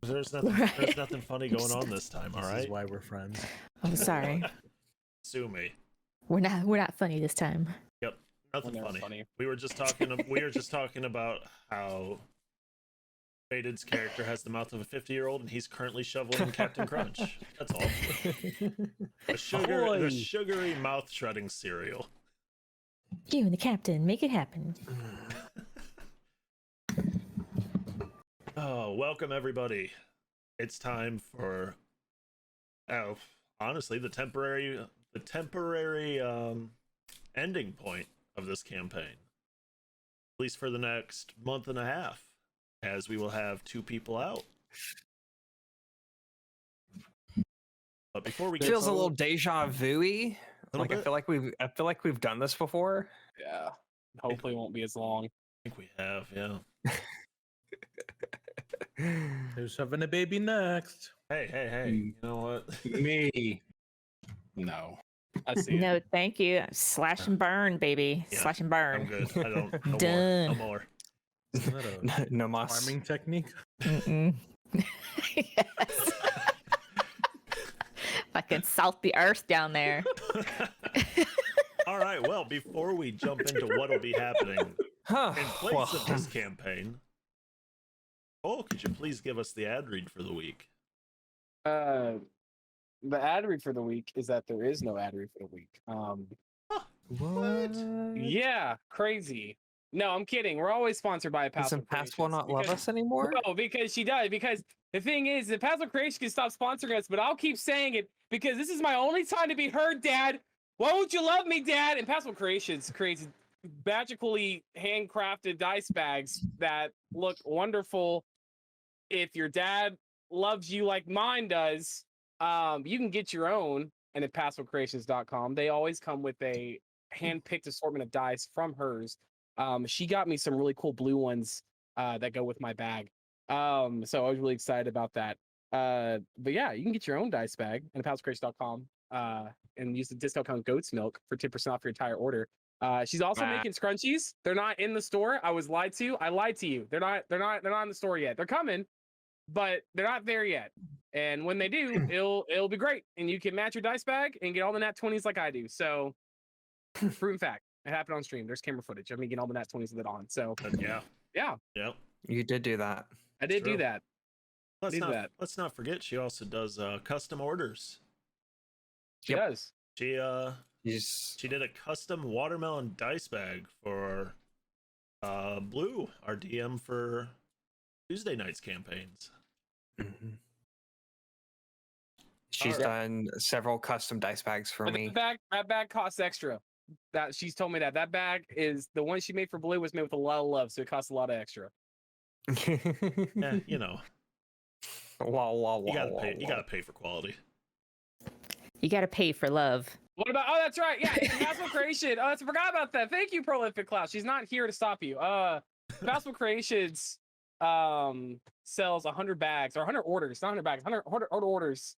There's nothing. Right. There's nothing funny going on this time. All This right. is why we're friends. I'm sorry. Sue me. We're not funny this time. Yep. Nothing They're funny. funny. We were just talking about how Faded's character has the mouth of a 50-year-old, and he's currently shoveling Captain Crunch. That's all. The sugary mouth shredding cereal. You and the captain, make it happen. Oh, welcome everybody. It's time for, honestly, the temporary ending point of this campaign. At least for the next month and a half, as we will have 2 people out. But before we It feels a little deja vu-y. Like I feel like we've done this before. Yeah. Hopefully it won't be as long. I think we have, yeah. Who's having a baby next? Hey, you know what? Me. No. I see it. No, thank you. Slash and burn, baby. Yeah, Slash and I'm burn. good. I don't. No Done. more. No more. Isn't that a No mas. farming technique? Mm-mm. Yes. Fucking salt the earth down there. All right. Well, before we jump into what'll be happening Huh. in place of this campaign, could you please give us the ad read for the week? The ad read for the week is that there is no ad read for the week. What? Yeah, crazy. No, I'm kidding. We're always sponsored by Doesn't Passport Passport not love us anymore? No, because she does. Because the thing is, the Passport Creation can stop sponsoring us, but I'll keep saying it because this is my only time to be heard, Dad. Why won't you love me, Dad? And Passport Creations creates magically handcrafted dice bags that look wonderful. If your dad loves you like mine does, you can get your own. And at passwordcreations.com, they always come with a hand-picked assortment of dice from hers. She got me some really cool blue ones that go with my bag. So I was really excited about that. But yeah, you can get your own dice bag at passwordcreations.com and use the discount code Goat's Milk for 10% off your entire order. She's also making scrunchies. They're not in the store. I was lied to. I lied to you. They're not in the store yet. They're coming, but they're not there yet. And when they do, it'll be great. And you can match your dice bag and get all the nat 20s like I do. So, proven fact, it happened on stream. There's camera footage of me getting all the nat 20s with it on. So, yeah, You did do that. I did do that. Let's not forget she also does custom orders. She does. She did a custom watermelon dice bag for Blue, our DM for Tuesday nights campaigns. Mm-hmm. She's done several custom dice bags for me. That bag costs extra. That she's told me that bag is the one she made for Blue was made with a lot of love, so it costs a lot of extra. Yeah, you know. You gotta pay for quality. You gotta pay for love. What about? Oh, that's right. Yeah, Passport Creation. Oh, I forgot about that. Thank you, Prolific Cloud. She's not here to stop you. Passport Creations sells 100 bags or 100 orders, not 100 bags, 100 orders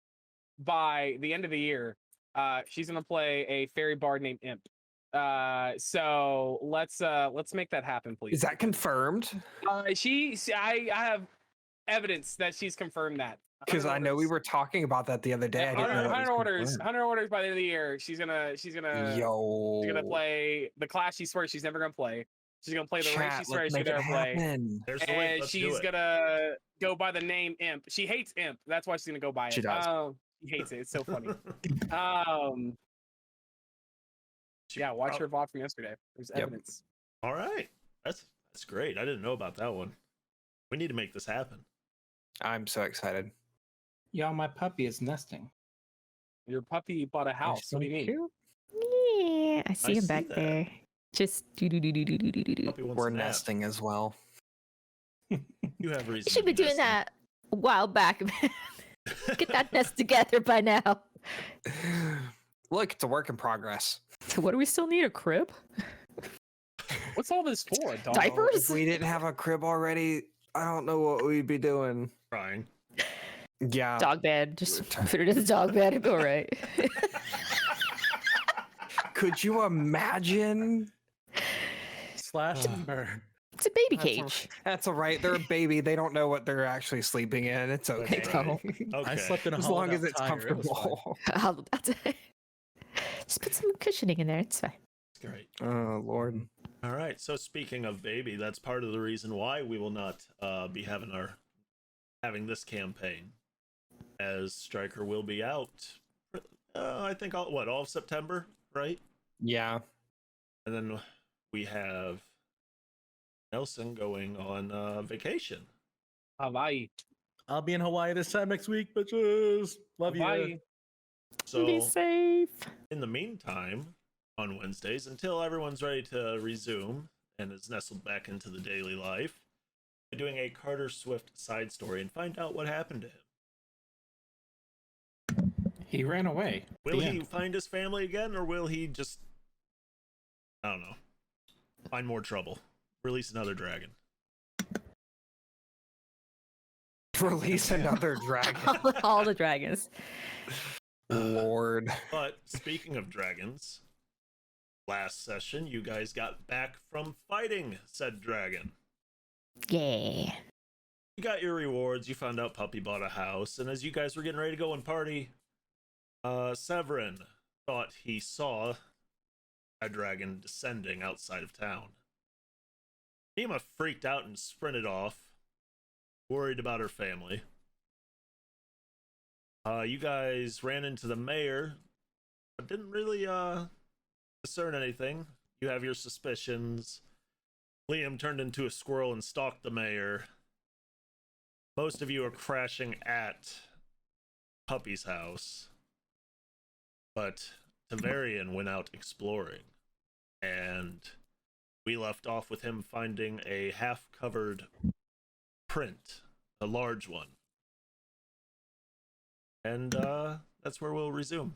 by the end of the year. She's gonna play a fairy bard named Imp. So let's make that happen, please. Is that confirmed? I have evidence that she's confirmed that. Because I know we were talking about that the other day. I didn't know 100 orders by the end of the year. She's gonna play the class she swears she's never gonna play. She's gonna play the race she swears she'll never play. And she's gonna go by the name Imp. She hates Imp. That's why she's gonna go by it. She does. She hates it. It's so funny. Yeah, watch her vlog from yesterday. There's evidence. All right. That's great. I didn't know about that one. We need to make this happen. I'm so excited. Yo, my puppy is nesting. Your puppy bought a house. So what do you mean? Yeah, I see him back there. Just do. We're nesting as well. You have reason. You should be doing that a while back, man. Get that nest together by now. Look, it's a work in progress. So what do we still need? A crib? What's all this for? Dog? Diapers? If we didn't have a crib already, I don't know what we'd be doing. Crying. Yeah. Dog bed. Just put it in the dog bed. It'll be all right. Could you imagine? Slash and burn. It's a baby That's cage. That's all right. They're a baby. They don't know what they're actually sleeping in. It's okay. don't. Okay. I slept in a As long hollowed as out it's tire, it was fine. comfortable. Just put some cushioning in there. It's fine. Great. Oh Lord. All right. So speaking of baby, that's part of the reason why we will not be having this campaign, as Stryker will be out. I think all of September, right? Yeah. And then we have Nelson going on vacation. Hawaii. I'll be in Hawaii this time next week, bitches. Love you. Hawaii. So Be safe. in the meantime, on Wednesdays, until everyone's ready to resume and is nestled back into the daily life, we're doing a Carter Swift side story and find out what happened to him. He ran away. Will The he end. find his family again, or will he just, I don't know, find more trouble? Release another dragon. Release another dragon. All the dragons. Lord. But speaking of dragons, last session you guys got back from fighting said dragon. Yeah. You got your rewards, you found out Puppy bought a house, and as you guys were getting ready to go and party, Severin thought he saw a dragon descending outside of town. Nima freaked out and sprinted off, worried about her family. You guys ran into the mayor, but didn't really discern anything. You have your suspicions. Liam turned into a squirrel and stalked the mayor. Most of you are crashing at Puppy's house. But Tavarian went out exploring, and we left off with him finding a half-covered print, a large one. And that's where we'll resume,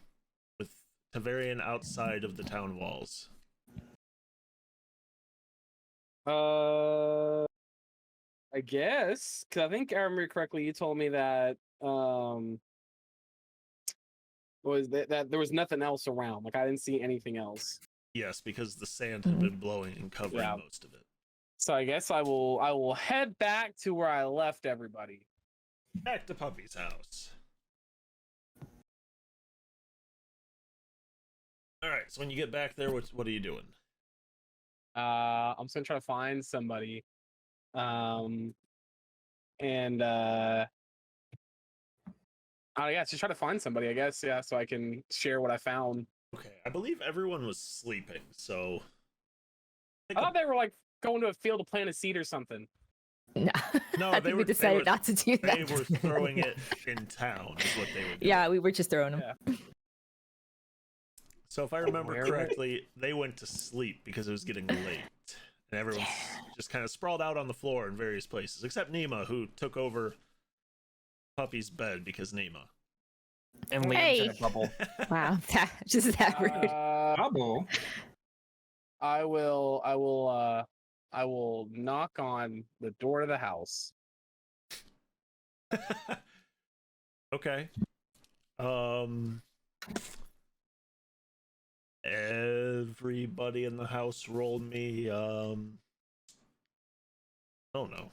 with Tavarian outside of the town walls. I guess, because I think I remember correctly, you told me that was that there was nothing else around. Like I didn't see anything else. Yes, because the sand had been blowing and covering Yeah. most of it. So I guess I will head back to where I left everybody. Back to Puppy's house. Alright, so when you get back there, what are you doing? I'm just gonna try to find somebody. I guess just try to find somebody, I guess, yeah, so I can share what I found. Okay, I believe everyone was sleeping, so... I thought they were like going to a field to plant a seed or something. No. No, I they think were- we they decided were- not to do that. They were throwing it in town, is what they were doing. Yeah, we were just throwing them. Yeah. So if I remember Where- correctly, they went to sleep because it was getting late. And everyone's just kind of sprawled out on the floor in various places, except Nima, who took over Puppy's bed because Nima. And Liam's Hey. in a bubble. Wow, just that rude. Bubble. I will knock on the door of the house. Okay. Everybody in the house rolled me, I don't know.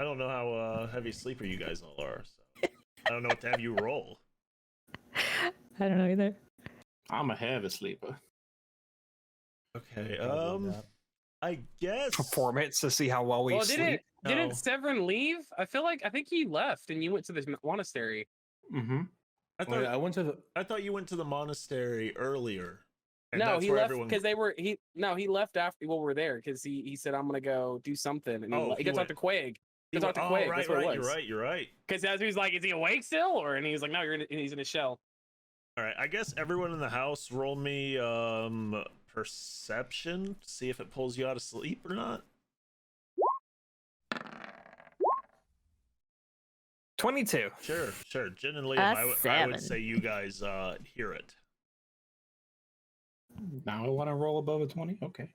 I don't know how heavy sleeper you guys all are, so I don't know what to have you roll. I don't know either. I'm a heavy sleeper. Okay, I guess Performance to see how well we Well, sleep. didn't No. Severin leave? I think he left and you went to the monastery. Mm-hmm. I Oh, yeah, thought I went to the. I thought you went to the monastery earlier. And No, that's he where left everyone- because he left after we were there because he said I'm gonna go do something and Oh, he he got to talk went- to Quag. He He talked to went- Quag. right, That's what right, it was. you're right. Because as he's like, is he awake still? And he's like, no, he's in his shell. All right, I guess everyone in the house roll me perception, see if it pulls you out of sleep or not. 22. Sure. Jin and Liam, I would 7. say you guys hear it. Now I want to roll above a 20. Okay.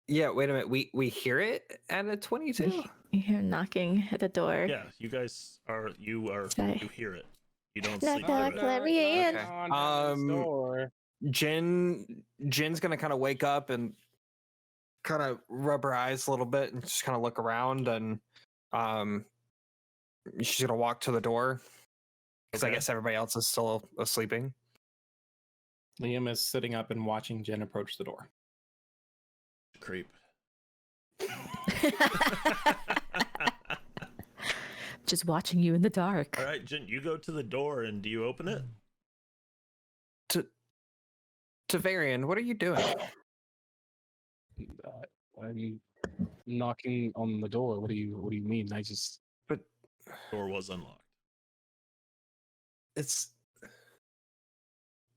Yeah, wait a minute. We hear it at a 22? You hear knocking at the door. Yeah, you guys are you Sorry. hear it. You don't Knock, sleep knock, through it. let me in. Okay. On heaven's door. Jin's gonna kind of wake up and kind of rub her eyes a little bit and just kind of look around, and um, she's gonna walk to the door because I Okay. guess everybody else is still sleeping. Liam is sitting up and watching Jen approach the door. Creep. Just watching you in the dark. All right, Jen, you go to the door and do you open it? Tavarian, what are you doing? I'm knocking on the door. What do you mean? I just But Door was unlocked. it's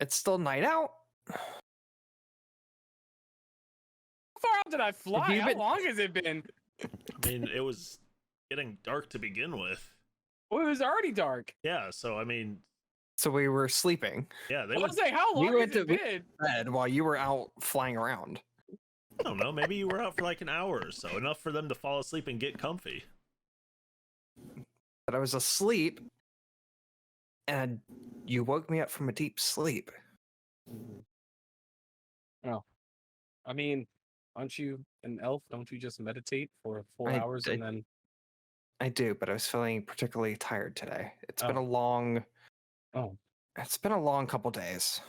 still night out. How far out did I fly? you How been- long has it been? I mean, it was getting dark to begin with. Well, it was already dark. Yeah, so I mean, So we were sleeping yeah, they I would. was like, how we long went has it to- been? bed while you were out flying around. I don't know. Maybe you were out for like an hour or so, enough for them to fall asleep and get comfy. But I was asleep, and you woke me up from a deep sleep. Oh, I mean, aren't you an elf? Don't you just meditate for 4 I- hours and then? I do, but I was feeling particularly tired today. It's been Oh. a long. Oh, It's been a long couple days.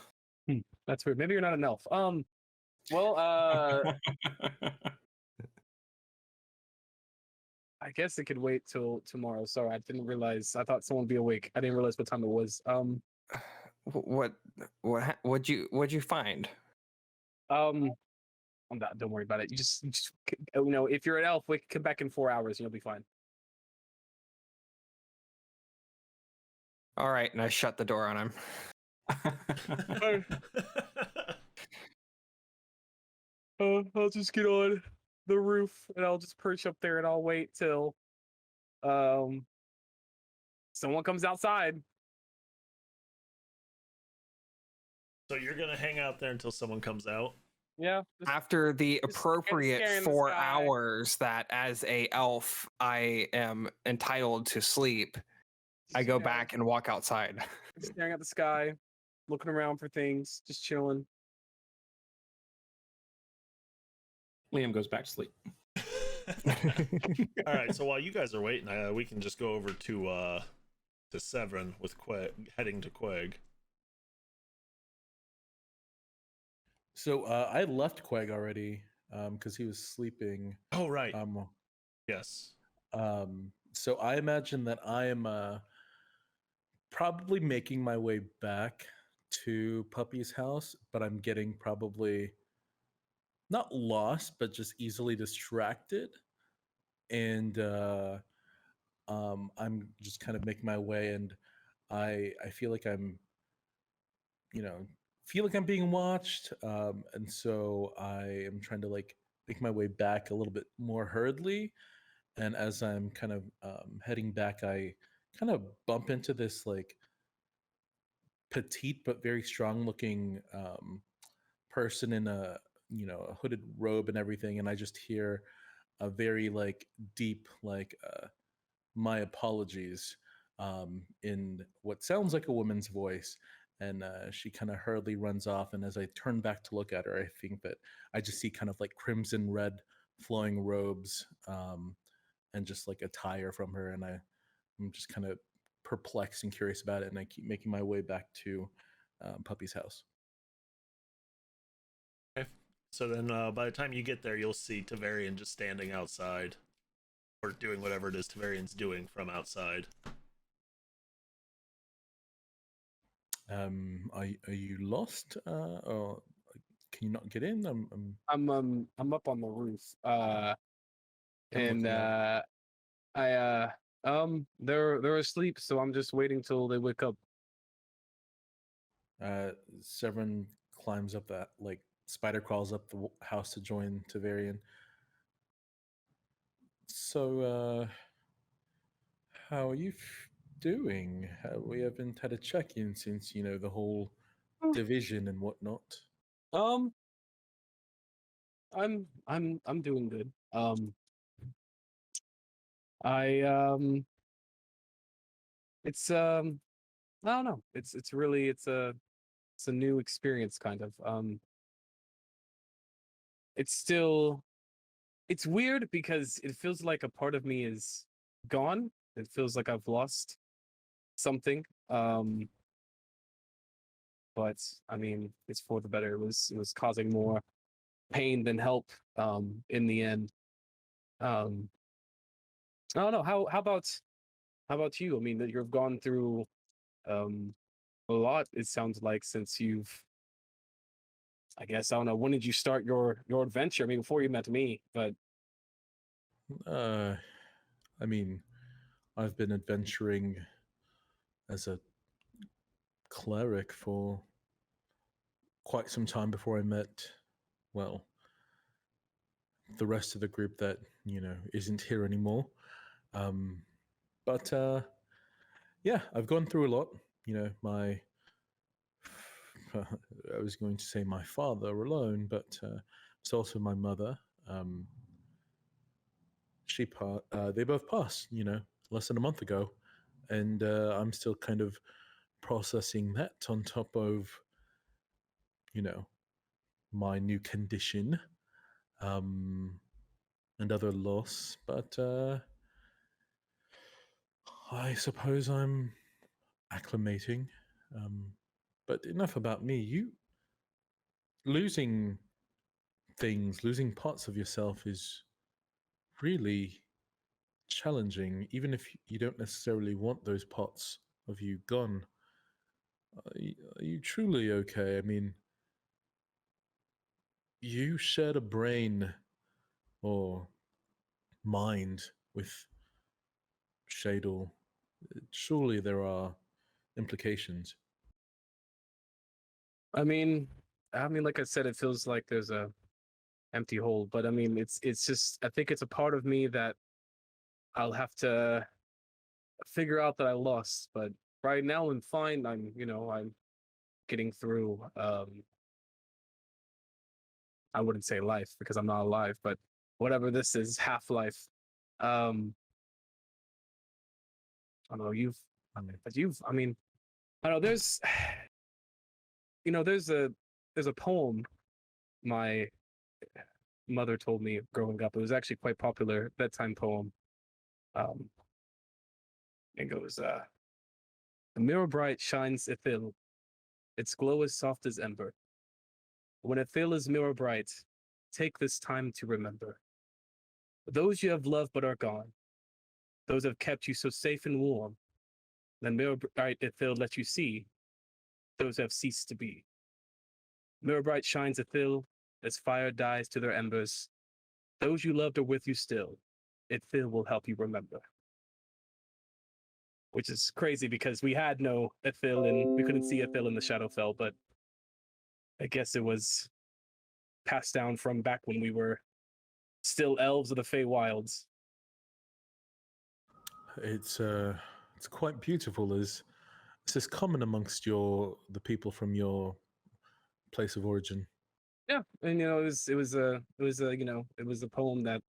that's weird. Maybe you're not an elf. Well, I guess it could wait till tomorrow. Sorry, I didn't realize. I thought someone would be awake. I didn't realize what time it was. What'd you find? I'm not. Don't worry about it. You just if you're an elf, we can come back in 4 hours and you'll be fine. All right, and I shut the door on him. I'll just get on the roof and I'll just perch up there and I'll wait till someone comes outside. So you're gonna hang out there until someone comes out. Yeah. just- After the Just appropriate staring in the 4 sky. hours that, as a elf, I am entitled to sleep, I just, go you know, back and walk outside. staring at the sky, looking around for things, just chilling. Liam goes back to sleep. All right. So while you guys are waiting, we can just go over to Severin with Queg, heading to Queg. So I left Quag already because he was sleeping. Oh right. Um, Yes. so I imagine that I am probably making my way back to Puppy's house, but I'm getting probably not lost, but just easily distracted. And I'm just kind of making my way, and I feel like I'm, feel like I'm being watched, and so I am trying to like make my way back a little bit more hurriedly. And as I'm kind of heading back, I kind of bump into this like petite but very strong looking person in a a hooded robe and everything, and I just hear a very like deep like my apologies in what sounds like a woman's voice. And she kind of hurriedly runs off, and as I turn back to look at her, I think that I just see kind of like crimson red flowing robes and just like attire from her, and I'm just kind of perplexed and curious about it, and I keep making my way back to Puppy's house. Okay. So then, by the time you get there, you'll see Tavarian just standing outside, or doing whatever it is Tavarian's doing from outside. Are you lost? Or can you not get in? I'm up on the roof. I'm And looking out. they're asleep, so I'm just waiting till they wake up. Severin climbs up that like spider crawls up the house to join Tavarian. So, how are you doing? We haven't had a check-in since the whole division and whatnot. I'm doing good. I it's I don't know. It's really it's a new experience kind of. It's still it's weird because it feels like a part of me is gone. It feels like I've lost something. But I mean, it's for the better. It was causing more pain than help. In the end. Um, I don't know. How about you? I mean, that you've gone through um a lot. It sounds like since you've. I guess I don't know. When did you start your adventure? I mean, before you met me, but Uh, I mean, I've been adventuring as a cleric for quite some time before I met, well, the rest of the group that isn't here anymore. Um, but yeah, I've gone through a lot. My I was going to say my father alone, but it's also my mother. Um, they both passed, less than a month ago, and I'm still kind of processing that on top of, you know, my new condition, and other loss. But I suppose I'm acclimating. Um, but enough about me. You losing losing parts of yourself is really challenging, even if you don't necessarily want those parts of you gone. Are you truly okay? I mean, you shared a brain or mind with Shadle. Surely there are implications. I mean, like I said, it feels like there's a empty hole. But I mean, it's just I think it's a part of me that I'll have to figure out that I lost. But right now I'm fine. I'm getting through. I wouldn't say life because I'm not alive, but whatever this is, half life. Um, I don't know. I mean, I don't know. There's a poem my mother told me growing up. It was actually quite popular bedtime poem. Um, it goes, "The mirror bright shines Ithil, its glow is soft as ember. When Ithil is mirror bright, take this time to remember. Those you have loved but are gone, those have kept you so safe and warm, then mirror bright Ithil let you see, those have ceased to be. Mirror bright shines Ithil, as fire dies to their embers. Those you loved are with you still. Ithil will help you remember." Which is crazy because we had no Ithil and we couldn't see Ithil in the Shadowfell, but I guess it was passed down from back when we were still elves of the Feywilds. It's quite beautiful. Is This is common amongst the people from your place of origin. Yeah, and it was a poem that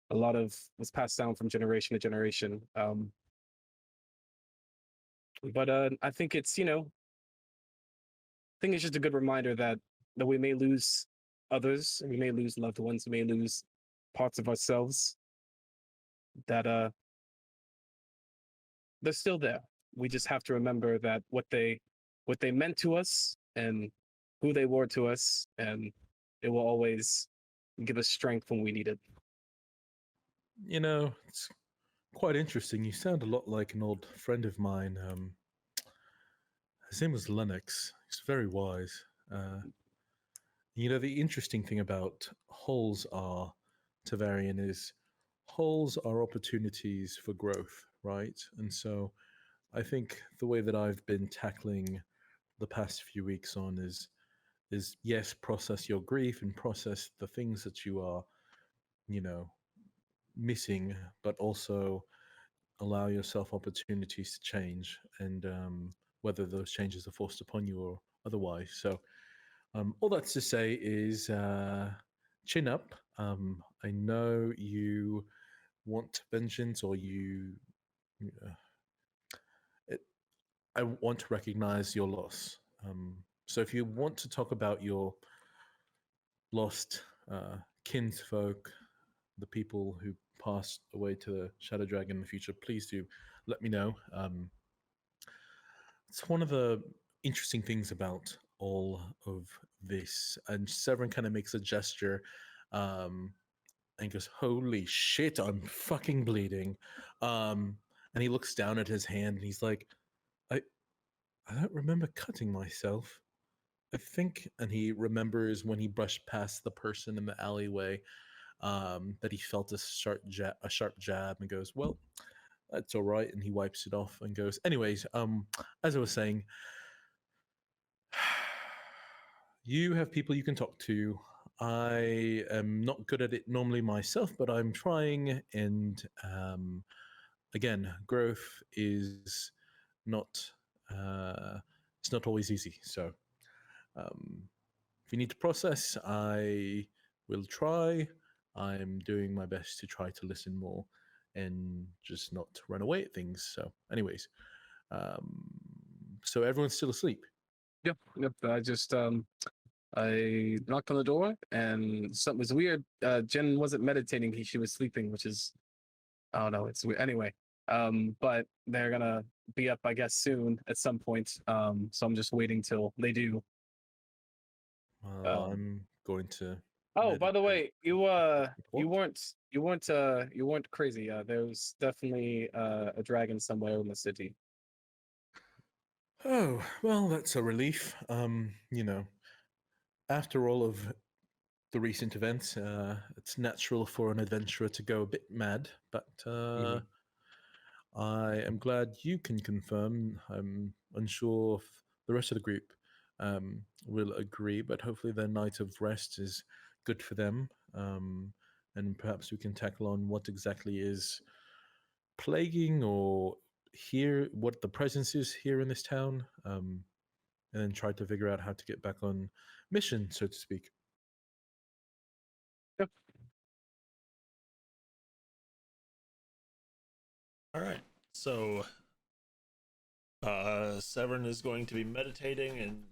a lot of was passed down from generation to generation. But I think it's just a good reminder that we may lose others, and we may lose loved ones, we may lose parts of ourselves that they're still there. We just have to remember that what they meant to us and who they were to us, and it will always give us strength when we need it. It's quite interesting. You sound a lot like an old friend of mine. His name was Lennox. He's very wise. The interesting thing about holes are, Tavarian, is holes are opportunities for growth, right? And so I think the way that I've been tackling the past few weeks on is yes, process your grief and process the things that you are, you know, missing, but also allow yourself opportunities to change, and whether those changes are forced upon you or otherwise. So all that's to say is chin up. I know you want vengeance, or uh, it, I want to recognize your loss. So if you want to talk about your lost kinsfolk, the people who passed away to the Shadow Dragon in the future, please do let me know. It's one of the interesting things about all of this. And Severin kind of makes a gesture and goes, "Holy shit, I'm fucking bleeding." And he looks down at his hand and he's like, I don't remember cutting myself. I think, and he remembers when he brushed past the person in the alleyway, that he felt a sharp jab, and goes, "Well, that's all right." And he wipes it off and goes, "Anyways, as I was saying, you have people you can talk to. I am not good at it normally myself, but I'm trying. And again, growth is not it's not always easy. So if you need to process, I will try. I'm doing my best to try to listen more and just not run away at things. So, anyways, so everyone's still asleep. Yep. I just I knocked on the door and something was weird. Jen wasn't meditating; she was sleeping, which is I don't know. It's weird. Anyway, but they're gonna be up, I guess, soon at some point. So I'm just waiting till they do. I'm going to. Oh, by the meditate. way, you What? you weren't crazy. There was definitely a dragon somewhere in the city. Oh, well, that's a relief. After all of the recent events, it's natural for an adventurer to go a bit mad, but Mhm. I am glad you can confirm. I'm unsure if the rest of the group will agree, but hopefully their night of rest is good for them. And perhaps we can tackle on what exactly is plaguing or here, what the presence is here in this town, and then try to figure out how to get back on mission, so to speak. Yep. All right. So Severin is going to be meditating, and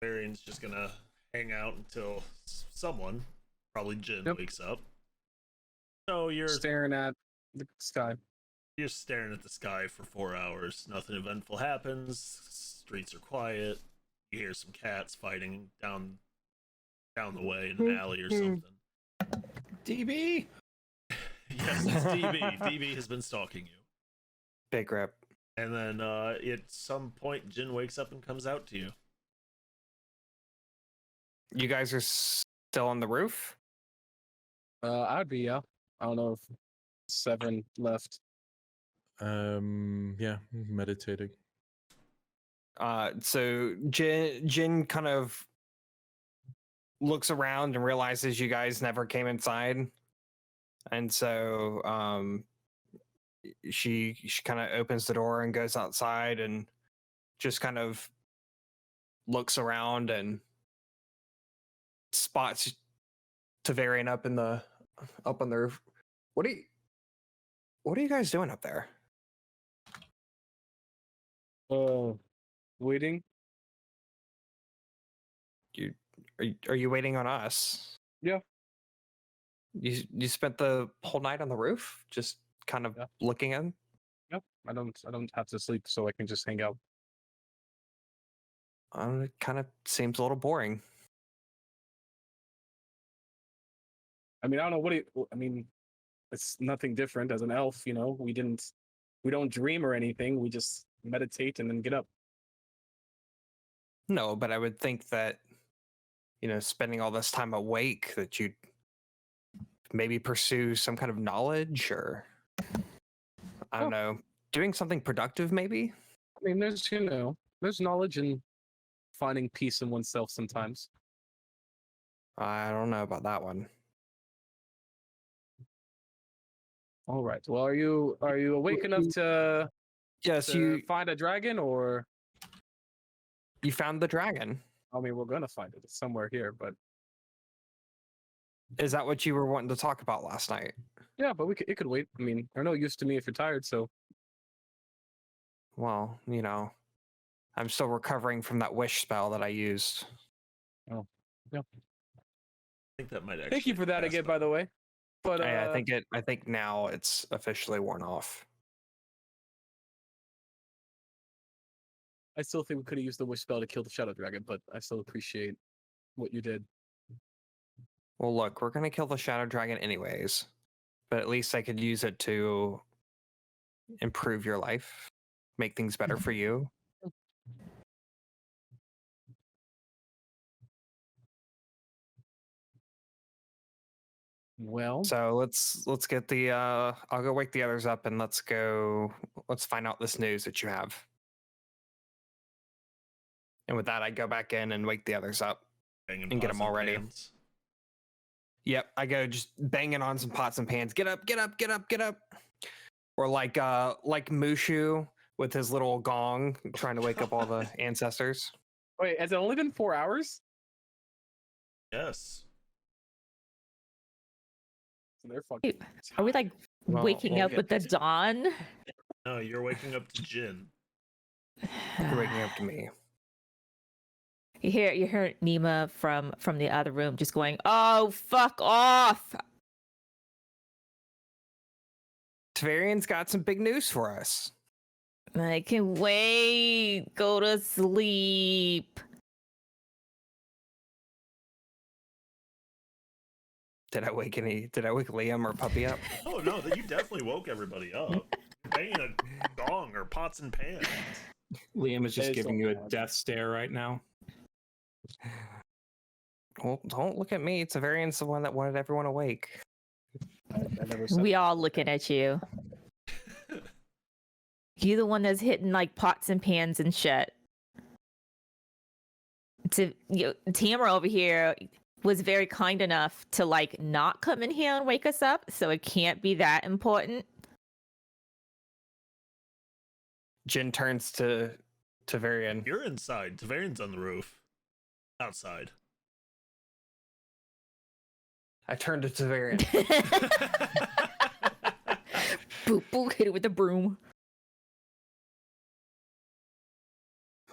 Varian's just gonna hang out until someone, probably Jin, Yep. wakes up. So Staring at the sky. you're staring at the sky for 4 hours. Nothing eventful happens. Streets are quiet. You hear some cats fighting down the way in an alley or something. DB. Yes, it's DB. DB has been stalking you. Big rip. And then at some point, Jin wakes up and comes out to you. You guys are still on the roof? I'd be, yeah. I don't know if Severin left. Yeah, meditating. So Jin kind of looks around and realizes you guys never came inside, and so she kind of opens the door and goes outside and just kind of looks around and spots Tavarian up on the roof. What are you guys doing up there? Waiting. Are you waiting on us? Yeah. You spent the whole night on the roof, just kind of Yeah. looking in. Yep. I don't have to sleep, so I can just hang out. It kind of seems a little boring. I mean, I don't know I mean, it's nothing different as an elf, we don't dream or anything. We just meditate and then get up. No, but I would think that, spending all this time awake, that you'd maybe pursue some kind of knowledge or, I don't know, doing something productive maybe? I mean, there's knowledge in finding peace in oneself sometimes. I don't know about that one. All right. Well, are you awake enough to Yes, you find a dragon, or found the dragon. I mean, we're gonna find it. It's somewhere here, but Is that what you were wanting to talk about last night? yeah, but it could wait. I mean, they're no use to me if you're tired. So Well, I'm still recovering from that wish spell that I used. oh, yeah. I think that might actually. Thank you for that pass again, by. by the way. But I think now it's officially worn off. I still think we could have used the wish spell to kill the shadow dragon, but I still appreciate what you did. Well, look, we're gonna kill the shadow dragon anyways, but at least I could use it to improve your life, make things better for you. Well, So let's get the I'll go wake the others up and let's find out this news that you have. And with that, I go back in and wake the others up. Banging And get pots 'em all ready. pans. Yep, I go just banging on some pots and pans. Get up, get up, get up, get up. Or like Mushu with his little gong trying to wake up all the ancestors. wait, has it only been 4 hours? Yes. so they're fucking. Are we like Well, waking we'll up get with the dawn? No, you're waking up to Jin. You're waking up to me. You hear Nima from the other room just going, "Oh, fuck off!" Tvarian's got some big news for us. I can wait. Go to sleep. Did I wake Liam or Puppy up? Oh no, you definitely woke everybody up. Banging a gong or pots and pans. Liam is just It's giving so you a bad. death stare right now. Well, don't look at me. Tvarian's the one that wanted everyone awake. I never said We all looking at you. You're the one that's hitting like pots and pans and shit. Tamara over here was very kind enough to like not come in here and wake us up, so it can't be that important. Jin turns to Tvarian. You're inside. Tavarian's on the roof. Outside. I turned to Tvarian. Boop, boop, hit it with the broom.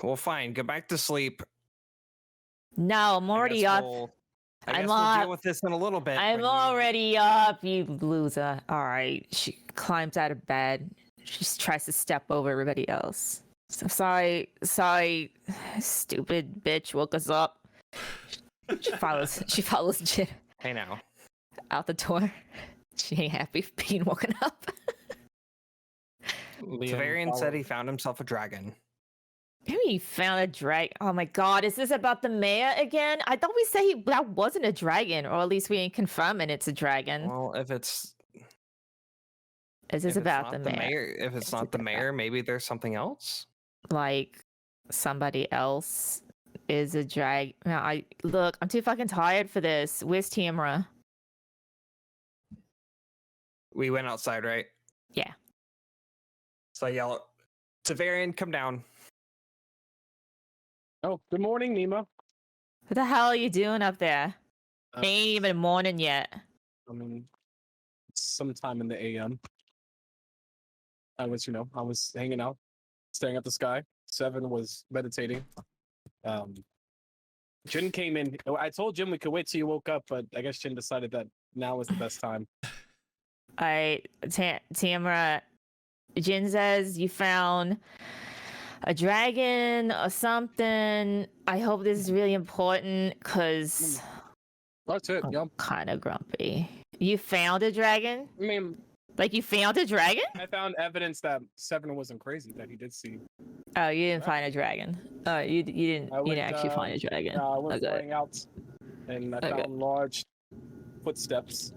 Well, fine. Go back to sleep. No, I'm already up. I I'm guess we'll up. deal with this in a little bit. I'm when you- already up, you loser. All right. She climbs out of bed. She tries to step over everybody else. So sorry, stupid bitch woke us up. She follows Jin Hey now. out the door. She ain't happy being woken up. Liam Tvarian said follow- he found himself a dragon. Maybe he found a dragon. Oh my god, is this about the mayor again? I thought we said that wasn't a dragon, or at least we ain't confirming it's a dragon. Well, if it's Is this if it's about not the mayor? if it's not the mayor, maybe there's something else. Like somebody else is a drag. No, I'm too fucking tired for this. Where's Tamara? We went outside, right? Yeah. So I yell, Tvarian, come down. Oh, good morning, Nima. What the hell are you doing up there? Uh, Ain't even morning yet. I mean, sometime in the AM. I was hanging out, staring at the sky. Seven was meditating. Jin came in. I told Jin we could wait till you woke up, but I guess Jin decided that now was the best time. Tamara, Jin says you found a dragon or something. I hope this is really important because That's it. I'm Yep. kind of grumpy. You found a dragon? I mean, Like you found a dragon? I found evidence that Seven wasn't crazy, that he did see. Oh, you didn't find a dragon. Oh, you didn't. I You went, didn't actually find a dragon. I was Okay. going out, and I Okay. found large footsteps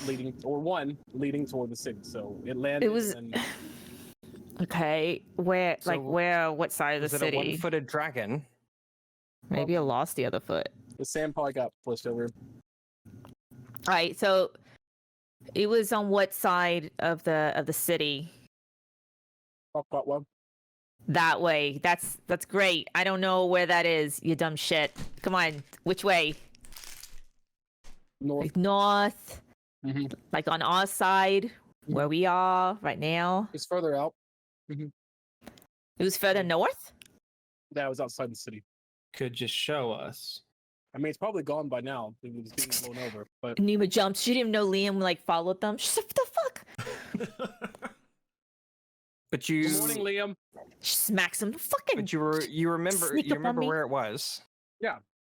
leading toward the city. So it landed. It was and okay. Where? So, Where? What side of Was the it a city? one-footed dragon? Maybe I lost the other foot. the sand probably got pushed over. All right. So it was on what side of the city? Well, That way. That's great. I don't know where that is. You dumb shit. Come on. Which way? north. Like north. Mhm. Like on our side, where we are right now. It's further out. It was further north. That was outside the city. could just show us. I mean, it's probably gone by now. It was being blown over. But Nima jumps. She didn't even know Liam like followed them. She's like, what the fuck? But you, good morning, Liam. She smacks him. Fucking. but you remember sneak up on me. where it was.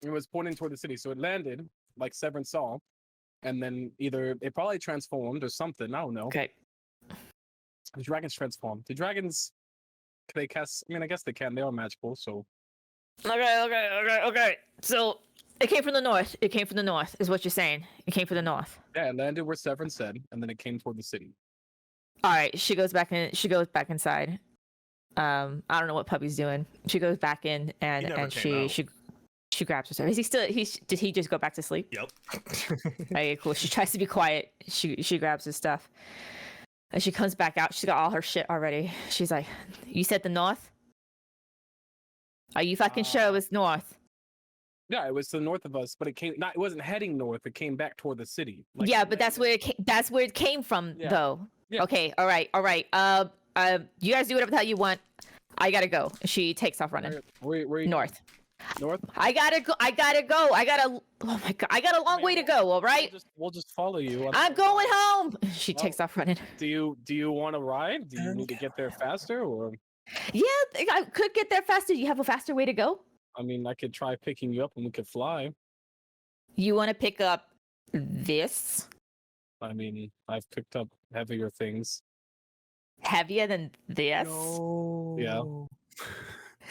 It was pointing toward the city, so it landed like Severin saw, and then either it probably transformed or something. I don't know. Okay. The dragons transform. The dragons, can they cast? I mean, I guess they can. They are magical, so. Okay. So it came from the north. It came from the north, is what you're saying. It came from the north. Yeah, it landed where Severin said, and then it came toward the city. All right. She goes back in. She goes back inside. I don't know what Puppy's doing. She goes back in and never and came out. she grabs herself. Is he still? Did he just go back to sleep? Yep. Okay, cool. She tries to be quiet. She grabs his stuff. And she comes back out. She's got all her shit already. She's like, "You said the north? Are you fucking sure it was north?" Yeah, it was to the north of us, but it came not. It wasn't heading north. It came back toward the city. Yeah, but that's where it came from, Yeah. though. Yeah. Okay, all right. You guys do whatever the hell you want. I gotta go. She takes off running Where you north. north. I gotta go. Oh my god, I got a long way to go. All right, We'll just follow you. I'm going home. She Oh. takes off running. Do you want to ride? Do you need to get there faster, or Yeah, I could get there faster. You have a faster way to go? I mean, I could try picking you up and we could fly. You want to pick up this I mean, I've picked up heavier things. heavier than this? No. Yeah.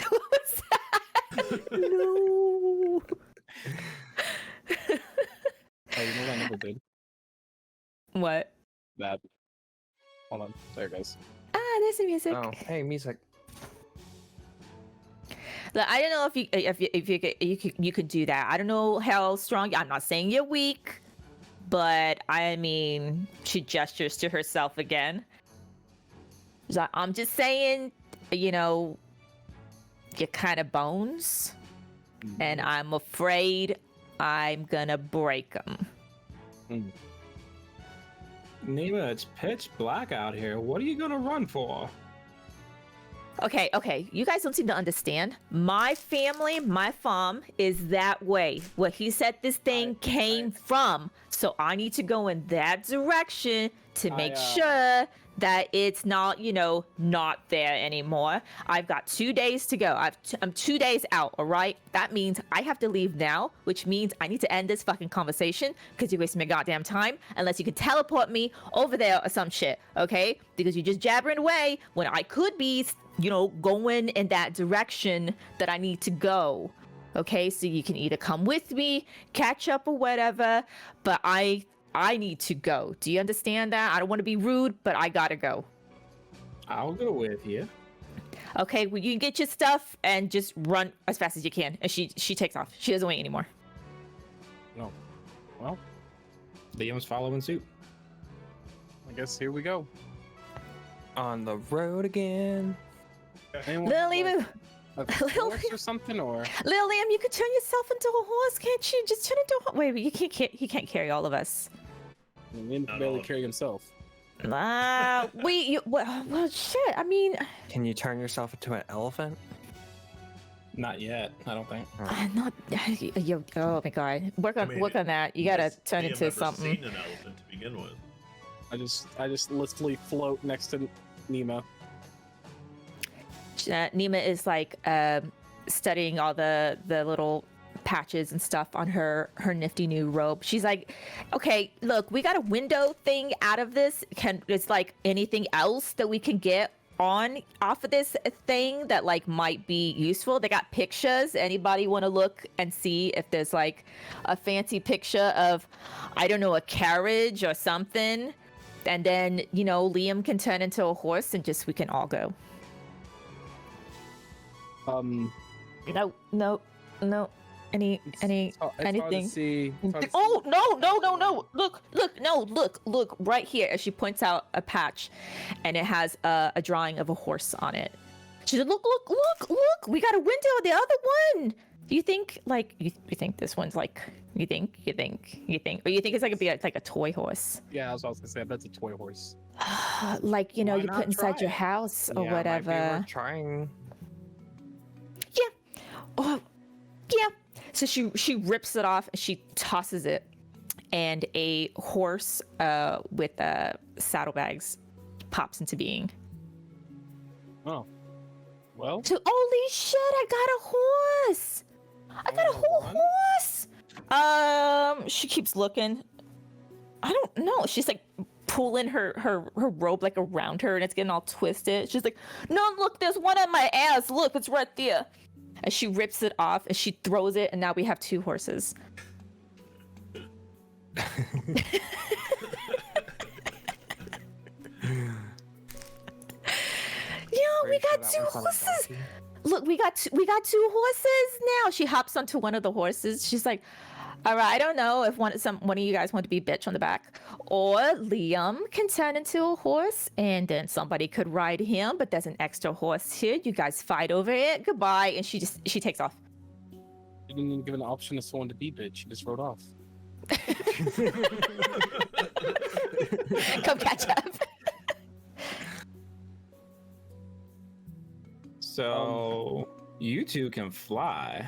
What was that? No. Oh, you know what I never did? What? That. Hold on. There it goes. Ah, there's the music. Oh, hey, music. Look, I don't know if you could do that. I don't know how strong. I'm not saying you're weak, but I mean, she gestures to herself again. She's like, I'm just saying, you're kind of bones, and I'm afraid I'm gonna break them. Nima, it's pitch black out here. What are you gonna run for? Okay, you guys don't seem to understand. My family, my farm is that way. Where he said this thing came from. So I need to go in that direction to make sure that it's not, not there anymore. I've got 2 days to go. I'm 2 days out, all right? That means I have to leave now, which means I need to end this fucking conversation because you're wasting my goddamn time unless you can teleport me over there or some shit, okay? Because you're just jabbering away when I could be, going in that direction that I need to go. Okay, so you can either come with me, catch up or whatever, but I need to go. Do you understand that? I don't want to be rude, but I gotta go. I'll go with you. Okay, well, you can get your stuff and just run as fast as you can. And she takes off. She doesn't wait anymore. No. Well, Liam's following suit. I guess here we go. On the road again. Anyone Lil have, Liam, like, a horse or something, or Lil Liam, you could turn yourself into a horse, can't you? Just turn into a horse. Wait, but he can't carry all of us. Liam Not can barely all. carry himself. Well, shit. I mean, Can you turn yourself into an elephant? Not yet, I don't think. not. Oh my god, work on that. You gotta turn Liam into never something. Seen an elephant to begin with. I just literally float next to Nima. Nima is like studying all the little patches and stuff on her nifty new robe. She's like, okay, look, we got a window thing out of this. It's like anything else that we can get off of this thing that like might be useful. They got pictures. Anybody want to look and see if there's like a fancy picture of, I don't know, a carriage or something? And then, Liam can turn into a horse and we can all go. No. Any It's hard to anything? see. It's hard to see. Oh no! Look right here. As she points out a patch, and it has a drawing of a horse on it. She said, "Look! We got a window on the other one. Do you think you think this one's like you think, or you think it's like a toy horse? Yeah, that's what I was gonna say. I bet it's a toy horse. Like Why you not put inside try your it? house or Yeah, might be whatever." worth trying. Yeah. So she rips it off and she tosses it, and a horse with saddlebags pops into being. Oh. Well, Holy shit! I got a horse. I got a whole One? horse. She keeps looking. I don't know. She's like pulling her robe like around her, and it's getting all twisted. She's like, "No, look, there's one on my ass. Look, it's right there." And she rips it off and she throws it, and now we have 2 horses. Yo, we got 2 horses. Look, we got 2 horses now. She hops onto one of the horses. She's like, "All right, I don't know if one of you guys want to be bitch on the back, or Liam can turn into a horse, and then somebody could ride him. But there's an extra horse here. You guys fight over it. Goodbye." And she takes off. you didn't even give an option to someone to be bitch. She just rode off. Come catch up. So you two can fly.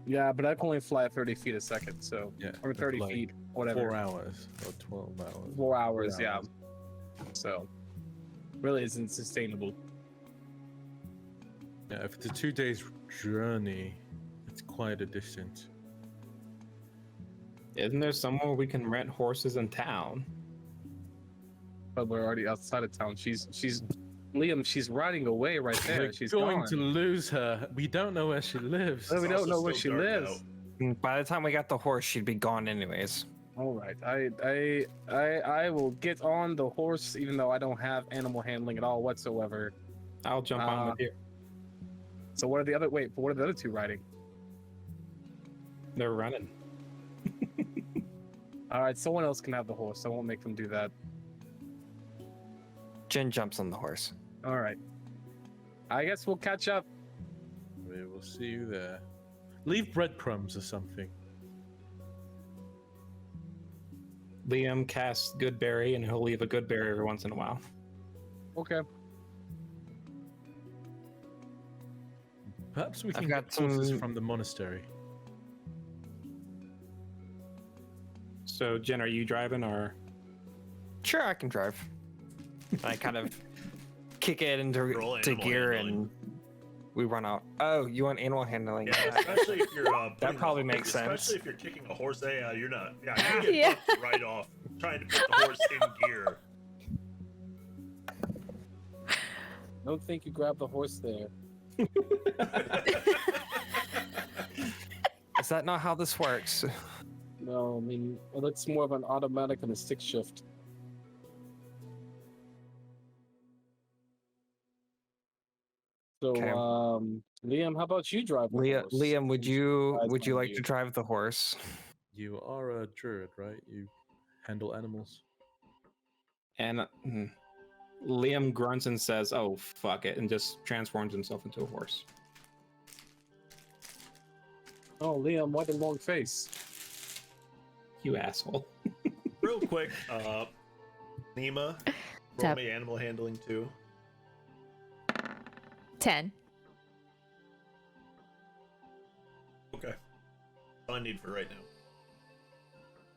Yeah, but I can only fly 30 feet a second, so Yeah, or 30 like feet, whatever. 4 hours or 12 hours. 4 hours, 4 yeah. hours. So really isn't sustainable. Yeah, if it's a 2 days journey, it's quite a distance. Isn't there somewhere we can rent horses in town? But we're already outside of town. She's Liam, she's riding away right there. We're She's going gone. to lose her. We don't know where she lives. No, we It's don't also know where still she dark lives. out. By the time we got the horse, she'd be gone anyways. All right, I will get on the horse, even though I don't have animal handling at all whatsoever. I'll jump on with you. So what are the other? Wait, but what are the other 2 riding? They're running. All right, someone else can have the horse. I won't make them do that. Jin jumps on the horse. All right. I guess we'll catch up. We will see you there. Leave breadcrumbs or something. Liam casts Goodberry, and he'll leave a Goodberry every once in a while. Okay. Perhaps we I've can got get horses some- from the monastery. So, Jen, are you driving or? Sure, I can drive. I kind of kick it into Roll to animal gear handling. and we run out. Oh, you want animal handling? Yeah, especially if you're. Putting probably the- makes sense. Especially if you're kicking a horse. Yeah, you're not. Yeah, you get Yeah. bucked right off trying to put the horse in gear. Don't think you grab the horse there. Is that not how this works? No, I mean it's more of an automatic and a stick shift. So, Okay. Liam, how about you drive the horse? Liam, would Who's you eyes on like you? to drive the horse? You are a druid, right? You handle animals. And Liam grunts and says, "Oh, fuck it," and just transforms himself into a horse. Oh, Liam, why the long face? You asshole. Real quick, Nima, roll Tap. me animal handling too. 10. Okay. All I need for right now.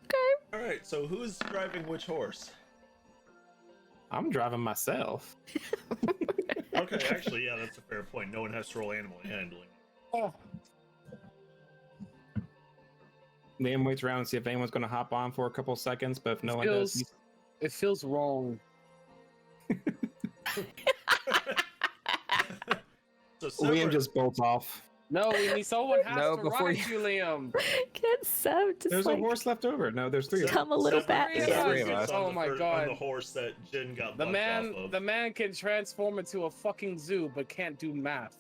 Okay. All right. So who's driving which horse? I'm driving myself. Okay, actually, yeah, that's a fair point. No one has to roll animal handling. Oh, Liam waits around and see if anyone's going to hop on for a couple seconds, but if no one does, feels, it feels wrong. So Liam separate- just bolts off. No, we need someone has No, to before ride you- you, Liam. Get some. Just There's like, a horse left over. No, there's 3 of them. Come a little separate- back. Three Yeah. of Three of us. us. Oh on my on god. the horse that Jin got The bucked man, off of. the man can transform into a fucking zoo, but can't do math.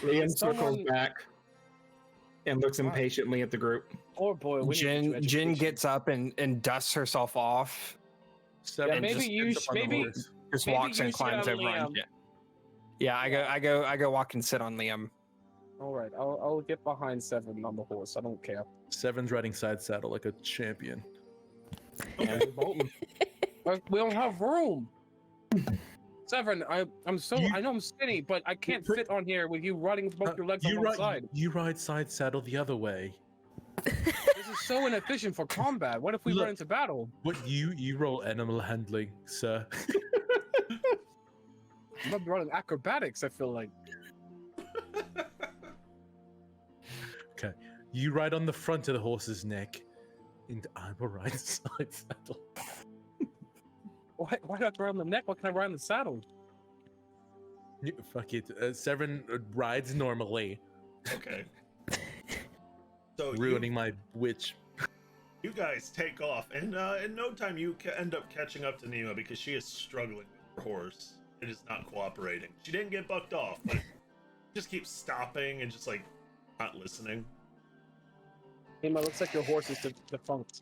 Liam circles Someone- back and looks impatiently at the group. Oh boy, we need to get you Jin education. gets up and dusts herself off. Seven maybe just you gets up sh- on the maybe- horse. Just Maybe walks you and should climbs have over on Liam. Jin. Yeah, I go walk and sit on Liam. All right, I'll get behind Seven on the horse. I don't care. Seven's riding side saddle like a champion. And Bolton. But we don't have room. Severin, I'm so I know I'm skinny, but I can't fit on here with you riding with both your legs on one side. You ride side saddle the other way. This is so inefficient for combat. What if we Look. run into battle? What you roll animal handling, sir? I'm not running acrobatics. I feel like. Okay, you ride on the front of the horse's neck, and I will ride side saddle. Why do I have to ride on the neck? Why can I ride on the saddle? Fuck it. Severin rides normally, Okay. So ruining my witch. you guys take off, and in no time you end up catching up to Nima because she is struggling with her horse. It is not cooperating. She didn't get bucked off, but just keeps stopping and just like not listening. Nima, looks like your horse is defunct.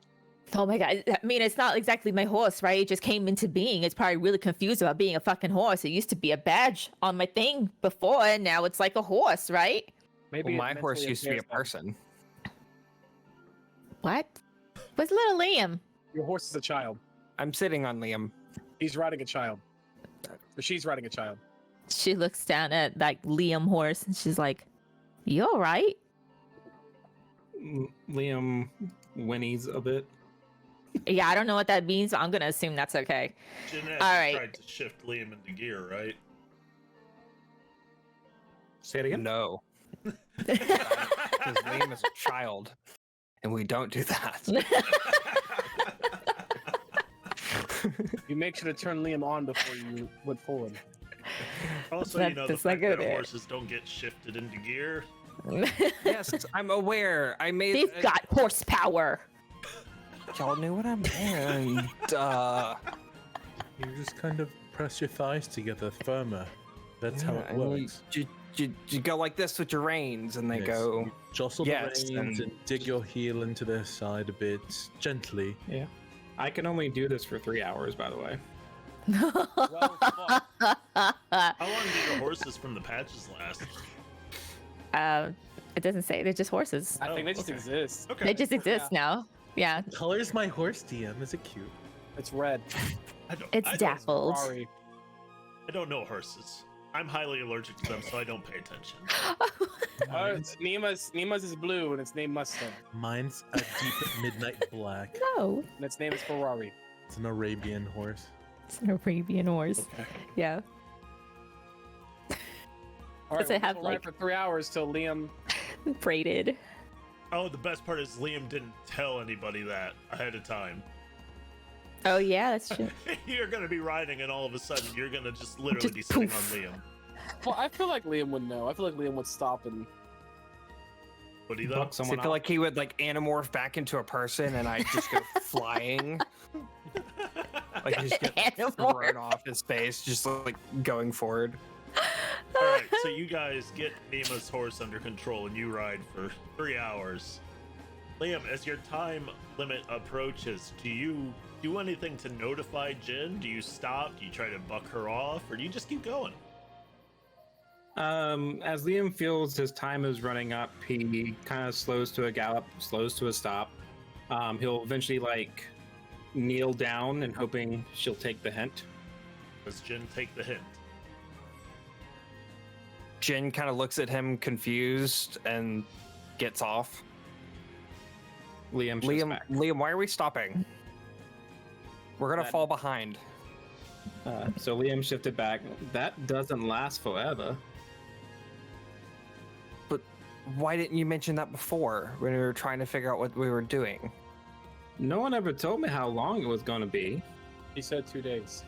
Oh my god. I mean, it's not exactly my horse, right? It just came into being. It's probably really confused about being a fucking horse. It used to be a badge on my thing before, and now it's like a horse, right? Maybe Well, it my horse mentally used to be a impairs them. person. What? Where's little Liam? Your horse is a child. I'm sitting on Liam. He's riding a child. Or she's riding a child. She looks down at like Liam horse and she's like, "You all right?" Liam whinnies a bit. Yeah, I don't know what that means, but I'm gonna assume that's okay. Jeanette All right. tried to shift Liam into gear, right? Say it again. No, because Liam is a child, and we don't do that. You make sure to turn Liam on before you went forward. Also, That- you know the that's not fact good, that eh? horses don't get shifted into gear. Yes, I'm aware. I made. They've got horsepower. Y'all knew what I meant. You just kind of press your thighs together firmer. That's how it and works. You go like this with your reins, and they Yes, go. you jostle yes, the reins and- and dig your heel into their side a bit gently. I can only do this for 3 hours, by the way. Well, fuck. How long do your horses from the patches last? It doesn't say. They're just horses. I think they just okay. exist. Okay. They just exist now. Yeah. Color's my horse, DM. Is it cute? It's red. It's I don't- dappled. Sorry. I don't know horses. I'm highly allergic to them, so I don't pay attention. Nima's is blue and its name Mustang. Mine's a deep midnight black. No, And its name is Ferrari. It's an Arabian horse. it's an Arabian horse. Okay. Yeah. All Does it we'll have, ride like- for 3 hours till Liam. Braided. Oh, the best part is Liam didn't tell anybody that ahead of time. Oh yeah, that's true. You're gonna be riding, and all of a sudden, you're gonna just literally Just be sitting poof. on Liam. Well, I feel like Liam would know. I feel like Liam would stop and. Would he though? Buck So I someone feel off. like he would like anamorph back into a person, and I just go flying. Like he just get Animorph. thrown off his face, just like going forward. All right, so you guys get Nima's horse under control, and you ride for 3 hours. Liam, as your time limit approaches, do you do anything to notify Jin? Do you stop? Do you try to buck her off, or do you just keep going? As Liam feels his time is running up, he kind of slows to a gallop, slows to a stop. He'll eventually like kneel down and hoping she'll take the hint. Does Jin take the hint? Jin kind of looks at him confused and gets off. Liam shifts back. Liam, why are we stopping? We're gonna That- fall behind. So Liam shifted back. That doesn't last forever. But why didn't you mention that before when we were trying to figure out what we were doing? No one ever told me how long it was going to be. He said 2 days.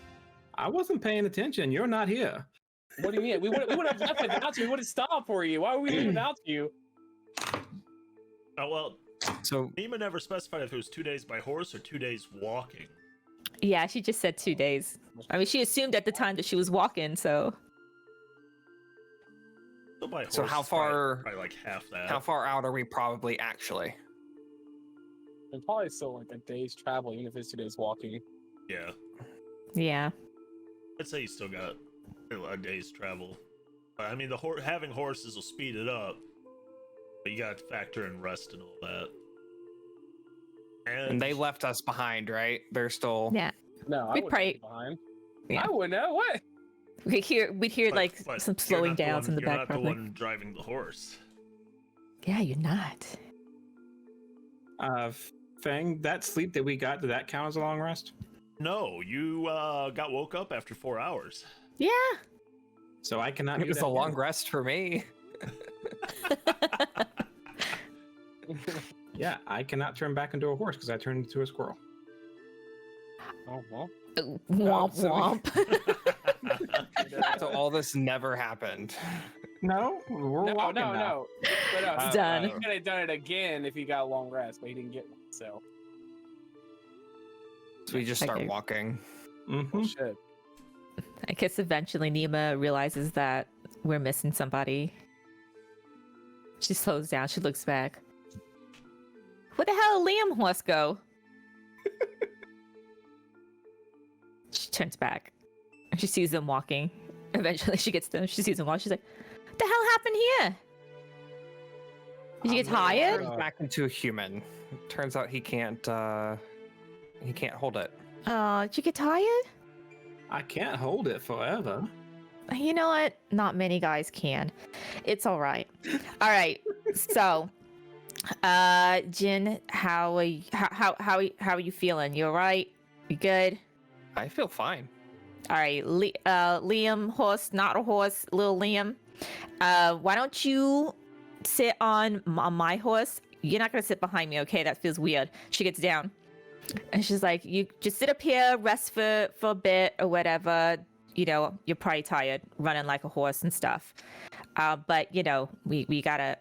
I wasn't paying attention. You're not here. What do you mean? We would have left without you. We would have stopped for you. Why would we leave without you? Oh well, So Nima never specified if it was 2 days by horse or 2 days walking. Yeah, she just said 2 days. I mean, she assumed at the time that she was walking, so. So by horse, So how it's probably- far- Probably like half that. how far out are we probably actually? And probably still like a day's travel, even if it's 2 days walking. Yeah, Yeah. I'd say you still got a day's travel. I mean, having horses will speed it up, but you got to factor in rest and all that. And they left us behind, right? They're still. Yeah. No, I We wouldn't probably- be behind. Yeah. I wouldn't know what. we'd hear like But some you're slowing not the downs in the you're back. not the Probably. one driving the horse. Yeah, you're not. Fang, that sleep that we got, did that count as a long rest? No, you got woke up after 4 hours. Yeah. So I cannot. It do was that a long again. rest for me. Yeah, I cannot turn back into a horse because I turned into a squirrel. Oh well. Womp so we- womp. So all this never happened. No, we're No, walking no, now. no. But, It's done. He could have done it again if he got a long rest, but he didn't get one. So So we just start Okay. walking. Mm-hmm. shit. I guess eventually Nima realizes that we're missing somebody. She slows down. She looks back. Where the hell did Liam horse go? She turns back. And she sees them walking. Eventually she gets them. She sees them walk. She's like, what the hell happened here? Did you get tired? Turns back into a human. Turns out he can't hold it. Did you get tired? I can't hold it forever. You know what? Not many guys can. It's all right. All right. So, Jin, how are you feeling? You all right? You good? I feel fine. All right. Liam, horse, not a horse, little Liam. Why don't you sit on my horse? You're not gonna sit behind me, okay? That feels weird. She gets down, and she's like, "You just sit up here, rest for a bit or whatever. You know, you're probably tired running like a horse and stuff. But you know, we gotta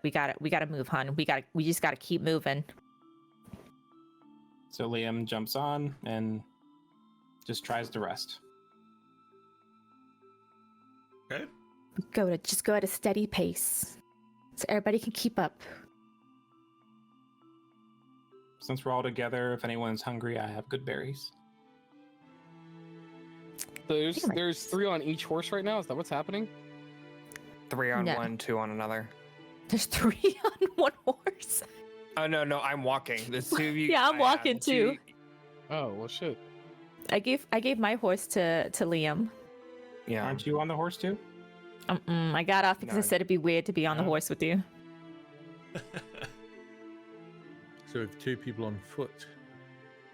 move, hon. We just gotta keep moving." So Liam jumps on and just tries to rest. Okay. Just go at a steady pace, so everybody can keep up. Since we're all together, if anyone's hungry, I have good berries. So there's Damn it. there's 3 on each horse right now. Is that what's happening? 3 on No. one, 2 on another. There's 3 on one horse. Oh no, I'm walking. There's 2 of you. Yeah, I'm walking the two- too. Oh well, shit. I gave my horse to Liam. Yeah. Aren't you on the horse too? I got off because I No. said it'd be weird to be on the Oh. horse with you. So with 2 people on foot.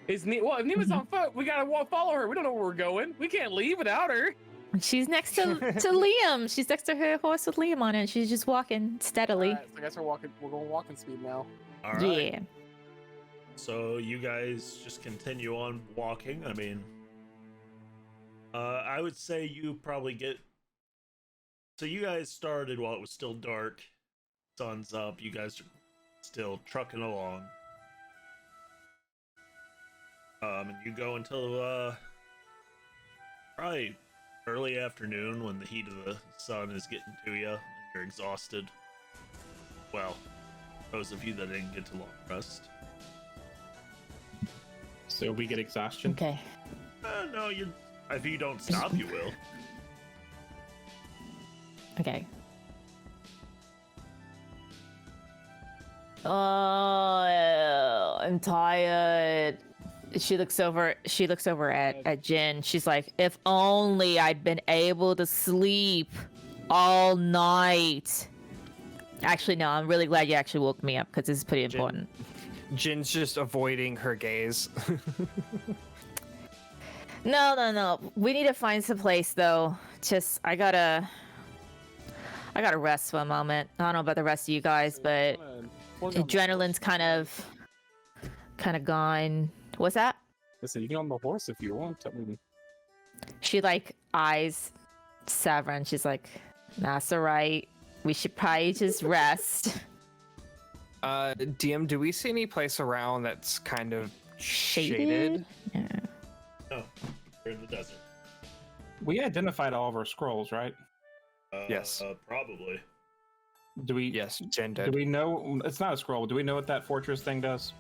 If Nima's on foot, we gotta follow her. We don't know where we're going. We can't leave without her. She's next to Liam. She's next to her horse with Liam on it. She's just walking steadily. Alright, so I guess we're walking. We're going walking speed now. All right. Yeah. So you guys just continue on walking. I mean, I would say you probably get. So you guys started while it was still dark. Sun's up. You guys are still trucking along. And you go until probably early afternoon when the heat of the sun is getting to you and you're exhausted. Well, those of you that didn't get to long rest. So we get exhaustion. Okay. No, you. If you don't stop, you will. Okay. Oh, I'm tired. She looks over at Jin. She's like, if only I'd been able to sleep all night. Actually, no, I'm really glad you actually woke me up because this is pretty Jin. important. Jin's just avoiding her gaze. No. We need to find some place though. I gotta rest for a moment. I don't know about the rest of you guys, but adrenaline's kind of gone. What's that? Listen, you can on the horse if you want. I mean, She like eyes Severin. She's like, that's all right. We should probably just rest. DM, do we see any place around that's kind of Shaded? Yeah. No, you're in the desert. We identified all of our scrolls, right? Yes. Probably. Do we? Yes, Jin Do did. we know? It's not a scroll. Do we know what that fortress thing does?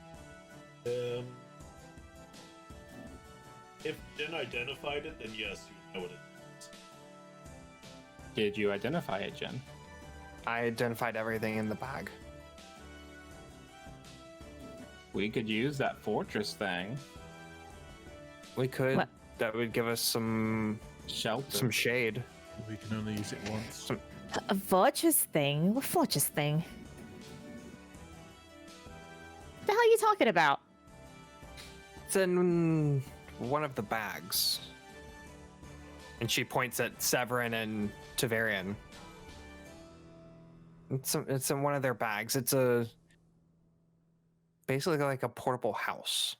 If Jin identified it, then yes, you know what it is. Did you identify it, Jen? I identified everything in the bag. We could use that fortress thing. We could. What? That would give us some Shelter. shade. We can only use it once. A fortress thing? What fortress thing? The hell are you talking about? It's in one of the bags. And she points at Severin and Tavarian. It's in one of their bags. It's basically like a portable house.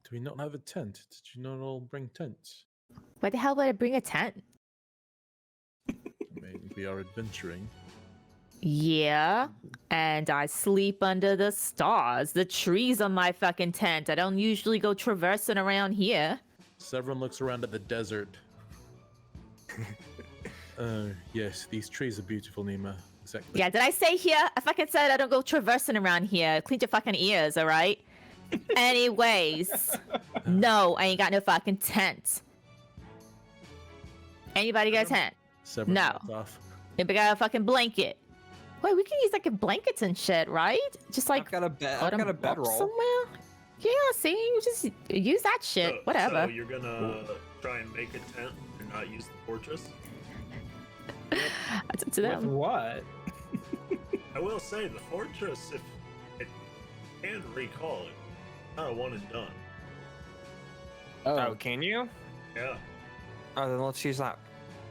Do we not have a tent? Did you not all bring tents? Why the hell would I bring a tent? I mean, we are adventuring. Yeah, and I sleep under the stars. The trees on my fucking tent. I don't usually go traversing around here. Severin looks around at the desert. Yes, these trees are beautiful, Nima. Exactly. Yeah, did I say here? I fucking said I don't go traversing around here. Clean your fucking ears, alright? Anyways, no, I ain't got no fucking tent. Anybody got a tent? Severin No. walks off. Anybody got a fucking blanket? Wait, we can use like blankets and shit, right? Just like I've got a bed. put I've got 'em a up bedroll. somewhere. Yeah, see, you just use that shit. So Whatever. you're gonna try and make a tent and not use the fortress? That's up to With them. what? I will say the fortress, if it can recall it, not a one and done. Oh, can you? Yeah, Oh, then let's use that.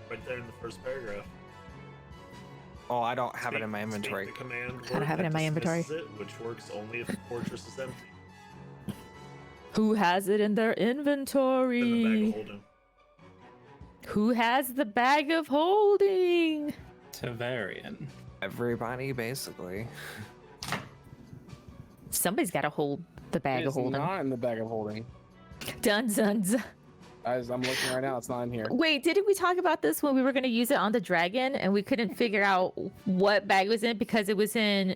right there in the first paragraph. Oh, I don't have it in my Speak inventory. the command I don't word have it that in my inventory. dismisses It, which works only if the fortress is empty. Who has it in their In the bag inventory? of holding. Who has the bag of holding? Tavarian. Everybody, basically. Somebody's got to hold the bag of It's holding. not in the bag of holding. Dun dun dun. As I'm looking right now, it's not in here. Wait, didn't we talk about this when we were going to use it on the dragon and we couldn't figure out what bag it was in because it was in.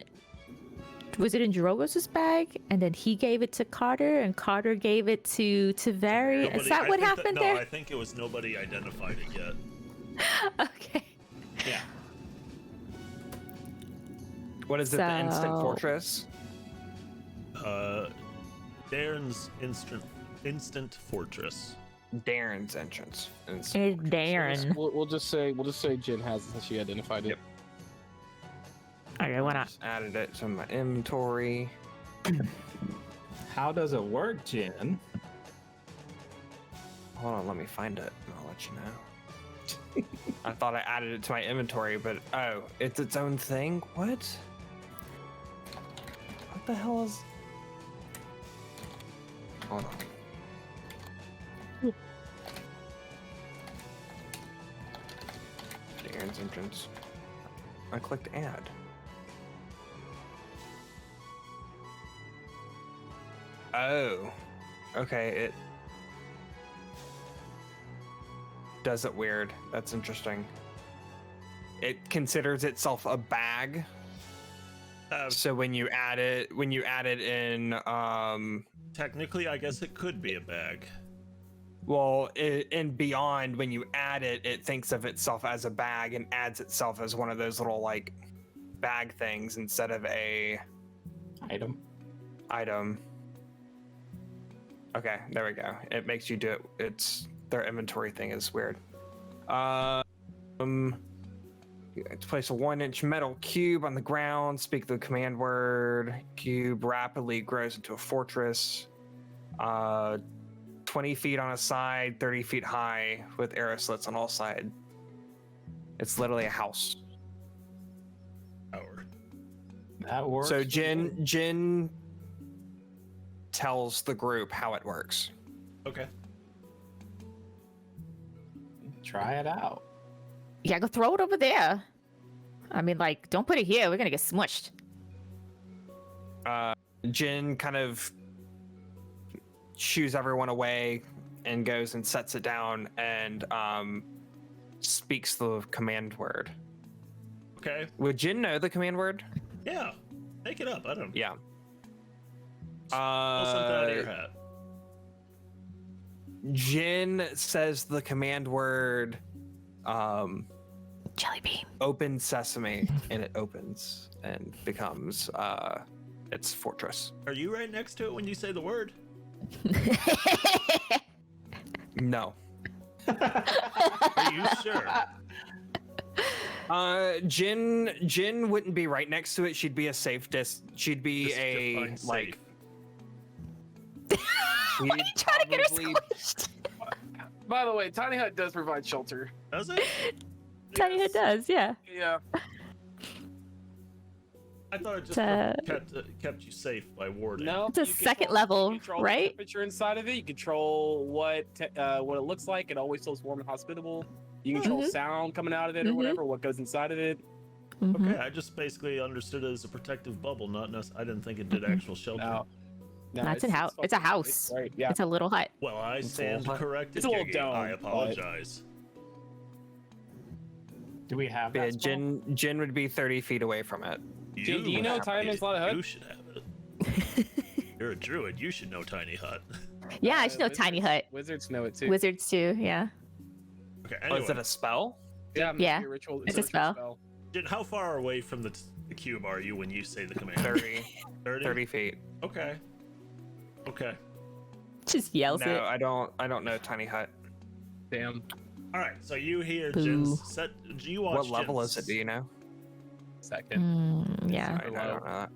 Was it in Drogos's bag? And then he gave it to Carter and Carter gave it to Vari? Is Nobody- that I what think happened no, there? I think it was nobody identified it yet. Okay. Yeah. What is it? The instant So- fortress? Darren's instant fortress. Darren's entrance. It's Just- Darren. We'll just say Jen has it since she identified it. Yep. Okay, why not? Just added it to my inventory. How does it work, Jen? Hold on, let me find it and I'll let you know. I thought I added it to my inventory, but oh, it's its own thing? What? What the hell is. Hold on. Darren's entrance. I clicked add. Oh. Okay, it does it weird. That's interesting. It considers itself a bag. So when you add it in, Technically, I guess it could be a bag. well, in Beyond, when you add it, it thinks of itself as a bag and adds itself as one of those little like bag things instead of a Item. item. Okay, there we go. It makes you do it. It's their inventory thing is weird. You have to place a 1-inch metal cube on the ground. Speak the command word. Cube rapidly grows into a fortress. 20 feet on a side, 30 feet high, with arrow slits on all sides. It's literally a house. Power. That works. So Jin tells the group how it works. Okay. Try it out. Yeah, go throw it over there. I mean, like, don't put it here. We're gonna get smushed. Jin kind of shoos everyone away and goes and sets it down and speaks the command word. Okay. Would Jin know the command word? Yeah. Make it up. I don't know. Yeah. Pull something out of your hat. Jin says the command word Jelly bean. open sesame and it opens and becomes its fortress. Are you right next to it when you say the word? No. Are you sure? Jin wouldn't be right next to it. She'd be a safe She'd be Just a define like. safe. Why are you trying to get her probably- squished? By the way, Tiny Hut does provide shelter. Does it? Tiny Hut does, yeah. Yeah. I thought it just Uh, kept you safe by warding. No, It's a you second control- level, you control right? The temperature inside of it. You control what it looks like. It always feels warm and hospitable. You control Mhm. sound coming out of it or Mhm. whatever. What goes inside of it. Mhm. Okay, I just basically understood it as a protective bubble, not I didn't think it did actual shelter. No. No, No, it's a house. It's a fucking- house. Right. Yeah. It's a little hut. Well, I It's a stand little hut. corrected. It's a little Jiggy. dome, I but- apologize. Do we have Yeah, that? spell? Jin would be 30 feet away from it. Jin, do you know Tiny Hut's not a hut? You should have it. You're a druid. You should know Tiny Hut. Yeah, I should know Tiny Hut. Wizards know it too. Wizards too, yeah. Okay. Oh, Anyway, is it a spell? Yeah. Yeah, Ritual, it's a ritual spell. Jin, how far away from the cube are you when you say the command? 30, 30? 30 feet. Okay. Okay. Just yells No, it. I don't know Tiny Hut. Damn. All right. So you hear Boo. Jin's set. You watch What level Jin's- is it? Do you know? Second. Yeah. I don't know that.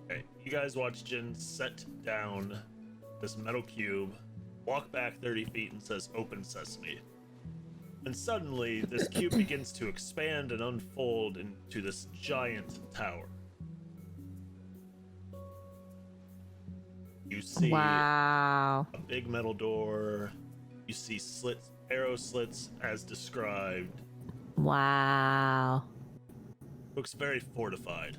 Okay. You guys watch Jin set down this metal cube, walk back 30 feet, and says, "Open sesame." And suddenly, this cube begins to expand and unfold into this giant tower. You see Wow. a big metal door. You see slits, arrow slits as described. Wow. Looks very fortified.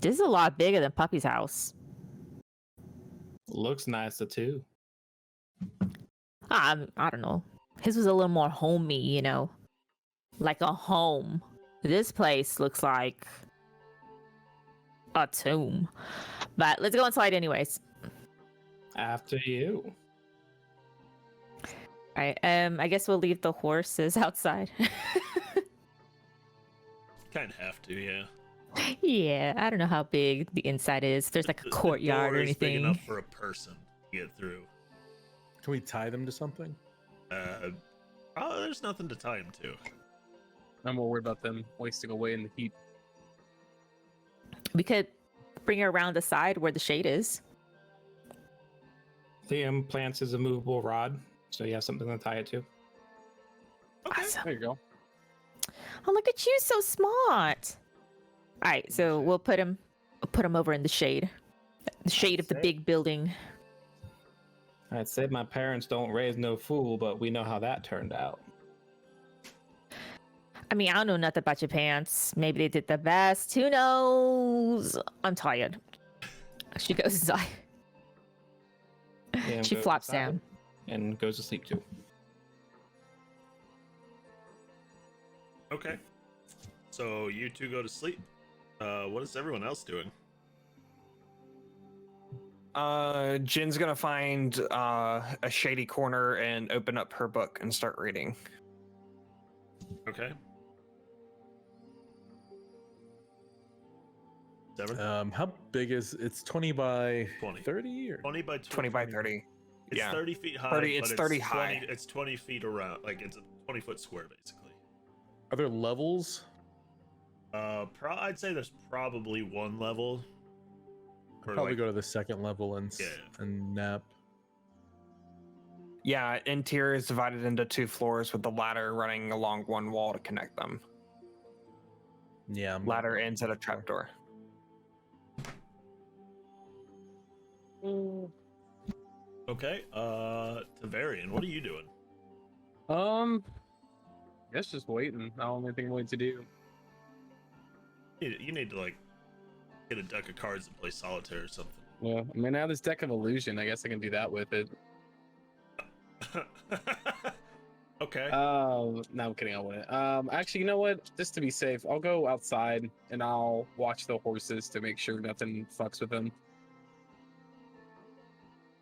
This is a lot bigger than Puppy's house. Looks nicer too. I don't know. His was a little more homey, you know, like a home. This place looks like a tomb. But let's go inside anyways. After you. All right. I guess we'll leave the horses outside. Kind of have to, yeah. Yeah, I don't know how big the inside is. If there's like a The courtyard door or is big anything. enough for a person to get through. Can we tie them to something? There's nothing to tie him to. I'm more worried about them wasting away in the heat. We could bring her around the side where the shade is. The implants is a movable rod, so you have something to tie it to. Awesome. There you go. Oh, look at you, so smart. All right, so we'll put him over in the shade of the big building. I'd say my parents don't raise no fool, but we know how that turned out. I mean, I don't know nothing about your pants. Maybe they did the best. Who knows? I'm tired. She goes inside. Yeah, She goes flops inside down. and goes to sleep too. Okay. So you two go to sleep. What is everyone else doing? Jin's gonna find a shady corner and open up her book and start reading. Okay. Seven? How big is it's 20 by 20. 30 or 20 by 20 by 30. It's yeah. 30 feet high. 30 but it's 30 20 high. It's 20 feet around. Like, it's a 20-foot square, basically. are there levels? I'd say there's probably one level. Or Probably like, go to the second level and Yeah. and nap. Yeah, interior is divided into 2 floors with the ladder running along one wall to connect them. Yeah, I'm Ladder ends at a trapdoor. Okay. Tavarian, what are you doing? Guess just waiting. Not only thing really to do. You need to, like, get a deck of cards and play solitaire or something. Yeah, I mean, I have this deck of illusion. I guess I can do that with it. Okay. No, I'm kidding. I wouldn't. Actually, you know what? Just to be safe, I'll go outside and I'll watch the horses to make sure nothing fucks with them.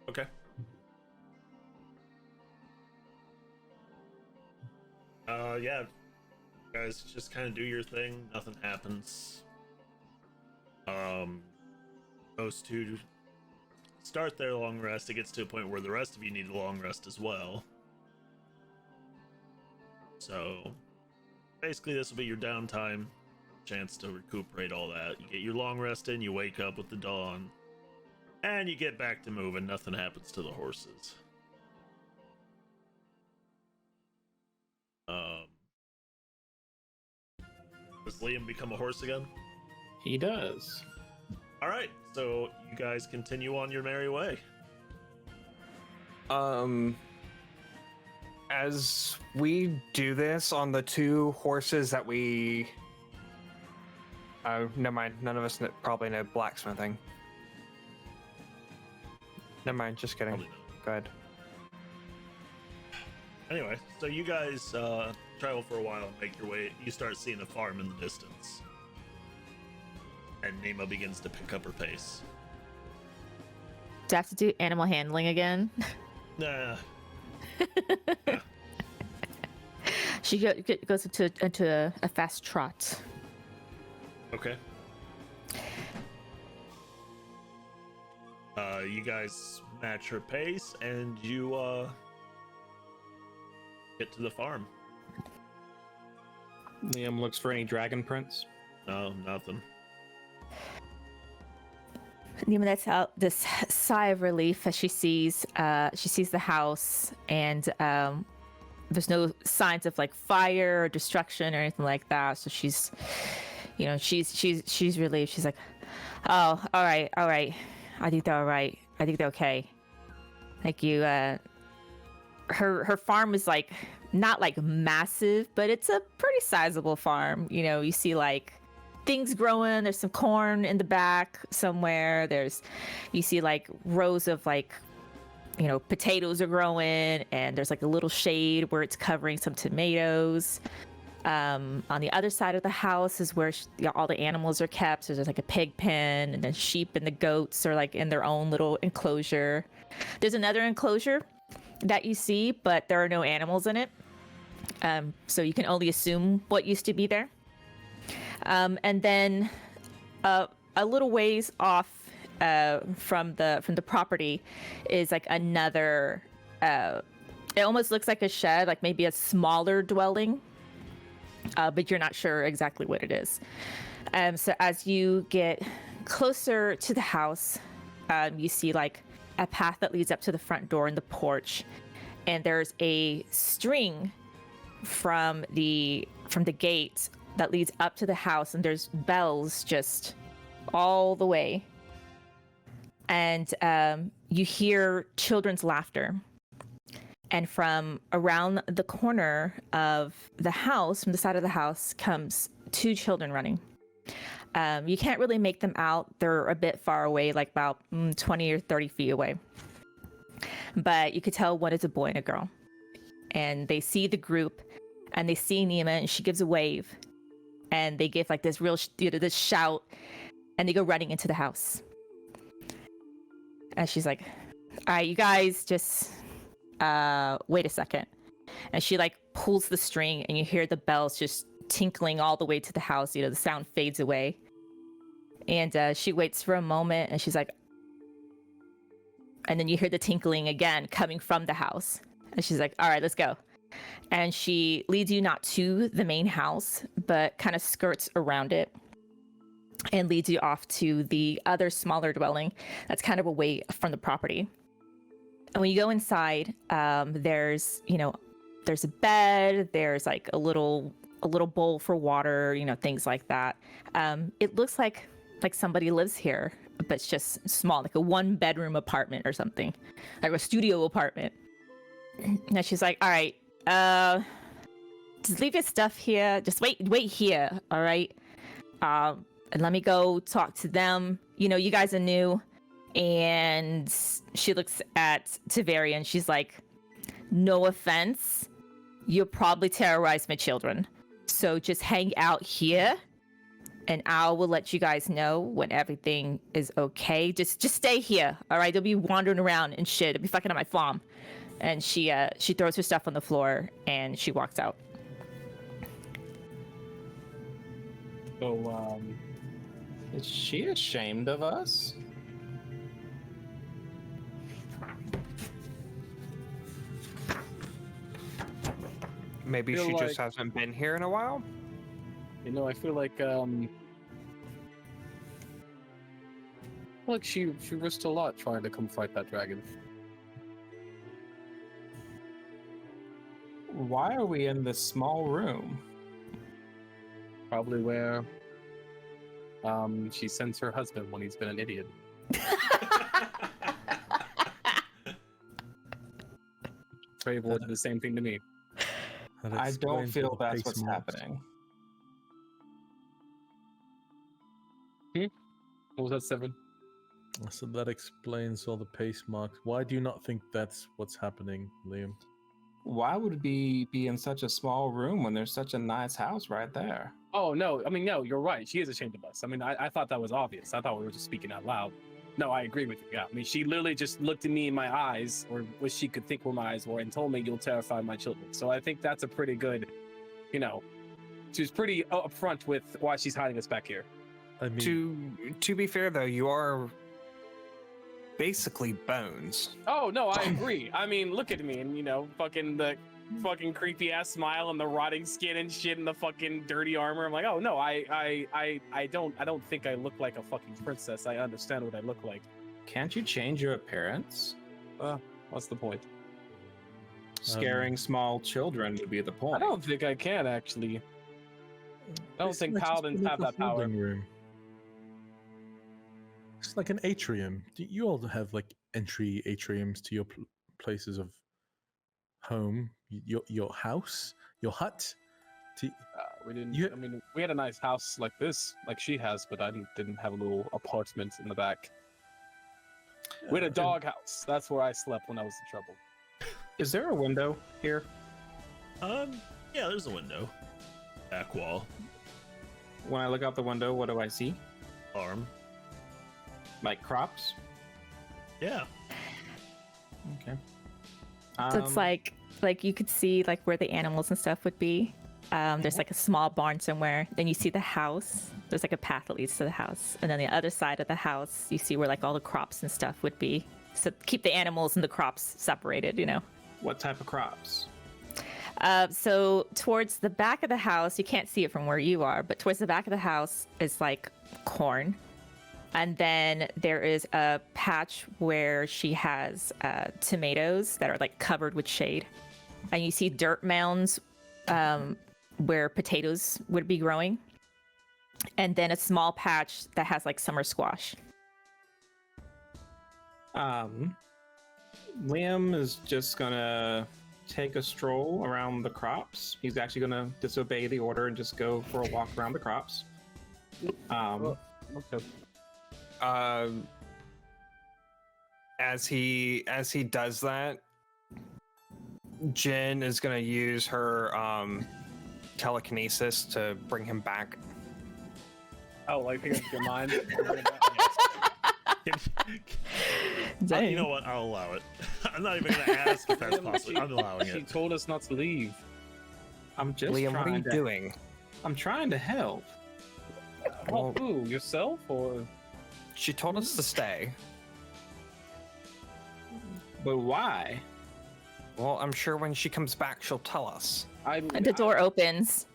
Okay. Yeah. You guys just kind of do your thing. Nothing happens. Those two start their long rest. It gets to a point where the rest of you need a long rest as well. So basically, this will be your downtime, chance to recuperate all that. You get your long rest in, you wake up with the dawn, and you get back to moving. Nothing happens to the horses. Does Liam become a horse again? He does. All right, so you guys continue on your merry way. As we do this on the two horses that we never mind, none of us probably know blacksmithing. Never mind, just kidding. Probably not. Go ahead. Anyway, so you guys travel for a while and make your way. You start seeing a farm in the distance. And Nima begins to pick up her pace. Do I have to do animal handling again? Nah. She goes into a fast trot. Okay. You guys match her pace, and you get to the farm. Liam looks for any dragon prints. No, nothing. Nima lets out this sigh of relief as she sees the house, and there's no signs of like fire or destruction or anything like that. So she's relieved. She's like, oh, all right. I think they're all right. I think they're okay. Like you, her farm is like not like massive, but it's a pretty sizable farm. You know, you see like things growing. There's some corn in the back somewhere. You see like rows of like, you know, potatoes are growing, and there's like a little shade where it's covering some tomatoes. On the other side of the house is where all the animals are kept. So there's like a pig pen, and the sheep and the goats are like in their own little enclosure. There's another enclosure that you see, but there are no animals in it. So you can only assume what used to be there. And then a little ways off from the property is like another. It almost looks like a shed, like maybe a smaller dwelling. But you're not sure exactly what it is. So as you get closer to the house, you see like a path that leads up to the front door and the porch, and there's a string from the gate that leads up to the house, and there's bells just all the way, and you hear children's laughter. And from around the corner of the house, from the side of the house, comes two children running. You can't really make them out. They're a bit far away, like about 20 or 30 feet away. But you could tell one is a boy and a girl. And they see the group, and they see Nima, and she gives a wave. And they give like this real, this shout, and they go running into the house. And she's like, all right, you guys just... wait a second. And she like pulls the string, and you hear the bells just tinkling all the way to the house. The sound fades away, and she waits for a moment, and she's like, and then you hear the tinkling again coming from the house, and she's like, all right, let's go. And she leads you not to the main house, but kind of skirts around it and leads you off to the other smaller dwelling that's kind of away from the property. And when you go inside, there's a bed, there's like a little bowl for water, things like that. It looks like somebody lives here, but it's just small, like a 1-bedroom apartment or something, like a studio apartment. And she's like, all right, just leave your stuff here. Just wait here, all right? And let me go talk to them. You guys are new. And she looks at Taveri, and she's like, no offense, you'll probably terrorize my children. So just hang out here, and I will let you guys know when everything is okay. Just stay here, all right? They'll be wandering around and shit. They'll be fucking up my farm. And she throws her stuff on the floor, and she walks out. So, is she ashamed of us? Maybe Feel she just like- hasn't been here in a while. You know, I feel like she risked a lot trying to come fight that dragon. Why are we in this small room? Probably where she sends her husband when he's been an idiot. Trayvor did the same thing to me. That I don't explains all feel the that's pace what's marks. happening. What was that, Seven? I said that explains all the pace marks. Why do you not think that's what's happening, Liam? Why would we be in such a small room when there's such a nice house right there? Oh no, I mean no, you're right. She is ashamed of us. I mean, I thought that was obvious. I thought we were just speaking out loud. No, I agree with you. Yeah, I mean, she literally just looked at me in my eyes, or what she could think were my eyes were, and told me, "You'll terrify my children." So I think that's a pretty good, you know, she was pretty upfront with why she's hiding us back here. I mean, To be fair though, you are basically bones. Oh no, I agree. I mean, look at me, and you know, fucking creepy ass smile and the rotting skin and shit and the fucking dirty armor. I'm like, oh no, I don't think I look like a fucking princess. I understand what I look like. Can't you change your appearance? What's the point? Scaring small children would be the point. I don't think I can actually. I don't it's think like just paladins like have a that power. holding room. It's like an atrium. You all have like entry atriums to your places of home, your house, your hut. We didn't. You- I mean, we had a nice house like this, like she has, but I didn't have a little apartment in the back. We had a dog house. That's where I slept when I was in trouble. Is there a window here? Yeah, there's a window. Back wall. When I look out the window, what do I see? Arm. Like crops? Yeah. Okay. So it's like you could see like where the animals and stuff would be. There's like a small barn somewhere. Then you see the house. There's like a path that leads to the house, and then the other side of the house, you see where like all the crops and stuff would be. So keep the animals and the crops separated, you know. What type of crops? So towards the back of the house, you can't see it from where you are, but towards the back of the house is like corn. And then there is a patch where she has tomatoes that are like covered with shade. And you see dirt mounds where potatoes would be growing. And then a small patch that has like summer squash. Liam is just gonna take a stroll around the crops. He's actually gonna disobey the order and just go for a walk around the crops. Okay. As he does that, Jin is gonna use her telekinesis to bring him back. Oh, like pick up your mind. You know what? I'll allow it. I'm not even gonna ask if that's possible. I'm allowing She it. told us not to leave. I'm just Liam, what are you trying to. doing? I'm trying to help. Help who? Yourself or? She told us to stay. But why? Well, I'm sure when she comes back, she'll tell us. And the door opens.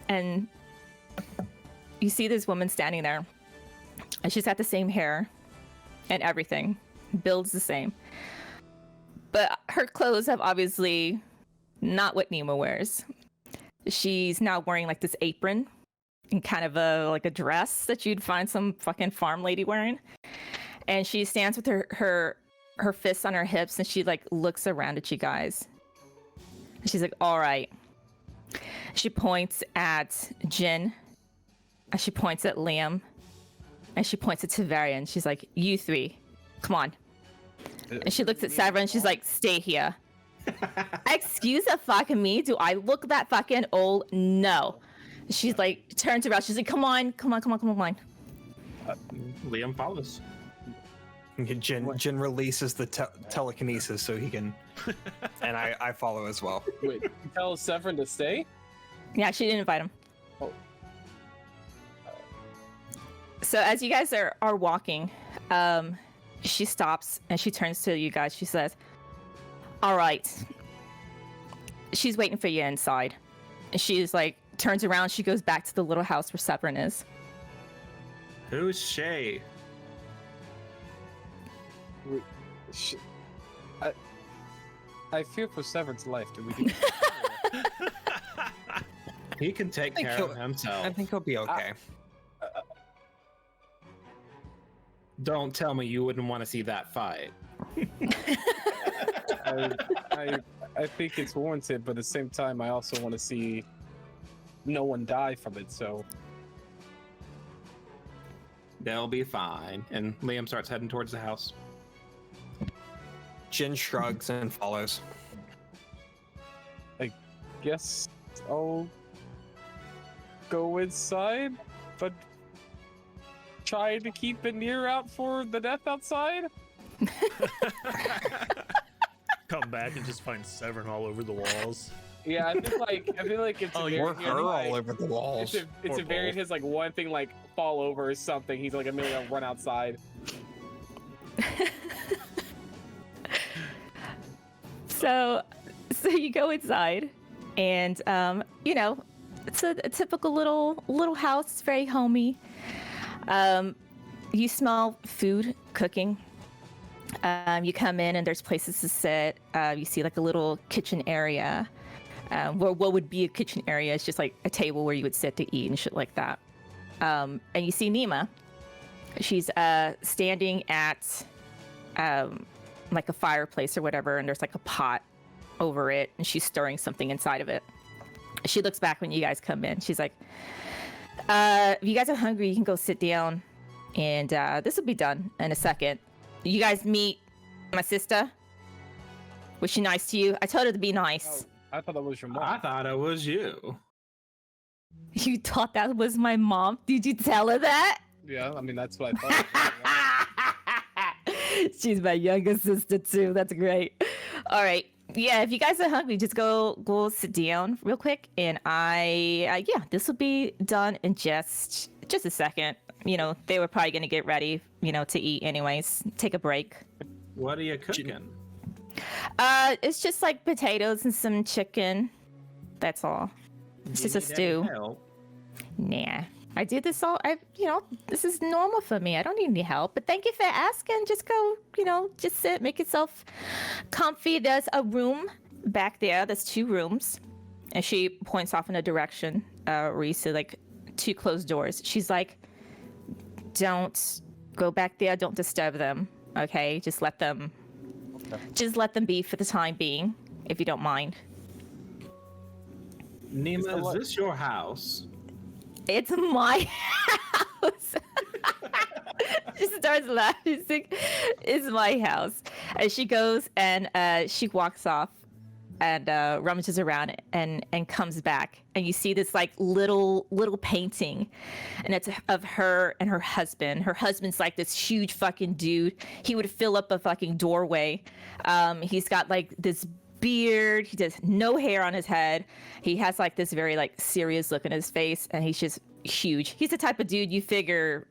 And you see this woman standing there. And she's got the same hair and everything. Builds the same. But her clothes have obviously not what Nemo wears. She's now wearing like this apron and kind of a dress that you'd find some fucking farm lady wearing. And she stands with her fists on her hips and she like looks around at you guys. And she's like, all right. She points at Jin. And she points at Liam. And she points at Tavarian. She's like, you three, come on. And she looks at Severin and she's like, stay here. Excuse the fucking me? Do I look that fucking old? No. She's like, turns around. She's like, come on. Liam follows. Jin releases the telekinesis so he can, and I follow as well. Wait, you tell Severin to stay? Yeah, she didn't invite him. Oh. So as you guys are walking, she stops and she turns to you guys. She says, all right, she's waiting for you inside. And she's like, turns around, she goes back to the little house where Severin is. Who's Shay? I fear for Severin's life. Do we do? He can take think care he'll- of himself. I think he'll be okay. Don't tell me you wouldn't want to see that fight. I think it's warranted, but at the same time, I also want to see no one die from it. So They'll be fine. And Liam starts heading towards the house. Jin shrugs and follows. guess I'll go inside, but try to keep an ear out for the death outside. Come back and just find Severin all over the walls. Yeah, I feel like it's Oh, a you're Or very- her like, all over the walls. It's Or a very both. his like one thing like fall over or something. He's like immediately gonna run outside. So you go inside, and you know, it's a typical little house. It's very homey. You smell food cooking. You come in and there's places to sit. You see like a little kitchen area. Where what would be a kitchen area is just like a table where you would sit to eat and shit like that. And you see Nima. She's standing at like a fireplace or whatever, and there's like a pot over it, and she's stirring something inside of it. She looks back when you guys come in. She's like, if you guys are hungry, you can go sit down, and this will be done in a second. You guys meet my sister. Was she nice to you? I told her to be nice. Oh, I thought that was your mom. I thought it was you. You thought that was my mom? Did you tell her that? Yeah, I mean that's what I thought. She's my younger sister too. That's great. All right. Yeah, if you guys are hungry, just go sit down real quick, and yeah, this will be done in just a second. You know, they were probably gonna get ready, you know, to eat anyways. Take a break. What are you cooking? It's just like potatoes and some chicken. That's all. It's just a stew. Nah. I do this all, this is normal for me. I don't need any help, but thank you for asking. Just go, just sit, make yourself comfy. There's a room back there. There's 2 rooms. And she points off in a direction where you see like 2 closed doors. She's like, don't go back there. Don't disturb them. Okay. Just let them be for the time being, if you don't mind. Nima, is this your house? It's my house. She starts laughing. She's like, it's my house. And she goes and she walks off and rummages around and comes back. And you see this like little painting, and it's of her and her husband. Her husband's like this huge fucking dude. He would fill up a fucking doorway. He's got like this beard. He does no hair on his head. He has like this very like serious look in his face, and he's just huge. He's the type of dude you figure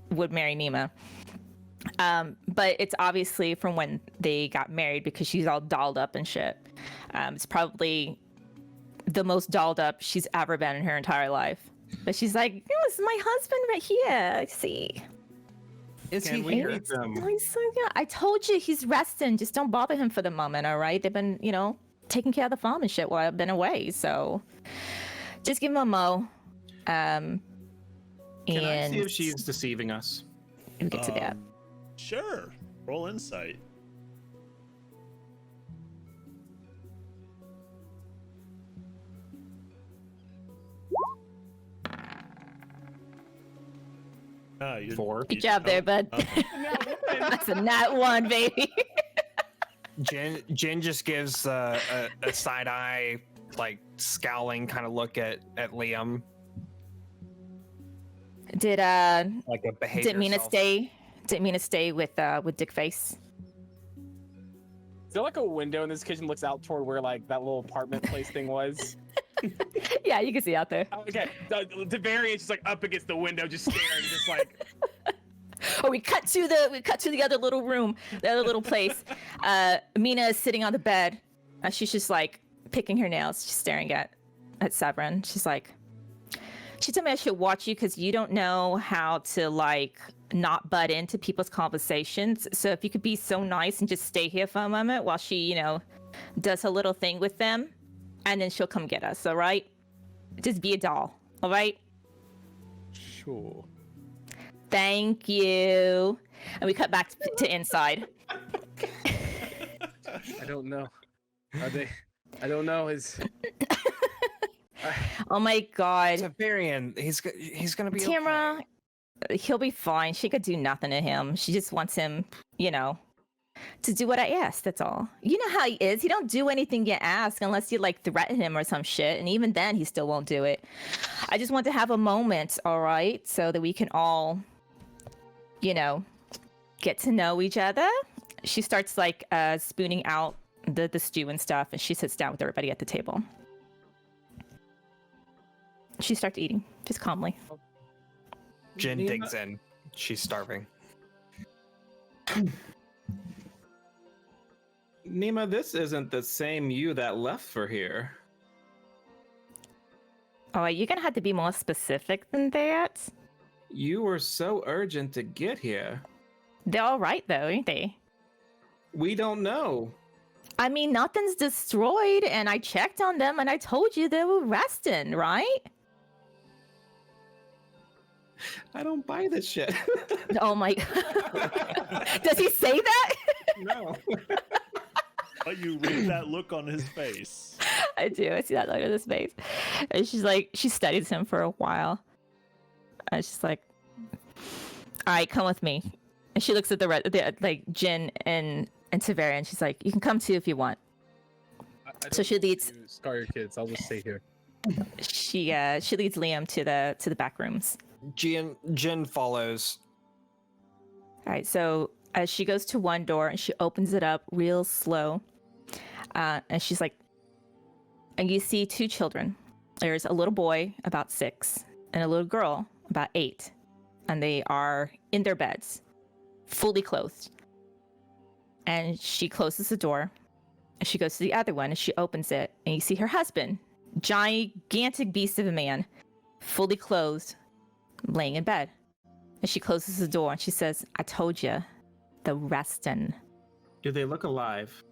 would marry Nima. But it's obviously from when they got married, because she's all dolled up and shit. It's probably the most dolled up she's ever been in her entire life. But she's like, this is my husband right here. See. Is Can he we here? meet them? Yeah, I told you he's resting. Just don't bother him for the moment, all right? They've been, taking care of the farm and shit while I've been away. So just give him a mo. Can I And see if she's deceiving us? we'll get to that. Sure. Roll insight. You're, 4. Good job there, bud. That's a nat 1, baby. Jin just gives a side eye, like scowling kind of look at Liam, Did like a behave didn't mean to yourself. stay with Dick Face. Is there like a window in this kitchen looks out toward where like that little apartment place thing was? Yeah, you can see out there. Okay, the variant just like up against the window, just staring, just like. Oh, we cut to the other little room, the other little place. Mina is sitting on the bed. She's just like picking her nails. She's staring at Severin. She's like, she told me I should watch you because you don't know how to like not butt into people's conversations. So if you could be so nice and just stay here for a moment while she, you know, does her little thing with them, and then she'll come get us. All right? Just be a doll. All right? Sure. Thank you. And we cut back to inside. I don't know. Are they? I don't know. Oh my god. Severian, he's gonna be Tamara, okay. he'll be fine. She could do nothing to him. She just wants him, you know, to do what I asked. That's all. You know how he is. He don't do anything you ask unless you like threaten him or some shit. And even then, he still won't do it. I just want to have a moment, all right, so that we can all, you know, get to know each other. She starts like spooning out the stew and stuff, and she sits down with everybody at the table. She starts eating, just calmly. Jin Nina- digs in. She's starving. Nima, this isn't the same you that left for here. Oh, you're gonna have to be more specific than that. You were so urgent to get here. They're all right though, ain't they? We don't know. I mean, nothing's destroyed, and I checked on them, and I told you they were resting, right? I don't buy this shit. Oh my! Does he say that? No. But you read that look on his face. I do. I see that look on his face, and she's like, she studies him for a while, and she's like, "All right, come with me." And she looks at like Jin and Severian, and she's like, "You can come too if you want." I So don't she want leads. to scar your kids. I'll just stay here. She leads Liam to the back rooms. Jin follows. All right, so as she goes to one door and she opens it up real slow, and she's like, and you see two children. There's a little boy about 6 and a little girl about 8, and they are in their beds, fully clothed. And she closes the door, and she goes to the other one, and she opens it, and you see her husband, gigantic beast of a man, fully clothed, laying in bed. And she closes the door and she says, "I told you, the restin'." Do they look alive?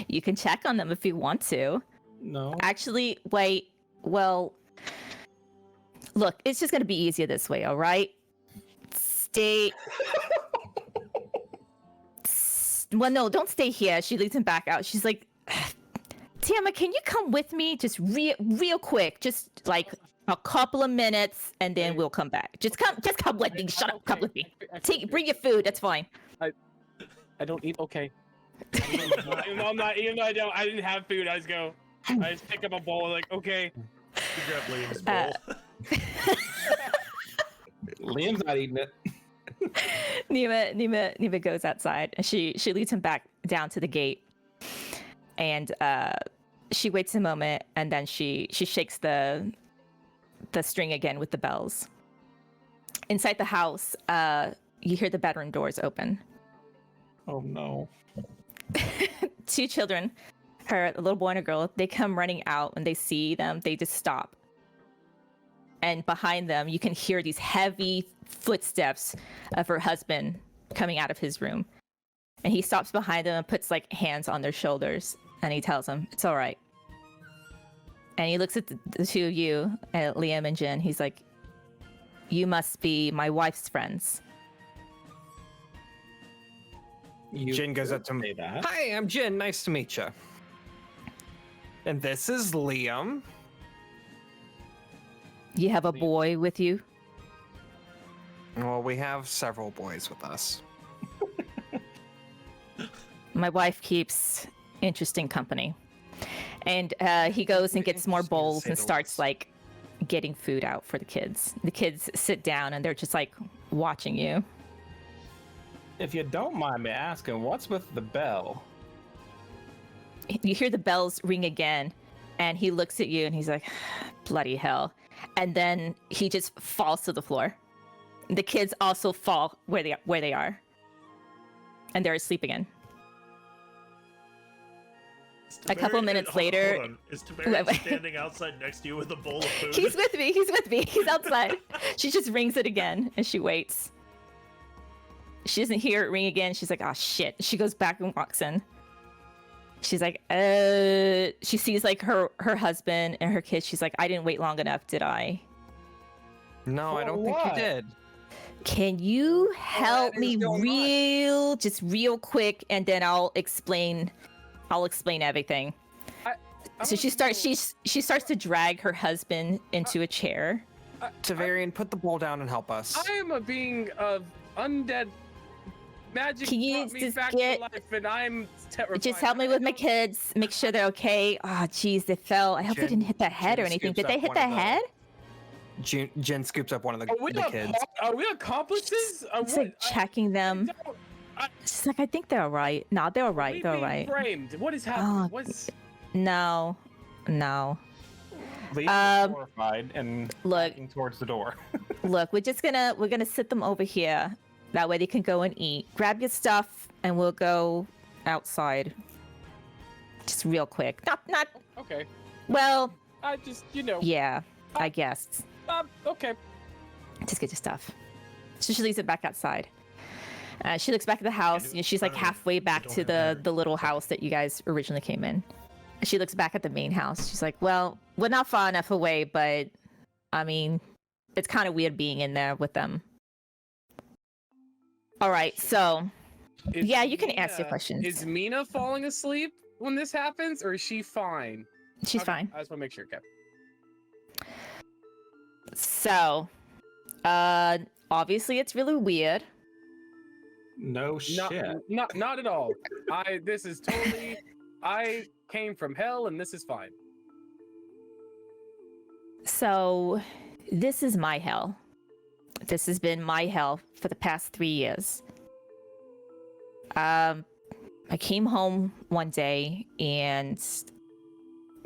You can check on them if you want to. No. Actually, wait. Well, look, it's just gonna be easier this way, all right? Stay. Well, no, don't stay here. She leads him back out. She's like, "Tama, can you come with me? Just real quick. Just like a couple of minutes, and then we'll come back. Just come with me. Shut up. Come with me. Bring your food. That's fine." I don't eat. Okay. Even though I didn't have food. I just pick up a bowl. Like, okay. You grab Liam's bowl. Liam's not eating it. Nima goes outside, and she leads him back down to the gate, and she waits a moment, and then she shakes the string again with the bells. Inside the house, you hear the bedroom doors open. Oh no. 2 children, a little boy and a girl, they come running out. When they see them, they just stop. And behind them, you can hear these heavy footsteps of her husband coming out of his room. And he stops behind them and puts like hands on their shoulders, and he tells them, "It's all right." And he looks at the two of you, Liam and Jin. He's like, "You must be my wife's friends." Jin goes up to me. that. "Hi, I'm Jin. Nice to meet you." And this is Liam. You have a boy with you? Well, we have several boys with us. My wife keeps interesting company. And he goes and gets more Interesting to bowls say and the starts least. like getting food out for the kids. The kids sit down and they're just like watching you. If you don't mind me asking, what's with the bell? You hear the bells ring again, and he looks at you and he's like, "Bloody hell." And then he just falls to the floor. The kids also fall where they are. And they're asleep again. A couple minutes later- hold on. Is Tiberian standing outside next to you with a bowl of food? He's with me. He's with me. He's outside. She just rings it again and she waits. She doesn't hear it ring again. She's like, oh shit. She goes back and walks in. She's like, she sees like her husband and her kids. She's like, I didn't wait long enough, did I? No, I don't think you did. Can you help is me going on? just real quick, and then I'll explain everything. So she starts to drag her husband into a chair. Tavarian, put the bowl down and help us. I am a being of undead magic. Can you brought me just back get- to life, and I'm terrified. Just help me with my kids. Make sure they're okay. Oh, jeez, they fell. I hope they Jen- didn't hit the head or Jen anything. scoops Did they up hit one the of the- head? Jen scoops up one of the kids. Are we accomplices? It's like checking them. She's like, I think they're all right. No, they're all right. They're all right. Framed. What is happening? Oh, What's No. Leah is horrified and look. walking towards the door. Look, we're gonna sit them over here. That way they can go and eat. Grab your stuff and we'll go outside. Just real quick. Not okay? well, I just yeah, I guess. Okay. Just get your stuff. So she leaves it back outside. She looks back at the house. You know, she's like halfway back to the little house that you guys originally came in. She looks back at the main house. She's like, well, we're not far enough away, but I mean, it's kind of weird being in there with them. All right, so yeah, you can ask your questions. Is Mina falling asleep when this happens, or is she fine? She's Okay, fine. I just want to make sure. Okay. So, obviously it's really weird. No shit. Not at all. This is totally. I came from hell, and this is fine. So, this is my hell. This has been my hell for the past 3 years. I came home one day and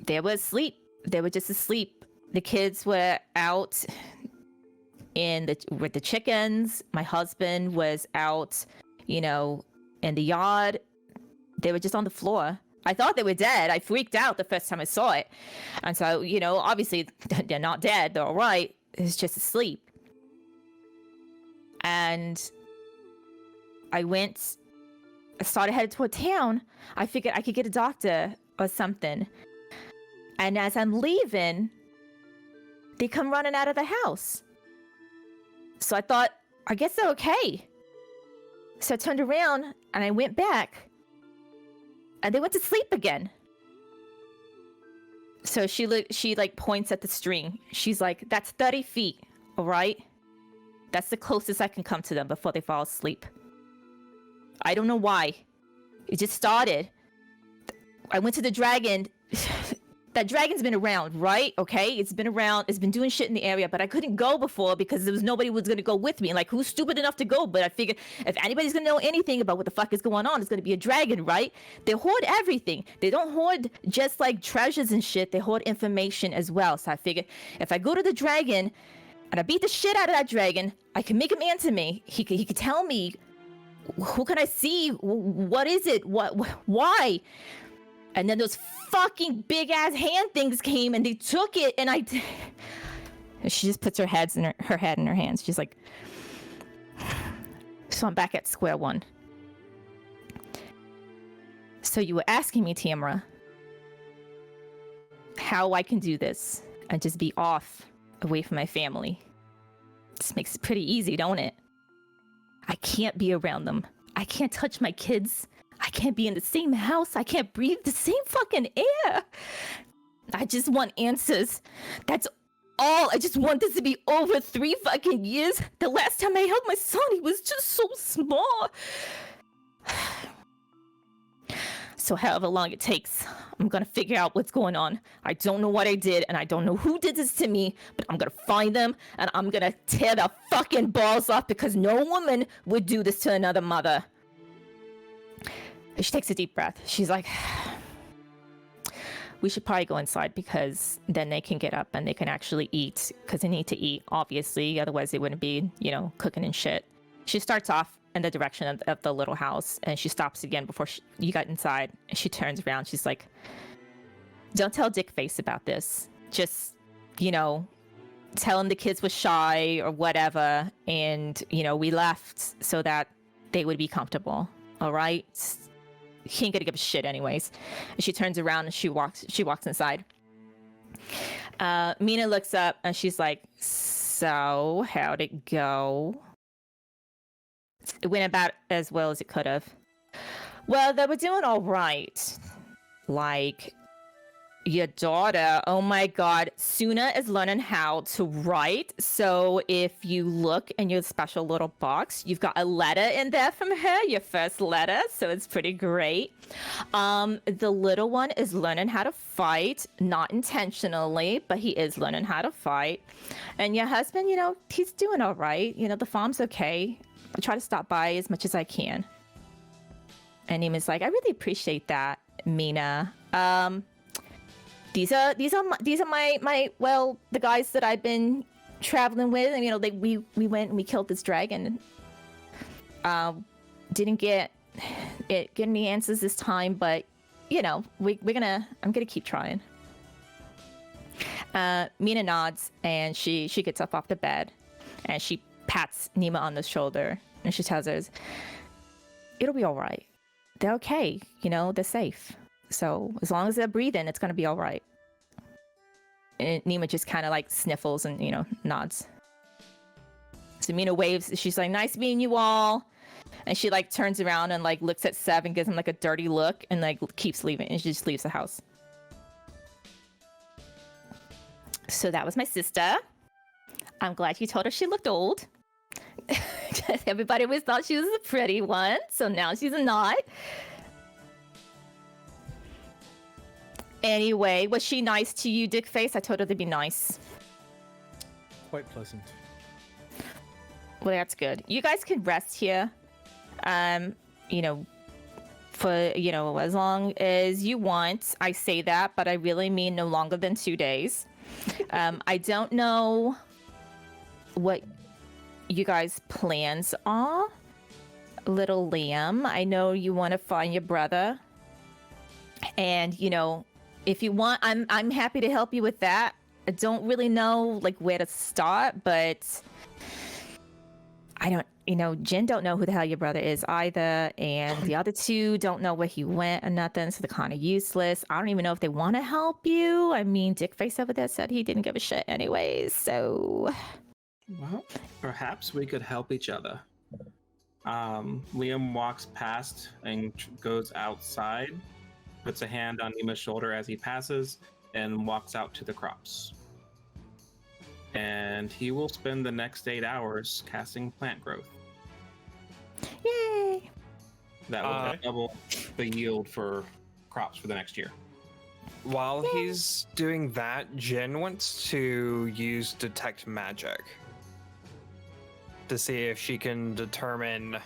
they were asleep. They were just asleep. The kids were out with the chickens. My husband was out, in the yard. They were just on the floor. I thought they were dead. I freaked out the first time I saw it. And so, obviously they're not dead. They're all right. It's just asleep. And I started headed toward town. I figured I could get a doctor or something. And as I'm leaving, they come running out of the house. So I thought, I guess they're okay. So I turned around and I went back. And they went to sleep again. So she points at the string. She's like, that's 30 feet, all right? That's the closest I can come to them before they fall asleep. I don't know why. It just started. I went to the dragon. That dragon's been around, right? Okay, it's been around. It's been doing shit in the area, but I couldn't go before because there was nobody who was gonna go with me. Like, who's stupid enough to go? But I figured if anybody's gonna know anything about what the fuck is going on, it's gonna be a dragon, right? They hoard everything. They don't hoard just like treasures and shit. They hoard information as well. So I figured if I go to the dragon and I beat the shit out of that dragon, I can make him answer me. He could tell me, who can I see? What is it? Why? And then those fucking big ass hand things came and they took it, and she just puts her head in her hands. She's like, so I'm back at square one. So you were asking me, Tamara, how I can do this and just be off away from my family. This makes it pretty easy, don't it? I can't be around them. I can't touch my kids. I can't be in the same house. I can't breathe the same fucking air. I just want answers. That's all. I just want this to be over 3 fucking years. The last time I held my son, he was just so small. So however long it takes, I'm gonna figure out what's going on. I don't know what I did, and I don't know who did this to me, but I'm gonna find them, and I'm gonna tear their fucking balls off because no woman would do this to another mother. She takes a deep breath. She's like, we should probably go inside because then they can get up and they can actually eat because they need to eat, obviously. Otherwise, they wouldn't be, cooking and shit. She starts off in the direction of the little house, and she stops again before you got inside. And she turns around. She's like, "Don't tell Dick Face about this. Just, tell him the kids were shy or whatever, and we left so that they would be comfortable. All right? He ain't gonna give a shit anyways." And she turns around and she walks inside. Mina looks up and she's like, "So how'd it go?" It went about as well as it could have. Well, they were doing all right. Like, your daughter, oh my god, Suna is learning how to write. So if you look in your special little box, you've got a letter in there from her, your first letter. So it's pretty great. The little one is learning how to fight, not intentionally, but he is learning how to fight. And your husband, he's doing all right. The farm's okay. I try to stop by as much as I can. And Neiman's like, "I really appreciate that, Mina. These are my the guys that I've been traveling with, and we went and we killed this dragon. Didn't get any answers this time, but I'm gonna keep trying." Mina nods and she gets up off the bed and she pats Nima on the shoulder and she tells her, "It'll be all right. They're okay. They're safe. So as long as they're breathing, it's gonna be all right." And Nima just kind of like sniffles and nods. So Mina waves. She's like, "Nice meeting you all." And she like turns around and like looks at Seb and gives him like a dirty look and like keeps leaving. And she just leaves the house. So that was my sister. I'm glad you told her she looked old. Everybody always thought she was the pretty one, so now she's not. Anyway, was she nice to you, Dick Face? I told her to be nice. Quite pleasant. Well, that's good. You guys can rest here. For as long as you want. I say that, but I really mean no longer than 2 days. I don't know what you guys' plans are, little Liam. I know you want to find your brother, and if you want, I'm happy to help you with that. I don't really know like where to start, but I don't, Jen don't know who the hell your brother is either, and the other two don't know where he went or nothing, so they're kind of useless. I don't even know if they want to help you. I mean, Dick Face over there said he didn't give a shit anyways, so... Well, perhaps we could help each other. Liam walks past and goes outside, puts a hand on Nima's shoulder as he passes, and walks out to the crops. And he will spend the next 8 hours casting plant growth. Yay! That will double the yield for crops for the next year. While he's doing that, Jen wants to use Detect Magic to see if she can determine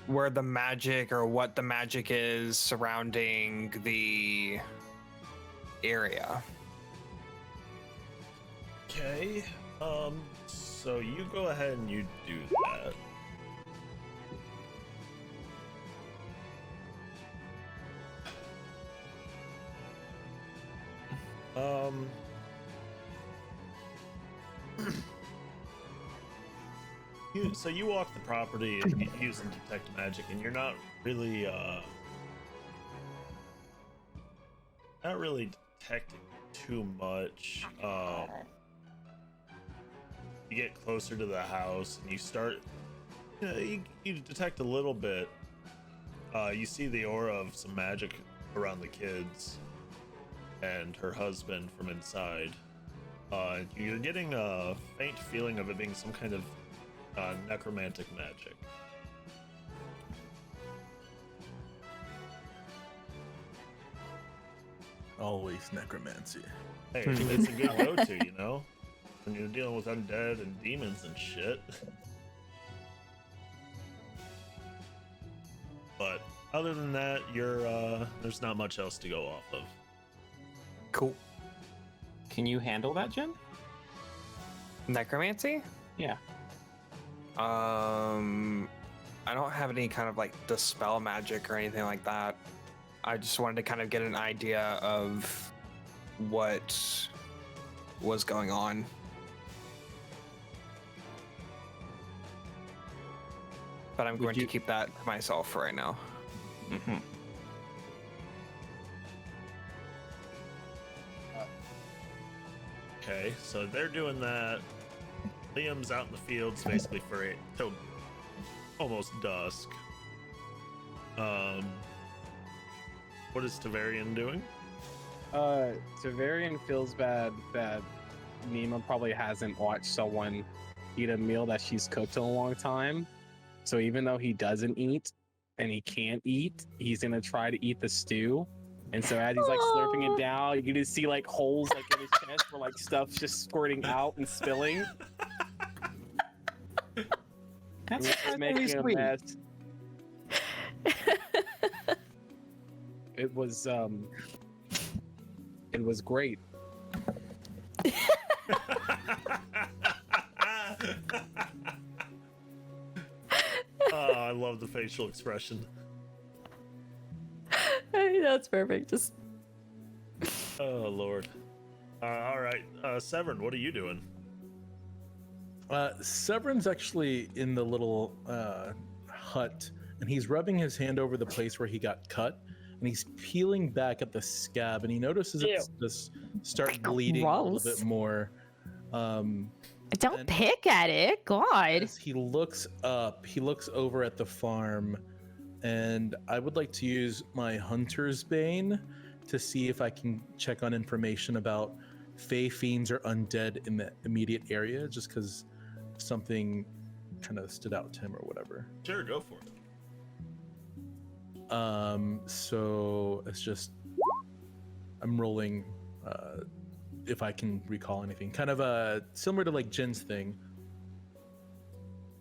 where the magic or what the magic is surrounding the area. Okay. So you go ahead and you do that. So you walk the property and using detect magic, and you're not really detecting too much. You get closer to the house and you start, you detect a little bit. You see the aura of some magic around the kids and her husband from inside. You're getting a faint feeling of it being some kind of necromantic magic. Always necromancy. Hey, it's a good go-to, when you're dealing with undead and demons and shit. But other than that, there's not much else to go off of. Cool. Can you handle that, Jen? Necromancy? Yeah. I don't have any kind of like dispel magic or anything like that. I just wanted to kind of get an idea of what was going on. But I'm going to keep that to myself for right now. Mm-hmm. Okay, so they're doing that. Liam's out in the fields basically for it till almost dusk. What is Tavarian doing? Tavarian feels bad that Nima probably hasn't watched someone eat a meal that she's cooked in a long time. So even though he doesn't eat and he can't eat, he's gonna try to eat the stew. And so as he's like slurping it down, you can just see like holes like in his chest where like stuff's just squirting out and spilling. That's It's making a sweet. mess. It was great. Oh, I love the facial expression. That's perfect. Just Oh Lord. All right, Severn, what are you doing? Severin's actually in the little hut, and he's rubbing his hand over the place where he got cut, and he's peeling back at the scab, and he notices it's just start bleeding a little Gross. bit more. don't And- pick at it. God. As he looks up, he looks over at the farm, and I would like to use my Hunter's Bane to see if I can check on information about Fey Fiends or undead in the immediate area, just because something kind of stood out to him or whatever. Sure, go for it. So it's just I'm rolling if I can recall anything. Kind of similar to like Jin's thing.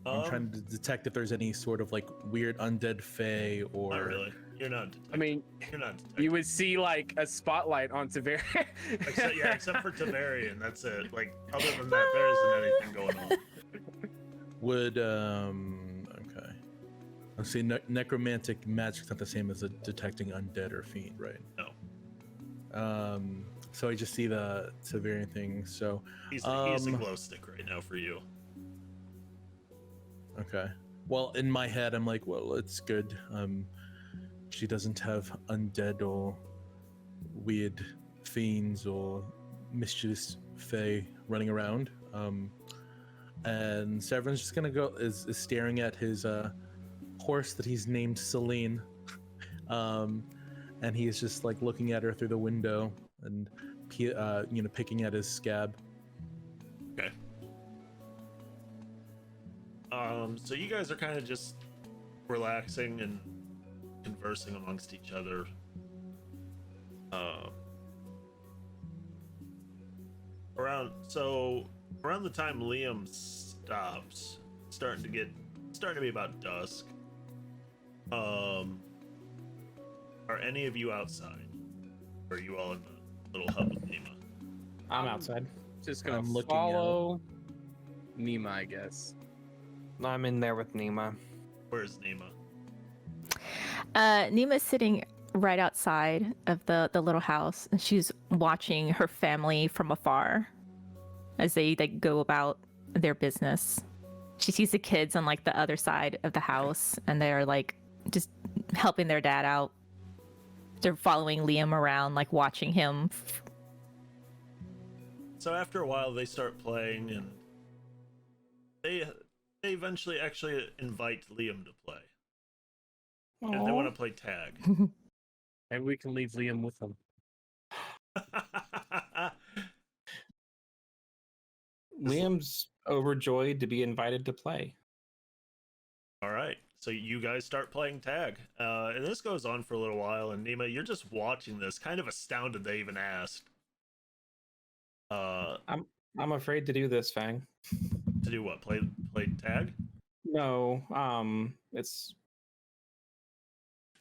I'm trying to detect if there's any sort of like weird undead Fey or Not really. You're not. I mean, You're not. Detecting. you would see like a spotlight on Tavarian. except for Tavarian, that's it. Like other than that, there isn't anything going on. Would okay. Let's see, necromantic magic's not the same as detecting undead or fiend, right? No. So I just see the Severian thing. So He's a glow stick right now for you. okay. Well, in my head, I'm like, well, it's good. She doesn't have undead or weird fiends or mischievous Fey running around. And Severin's just gonna go is staring at his horse that he's named Celine, and he's just like looking at her through the window and picking at his scab. Okay. So you guys are kind of just relaxing and conversing amongst each other. Around the time Liam stops, starting to be about dusk. Are any of you outside? Or are you all in the little hub with Nima? I'm outside. Just gonna I'm looking follow Nima, I guess. I'm in there with Nima. Where's Nima? Nima's sitting right outside of the little house, and she's watching her family from afar as they go about their business. She sees the kids on like the other side of the house, and they're like just helping their dad out. They're following Liam around, like watching him. So after a while, they start playing, and they eventually actually invite Liam to play. And they want to play tag. And we can leave Liam with them. Liam's overjoyed to be invited to play. All right, so you guys start playing tag, and this goes on for a little while. And Nima, you're just watching this, kind of astounded they even asked. I'm afraid to do this, Fang. To do what? Play tag? No, it's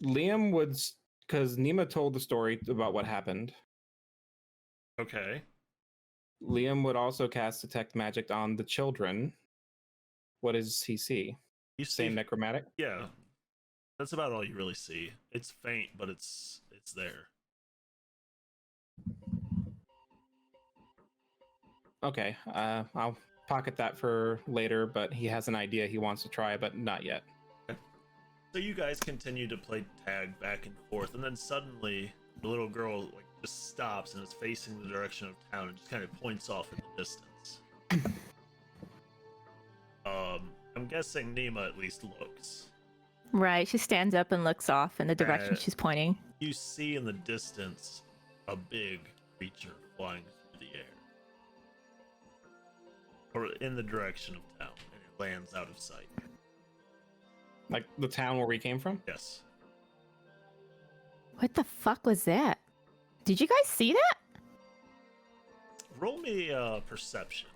Liam would, because Nima told the story about what happened. Okay. Liam would also cast detect magic on the children, What does he see? You Same see, necromantic? yeah, that's about all you really see. It's faint, but it's there. Okay, I'll pocket that for later, but he has an idea he wants to try, but not yet. So you guys continue to play tag back and forth, and then suddenly the little girl like just stops and is facing the direction of town and just kind of points off in the distance. I'm guessing Nima at least looks. Right. She stands up and looks off in the direction she's pointing. You see in the distance a big creature flying through the air. Or in the direction of town, and it lands out of sight. Like the town where we came from? Yes. What the fuck was that? Did you guys see that? Roll me perception.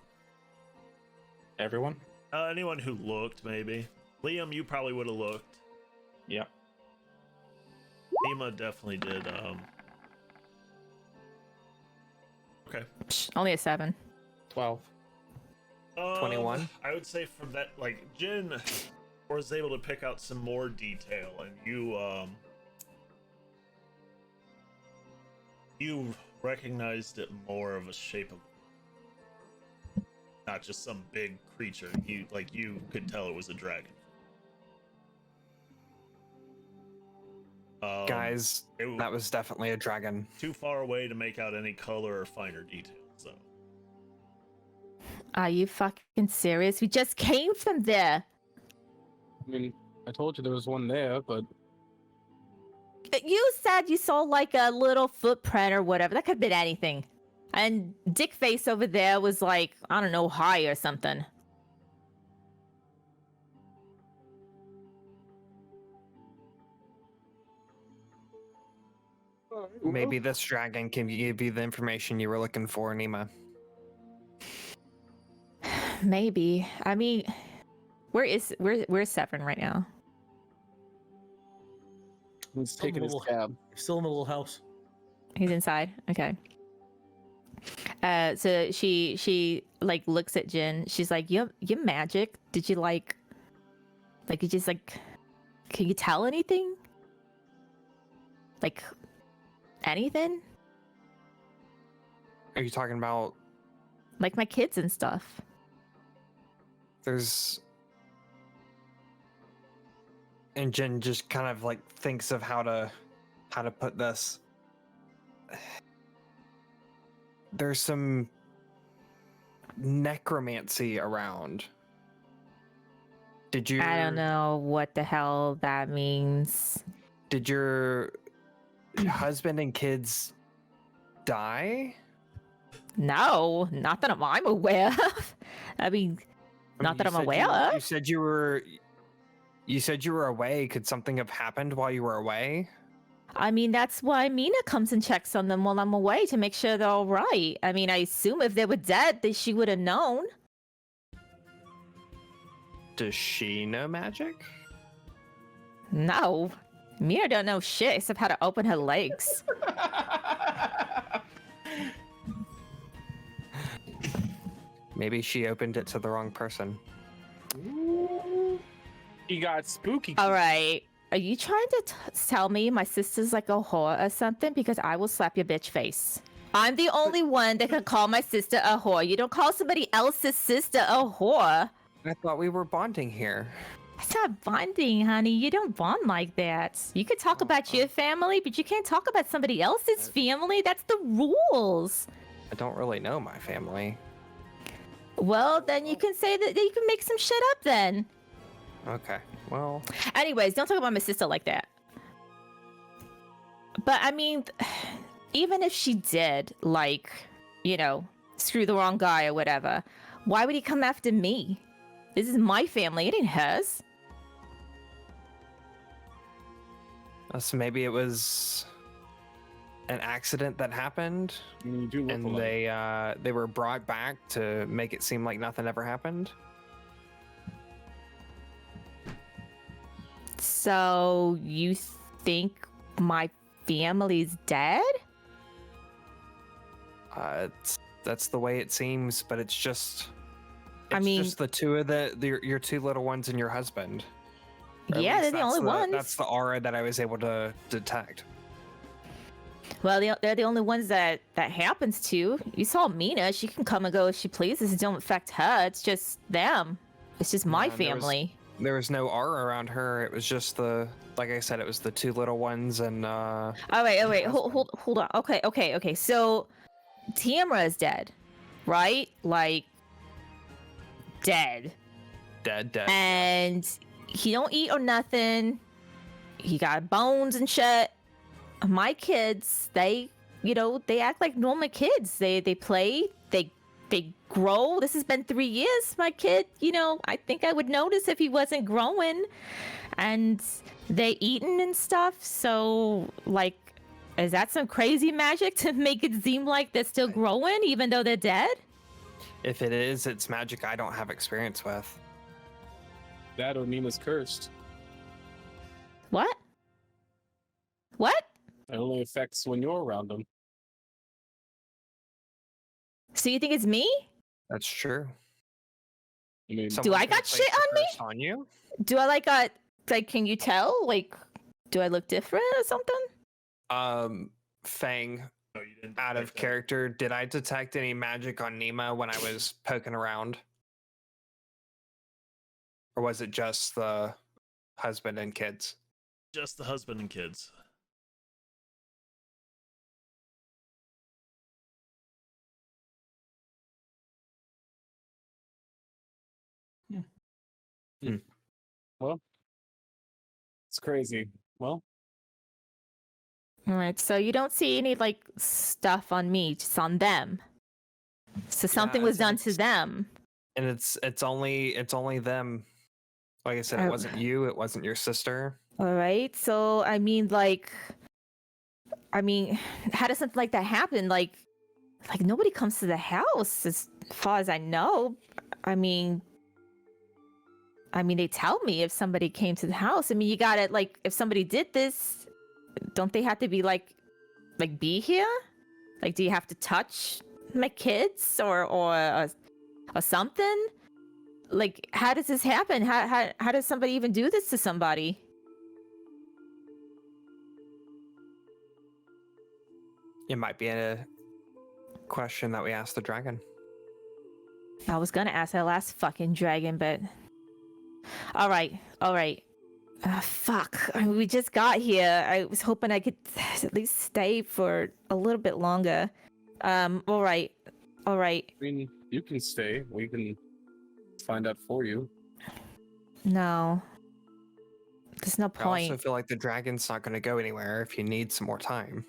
Everyone? Anyone who looked, maybe. Liam, you probably would have looked. Yep. Nima definitely did. Okay. Psh, only a 7. 12. 21? I would say from that, like, Jin was able to pick out some more detail, and you recognized it more of a shape of, not just some big creature. You could tell it was a dragon. Guys, that was definitely a dragon. Too far away to make out any color or finer details, so. Are you fucking serious? We just came from there. I mean, I told you there was one there, but You said you saw like a little footprint or whatever. That could have been anything. And Dick Face over there was like, I don't know, high or something. Maybe this dragon can give you the information you were looking for, Nima. Maybe. I mean, where's Severin right now? he's Still in taking the his little- cab. Still in the little house. He's inside. Okay. So she like looks at Jin. She's like, "You magic? Did you like you just like? Can you tell anything? Like anything? Are you talking about Like my kids and stuff?" there's and Jin just kind of like thinks of how to put this. There's some necromancy around. Did you I don't know what the hell that means. Did your husband and kids die? No, not that I'm aware of. I mean, not that I'm aware of. You said you were away. Could something have happened while you were away? I mean, that's why Mina comes and checks on them while I'm away to make sure they're all right. I mean, I assume if they were dead, that she would have known. Does she know magic? No, Mina don't know shit except how to open her legs. Maybe she opened it to the wrong person. He got spooky. All right. Are you trying to tell me my sister's like a whore or something? Because I will slap your bitch face. I'm the only one that can call my sister a whore. You don't call somebody else's sister a whore. I thought we were bonding here. It's not bonding, honey. You don't bond like that. You could talk about your family, but you can't talk about somebody else's family. That's the rules. I don't really know my family. Well, then you can say that you can make some shit up then. Okay. Well, Anyways, don't talk about my sister like that. But I mean, even if she did, like, screw the wrong guy or whatever, why would he come after me? This is my family. It ain't hers. so maybe it was an accident that happened, I mean, you do look and alike. they were brought back to make it seem like nothing ever happened. So you think my family's dead? That's the way it seems, but it's just It's mean, just the two of your two little ones and your husband. Or at yeah, they're least the that's only ones. That's the aura that I was able to detect. Well, they're the only ones that happens to. You saw Mina; she can come and go as she pleases. It don't affect her. It's just them. It's just my Yeah, family. There was no aura around her. It was just like I said, it was the two little ones and. Oh wait, husband. hold on. Okay. So, Tamara is dead, right? Like, dead. Dead. And he don't eat or nothing. He got bones and shit. My kids, they act like normal kids. They play, they grow. This has been 3 years. My kid, I think I would notice if he wasn't growing. And they eating and stuff. So, like, is that some crazy magic to make it seem like they're still growing even though they're dead? If it is, it's magic I don't have experience with. That or Nima's cursed. What? What? It only affects when you're around them. So you think it's me? That's true. I mean, Do I got shit on me? On you? Do I like can you tell? Like, do I look different or something? Fang, No, you didn't out of detect that. character, did I detect any magic on Nima when I was poking around? Or was it just the husband and kids? Just the husband and kids. well, it's crazy. Well, All right. So you don't see any like stuff on me, just on them. So something was done to them. And it's only them. Like I said, it Oh. wasn't you, it wasn't your sister. All right. So I mean, how does something like that happen? Like nobody comes to the house, as far as I know. I mean, they tell me if somebody came to the house. I mean, you gotta like, if somebody did this, don't they have to be like be here? Like, do you have to touch my kids or something? Like, how does this happen? How does somebody even do this to somebody? It might be a question that we asked the dragon. I was gonna ask that last fucking dragon, but all right. Fuck. I mean, we just got here. I was hoping I could at least stay for a little bit longer. All right. I mean, you can stay. We can find out for you. No. There's no I also point. feel like the dragon's not going to go anywhere if you need some more time.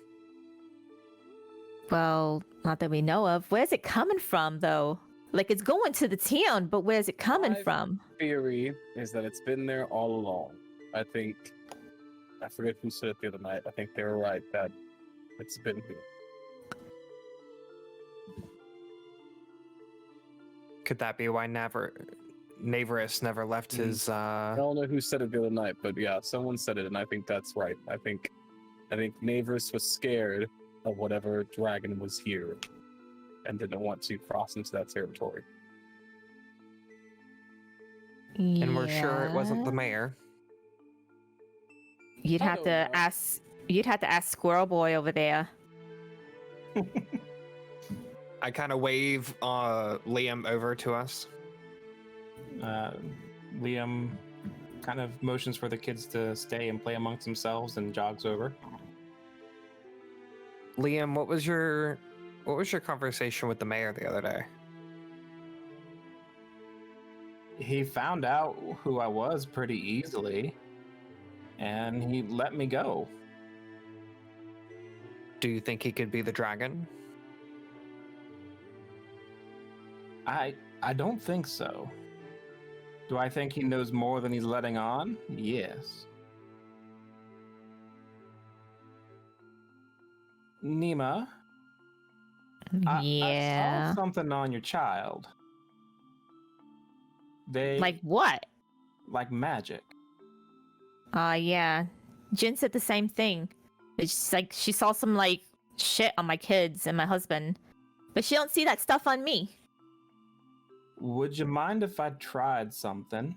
Well, not that we know of. Where's it coming from, though? Like, it's going to the town, but where's it coming I've- from? Theory is that it's been there all along. I forget who said it the other night. I think they were right that it's been here. Could that be why Navarus never left his I don't know who said it the other night, but yeah, someone said it, and I think that's right. I think Navarus was scared of whatever dragon was here, and didn't want to cross into that territory. and we're sure it wasn't the Yeah. mayor. You'd I have don't to know. ask. You'd have to ask Squirrel Boy over there. I kind of wave Liam over to us. Liam kind of motions for the kids to stay and play amongst themselves and jogs over. Liam, what was your conversation with the mayor the other day? He found out who I was pretty easily, and he let me go. Do you think he could be the dragon? I don't think so. Do I think he knows more than he's letting on? Yes. Nima, I Yeah. saw something on your child. They Like what? like magic. Yeah. Jin said the same thing. It's like she saw some like shit on my kids and my husband, but she don't see that stuff on me. Would you mind if I tried something?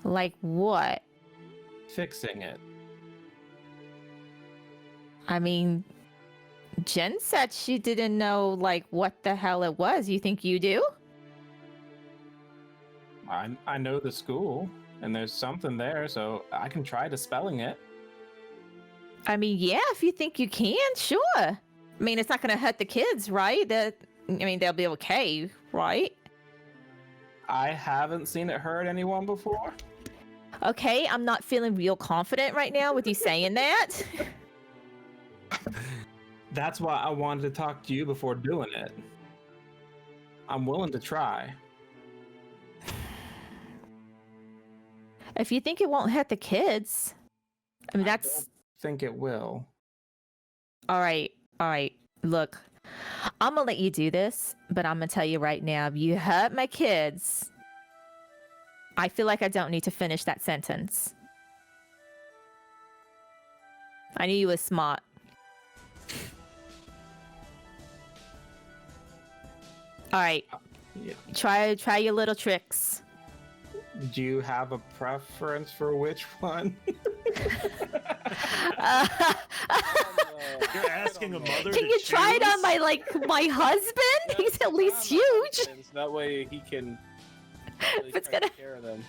Like what? Fixing it. I mean, Jen said she didn't know like what the hell it was. You think you do? I know the school, and there's something there, so I can try dispelling it. I mean, yeah, if you think you can, sure. I mean, it's not gonna hurt the kids, right? They'll be okay, right? I haven't seen it hurt anyone before. Okay, I'm not feeling real confident right now with you saying that. That's why I wanted to talk to you before doing it. I'm willing to try. If you think it won't hurt the kids, I mean, that's don't think it will. all right. All right. Look, I'm gonna let you do this, but I'm gonna tell you right now, if you hurt my kids, I feel like I don't need to finish that sentence. I knew you were smart. All right, Yeah. try your little tricks. Do you have a preference for which one? You're asking a mother Can to you try it on choose? my husband? He's at least huge. So that way he can really It's try to gonna- take care of them.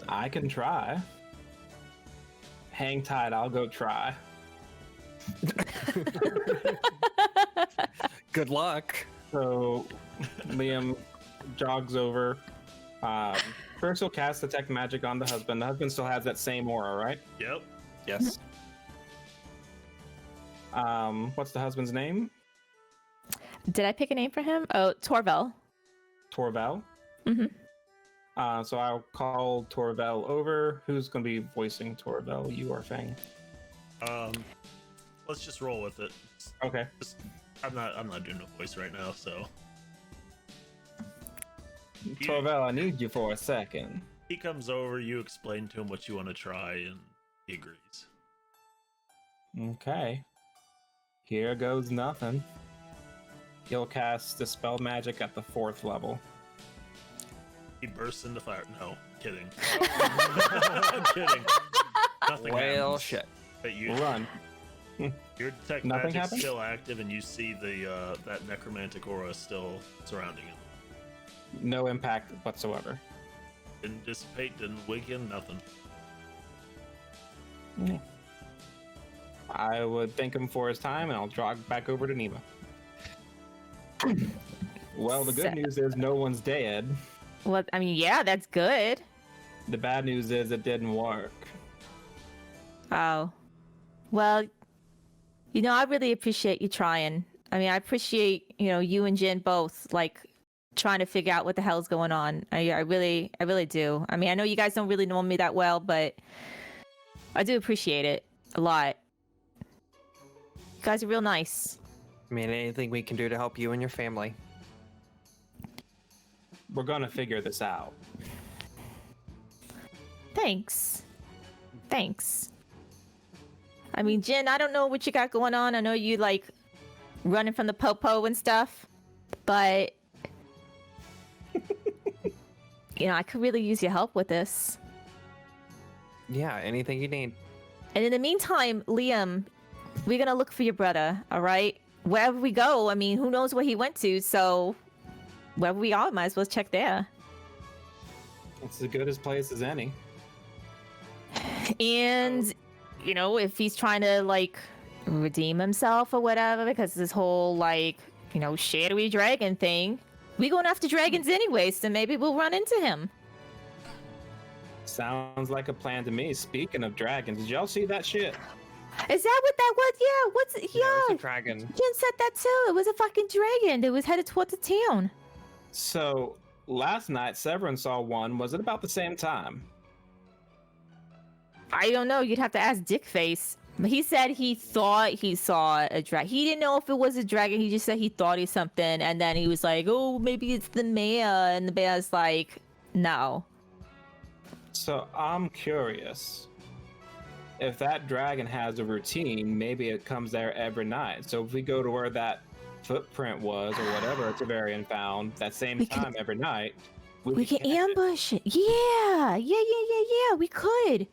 I can try. Hang tight, I'll go try. Good luck. So Liam jogs over. First he'll cast Detect Magic on the husband. The husband still has that same aura, right? Yep. Yes. What's the husband's name? Did I pick a name for him? Oh, Torvel. Torvel. Mhm. So I'll call Torvel over. Who's going to be voicing Torvel? You or Fang? Let's just roll with it. Okay. I'm not doing a voice right now, so Torvel, I need you for a second. he comes over, you explain to him what you want to try, and he agrees. Okay. Here goes nothing. He'll cast Dispel Magic at the 4th level. He bursts into fire. No, kidding. I'm kidding. Nothing Well, happens. shit. But you, Run. your detect Nothing magic's happens? still active, and you see the that necromantic aura still surrounding him. No impact whatsoever. Didn't dissipate, didn't weaken, nothing. I would thank him for his time, and I'll jog back over to Neva. Well, the good So- news is no one's dead. Well, I mean, yeah, that's good. The bad news is it didn't work. Oh. Well, I really appreciate you trying. I mean, I appreciate, you and Jen both, like, trying to figure out what the hell's going on. I really do. I mean, I know you guys don't really know me that well, but I do appreciate it a lot. You guys are real nice. I mean, anything we can do to help you and your family. We're gonna figure this out. Thanks. I mean, Jen, I don't know what you got going on. I know you, like, running from the popo and stuff, but I could really use your help with this. Yeah, anything you need. And in the meantime, Liam, we're gonna look for your brother, all right? Wherever we go, I mean, who knows where he went to, so wherever we are, might as well check there. It's as good a place as any. And, if he's trying to, like, redeem himself or whatever, because this whole, like, shadowy dragon thing, we going after dragons anyway, so maybe we'll run into him. Sounds like a plan to me. Speaking of dragons, did y'all see that shit? Is that what that was? Yeah, what's it? It's Yeah, a dragon. Jen said that too. It was a fucking dragon that was headed towards the town. So last night, Severin saw one. Was it about the same time? I don't know. You'd have to ask Dickface. But he said he thought he saw a dragon. He didn't know if it was a dragon. He just said he thought he something. And then he was like, oh, maybe it's the mayor. And the bear's like, no. So I'm curious. If that dragon has a routine, maybe it comes there every night. So if we go to where that footprint was or whatever Tavarian found that same We can- time every night, We can catch it. ambush it. Yeah. We could.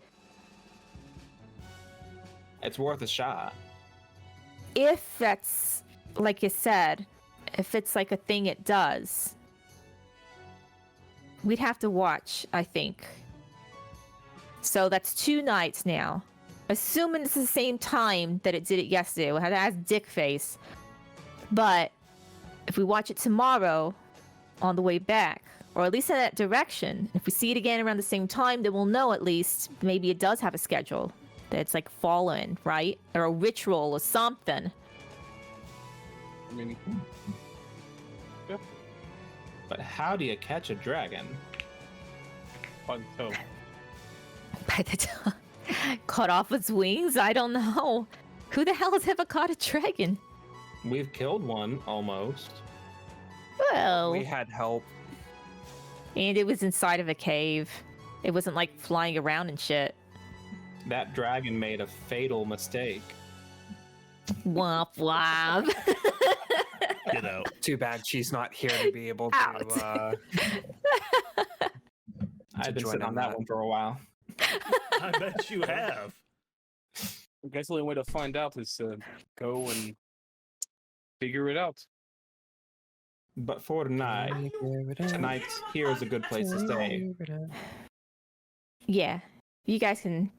It's worth a shot. If that's like you said, if it's like a thing it does, we'd have to watch, I think. So that's 2 nights now. Assuming it's the same time that it did it yesterday. We'll have to ask Dickface. But if we watch it tomorrow on the way back, or at least in that direction, if we see it again around the same time, then we'll know at least maybe it does have a schedule. That it's like fallen, right? Or a ritual or something. I mean, But how do you catch a dragon? fun toe. By the time cut off its wings? I don't know. Who the hell has ever caught a dragon? We've killed one almost. Well, We had help. and it was inside of a cave. It wasn't like flying around and shit. That dragon made a fatal mistake. Womp womp. Get out. Too bad she's not here to be able Out. to. I've been join sitting on on that that. one for a while. I bet you have. I guess the only way to find out is to go and figure it out. But for tonight, here's a good place to stay. Yeah, you guys can,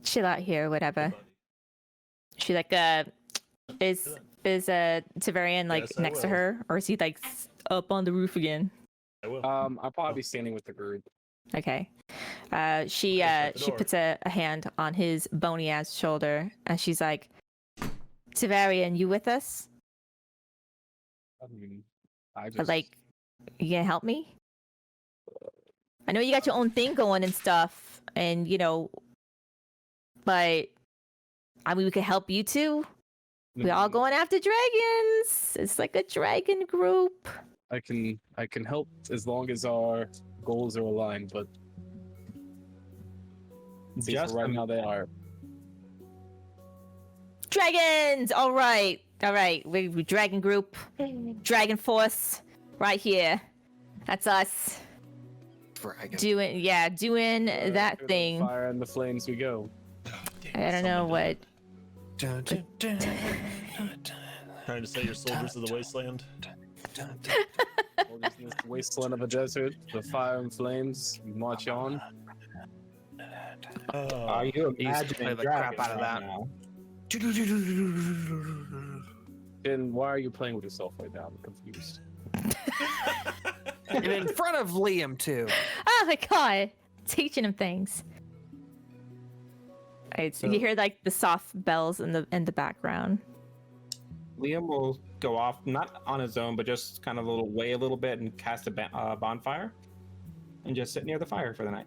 chill out here, whatever. She like is Tavarian like Yes, I next to will. her, or is he like up on the roof again? I will. I'll probably be standing with the group. Okay. She shut the she door. puts a hand on his bony ass shoulder, and she's like, Tavarian, you with us? I mean, I just Like, you gonna help me? I know you got your own thing going and stuff, and but I mean, we could help you too. We all going after dragons. It's like a dragon group. I can help as long as our goals are aligned, but see, Just for right a- now they are. Dragons! All right. We dragon group, dragon force, right here. That's us Dragon. doing that Through the thing. Fire and the flames we go. I don't know what. Dun, dun, dun, dun, Trying to say you're soldiers of the wasteland. dun, dun. We're just in this wasteland of a desert, the fire and flames, we march on. Are you I used to play imagining the crap dragons out of right that. now? Then why are you playing with yourself right now? I'm confused. And in front of Liam too. Oh my god! Teaching him things. Alright, so you hear like the soft bells in the background. Liam will go off, not on his own, but just kind of wait a little bit and cast a bonfire, and just sit near the fire for the night.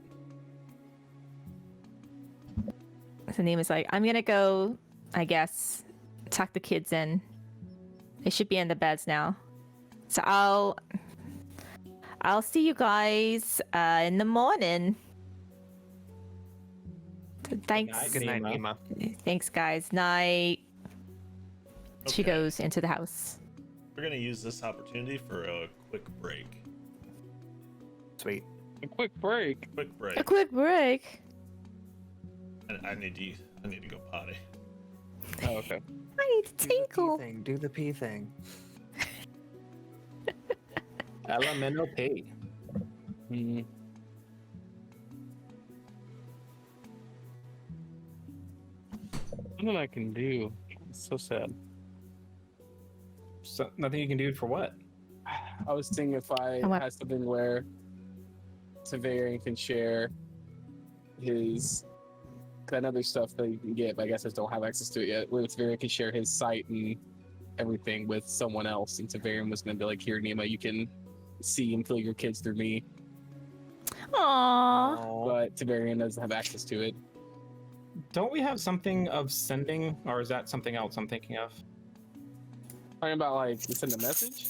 So Name is like, I'm gonna go, I guess, tuck the kids in. They should be in the beds now. So I'll see you guys in the morning. Thanks. Good night, Nima. Nima. Thanks, guys. Night. She Okay. goes into the house. We're gonna use this opportunity for a quick break. Sweet. A quick break. Quick break. A quick break. I need to go potty. Oh, okay. I need to Do the pee tinkle. thing. Do the pee thing. Elemental P. Hmm. Nothing I can do. It's so sad. So nothing you can do for what? I was thinking if I what? had something where Tavarian can share his. 'Cause I know there's stuff that you can get, but I guess I just don't have access to it yet. Where Tavarian can share his site and everything with someone else, and Tavarian was going to be like, "Here, Nima, you can see and feel your kids through me," Aww. but Tavarian doesn't have access to it. Don't we have something of sending, or is that something else I'm thinking of? Talking about like you send a message.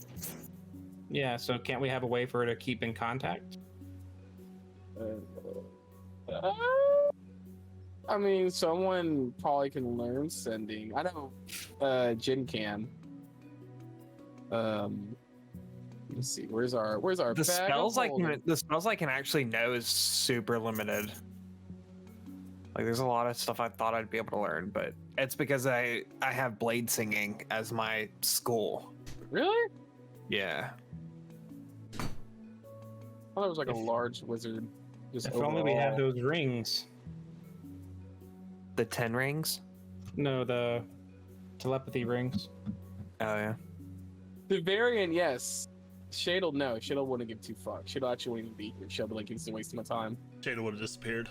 Yeah, so can't we have a way for her to keep in contact? I mean, someone probably can learn sending. I know Jin can. Let's see. Where's our The bag of spells holding? the spells I can actually know is super limited. Like there's a lot of stuff I thought I'd be able to learn, but it's because I have blade singing as my school. Really? Yeah. I thought it was like a If- large wizard. Just If only we had overall. those rings. The 10 rings? No, the telepathy rings. Oh yeah. The variant, yes. Shadel, no. Shadel wouldn't give two fucks. Shadel actually wouldn't even be here. Shadel would be like, this is a waste of my time. Jada would have disappeared.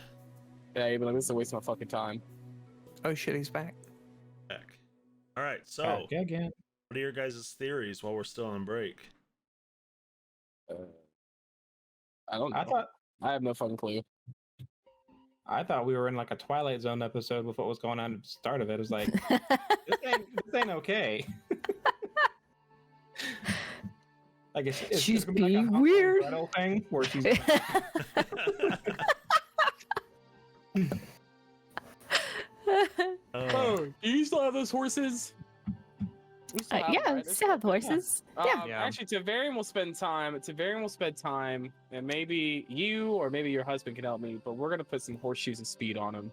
Yeah, he'd be like, this is a waste of my fucking time. Oh shit, he's back. Back. All right. So, Back again. what are your guys' theories while we're still on break? I don't know. I have no fucking clue. I thought we were in like a Twilight Zone episode with what was going on at the start of it. It was like, this ain't okay. I guess She's gonna be like a being Hansel and weird. Gretel thing where she's Oh, do you still have those horses? We still have them, yeah, right? They're still have still- horses. Yeah. Yeah. Actually, Tavarian will spend time. And maybe you or maybe your husband can help me. But we're gonna put some horseshoes of speed on him.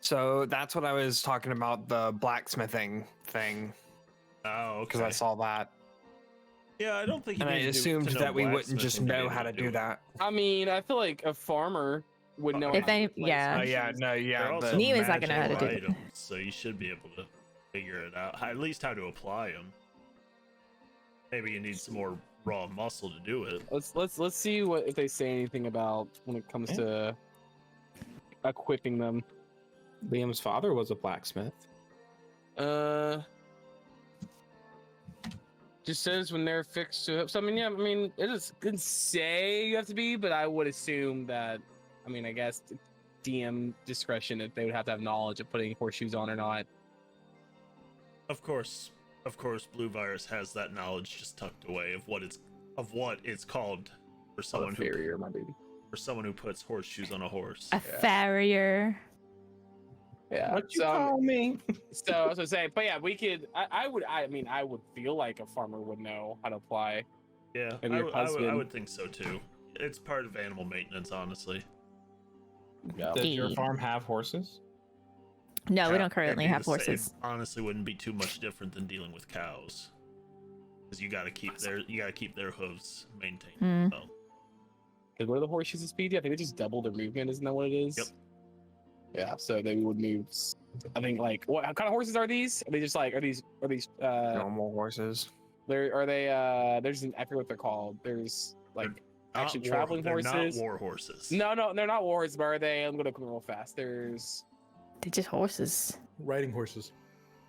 So that's what I was talking about, the blacksmithing thing, Oh, because okay. I saw that. Yeah, I don't think. You And I need to assumed to know that we wouldn't just blacksmithing know be how able to do it. that. I mean, I feel like a farmer would know. If how to any- place yeah. Oh yeah, horseshoes. no, They're yeah. also Neva's not gonna know how to magical do it. items, so you should be able to figure it out. At least how to apply them. Maybe you need some more raw muscle to do it. Let's see what if they say anything about when it comes to equipping them. Liam's father was a blacksmith. Just says when they're fixed to. So I mean, yeah, I mean, it doesn't say you have to be, but I would assume that. I mean, I guess DM discretion if they would have to have knowledge of putting horseshoes on or not. Of course, Blue Virus has that knowledge just tucked away of what it's called for someone who Farrier, my baby. for someone who puts horseshoes on a horse. A farrier. Yeah. What you so, call me? so I was gonna say, but yeah, we could. I would feel like a farmer would know how to apply. Yeah, Maybe your I husband. would think so too. It's part of animal maintenance, honestly. Yeah. Does your Yeah. farm have horses? No, we Cow- don't currently it'd be have the same- horses. It honestly wouldn't be too much different than dealing with cows, because you got to keep their hooves maintained. Hmm. So, Because what are the horseshoes of speed? Yeah, I think they just double their movement. Isn't that what it is? Yep. Yeah. So they would move. I think like what kind of horses are these? Are they just like are these Normal horses. they're just I forget what they're called. There's like not actually war- traveling they're horses. not war horses. No, they're not war horses, but are they? I'm gonna come real fast. There's They're just horses. Riding horses.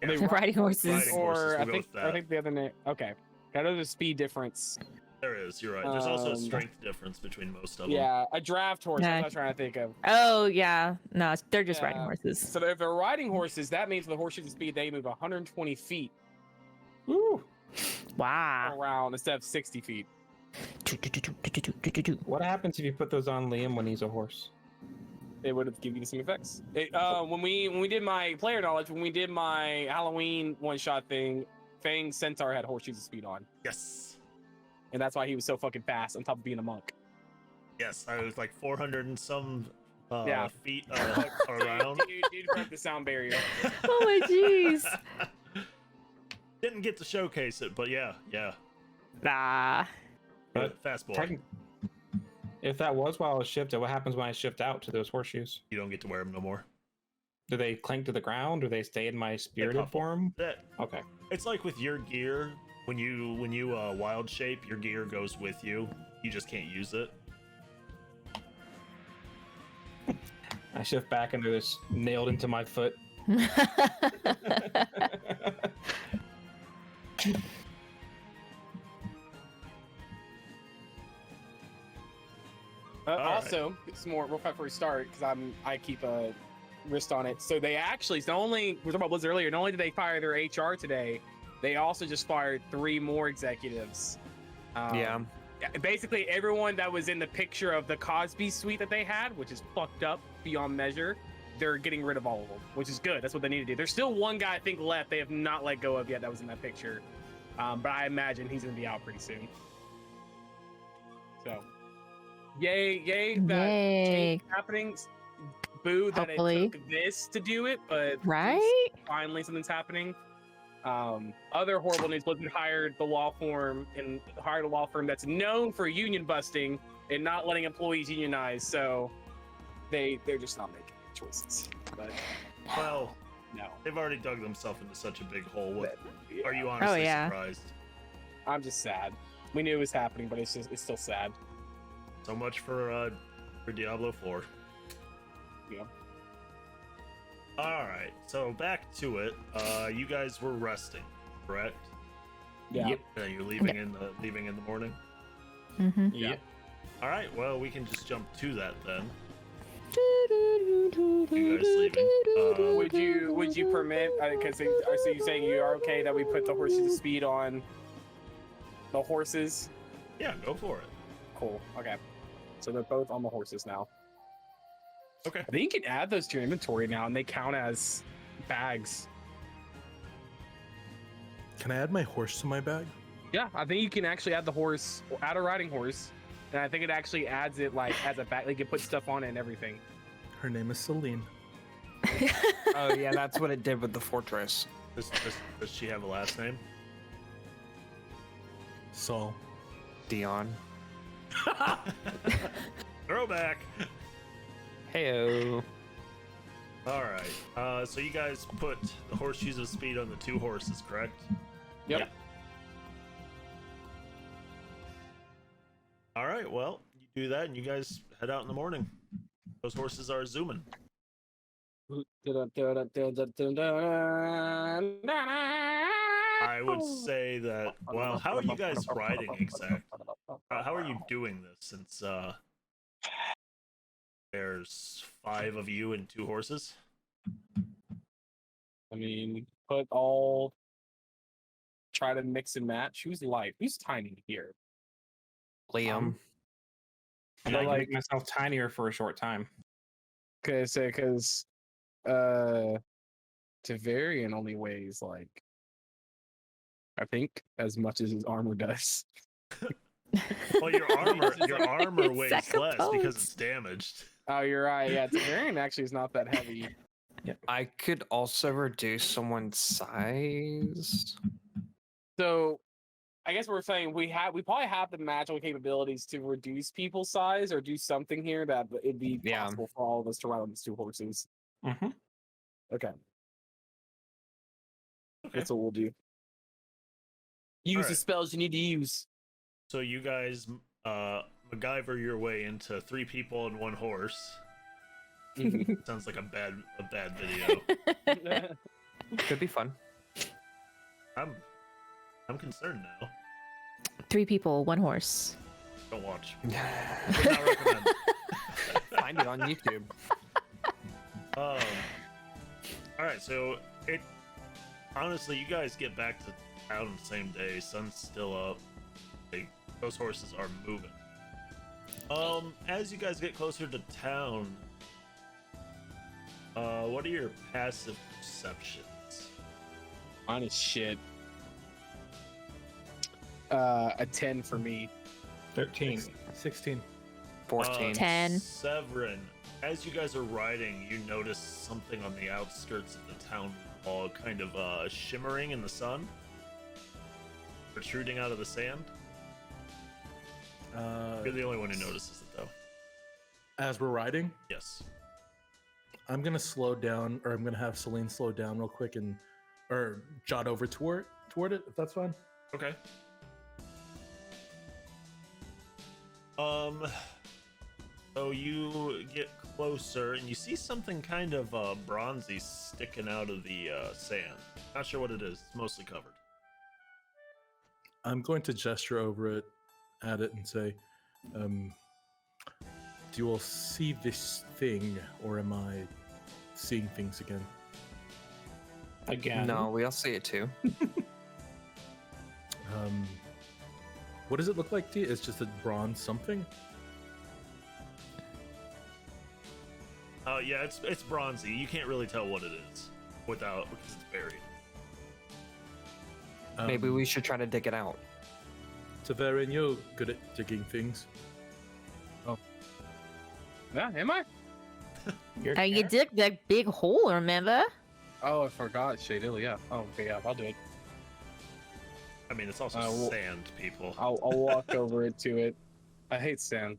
are they Riding horses. Riding horses, or we'll go with I that. think the other name. Okay, I know there's a speed difference. There is. You're right. There's also a Um, strength difference between most of them. Yeah, a draft horse. That's Yeah. what I was trying to think of. Oh yeah, no, they're just riding Yeah. horses. So if they're riding horses, that means the horseshoes of speed they move 120 feet Ooh. Wow. around instead of 60 feet. What happens if you put those on Liam when he's a horse? It would have given you some effects. When we did my player knowledge, when we did my Halloween one shot thing, Fang Centaur had horseshoes of speed on, Yes. and that's why he was so fucking fast on top of being a monk. Yes. I was like 400 and some Yeah. feet around. Dude broke the sound barrier. Oh my jeez. Didn't get to showcase it, but yeah. Nah. But Fast boy. Techn- If that was while I was shifted, what happens when I shift out to those horseshoes? You don't get to wear them no more. Do they clink to the ground? Do they stay in my spirited pop up. form? That Okay. it's like with your gear. When you wild shape, your gear goes with you. You just can't use it. I shift back and they're just nailed into my foot. right. Also, some more real quick before we start, because I keep a wrist on it. So they actually, we were talking about Blizzard earlier. Not only did they fire their HR today, they also just fired 3 more executives. Yeah. Basically, everyone that was in the picture of the Cosby suite that they had, which is fucked up beyond measure, they're getting rid of all of them, which is good. That's what they need to do. There's still one guy I think left they have not let go of yet that was in that picture. But I imagine he's gonna be out pretty soon. So, yay that Yay. change is happening. Boo that Hopefully. it took this to do it, but at least Right? finally something's happening. Other horrible news: Blizzard hired a law firm that's known for union busting and not letting employees unionize. So they're just not making choices. But Well, no, they've already dug themselves into such a big hole. What Yeah. are you honestly yeah. surprised? I'm just sad. We knew it was happening, but it's still sad. So much for Diablo 4. Yeah. All right, so back to it. You guys were resting, correct? Yeah. Yep. Yeah, you're leaving in the morning. Mm-hmm. Yep. All right, well we can just jump to that then. You guys leaving? Would you permit? Because so you're saying you are okay that we put the horses to speed on the horses? Yeah, go for it. Cool. Okay. So they're both on the horses now. Okay. I think you can add those to your inventory now, and they count as bags. Can I add my horse to my bag? Yeah, I think you can actually add the horse, add a riding horse, and I think it actually adds it like as a bag. Like you can put stuff on it and everything. Her name is Celine. Oh yeah, that's what it did with the fortress. Does she have a last name? Saul. Dion. Throwback. Heyo. All right. So you guys put the horseshoes of speed on the two horses, correct? Yep. Yeah. All right. Well, you do that, and you guys head out in the morning. Those horses are zooming. I would say that. Well, how are you guys riding exactly? How are you doing this? Since there's 5 of you and 2 horses. I mean, try to mix and match. Who's light? Who's tiny here? Liam. And But, I can like- make myself tinier for a short time. Because Tavarian only weighs like I think as much as his armor does. Well, your armor weighs It's less because opposed. it's damaged. Oh, you're right. Yeah, Tavarian actually is not that heavy. I could also reduce someone's size. So I guess we're saying we probably have the magical capabilities to reduce people's size or do something here that it'd be Yeah. possible for all of us to ride on these 2 horses. Mm-hmm. Okay, Okay. that's what we'll do. Use the Alright. spells you need to use. So you guys MacGyver your way into 3 people and 1 horse. Sounds like a bad video. Could be fun. I'm concerned now. 3 people, 1 horse. Don't watch. Would not recommend. Find it on YouTube. All right, so honestly, you guys get back to town the same day. Sun's still up. Those horses are moving. As you guys get closer to town, what are your passive perceptions? Mine is shit. A 10 for me. 13. 16. 14. 10. Severin, as you guys are riding, you notice something on the outskirts of the town wall, kind of shimmering in the sun, protruding out of the sand. You're the only one who notices it, though. As we're riding, Yes. I'm gonna slow down, or I'm gonna have Celine slow down real quick or jot over toward it, if that's fine. Okay. So you get closer and you see something kind of bronzy sticking out of the sand. Not sure what it is. It's mostly covered. I'm going to gesture over it, at it, and say, "Do you all see this thing, or am I seeing things again?" Again. No, we all see it too. What does it look like to you? It's just a bronze something? Yeah, it's bronzy. You can't really tell what it is because it's buried. Maybe we should try to dig it out. Tavarian, you're good at digging things. Yeah, am I? You dig that big hole, remember? Oh, I forgot, Shadil. Yeah. Oh, okay. Yeah, I'll do it. I mean, it's also well- sand, people. I'll walk over to it. I hate sand.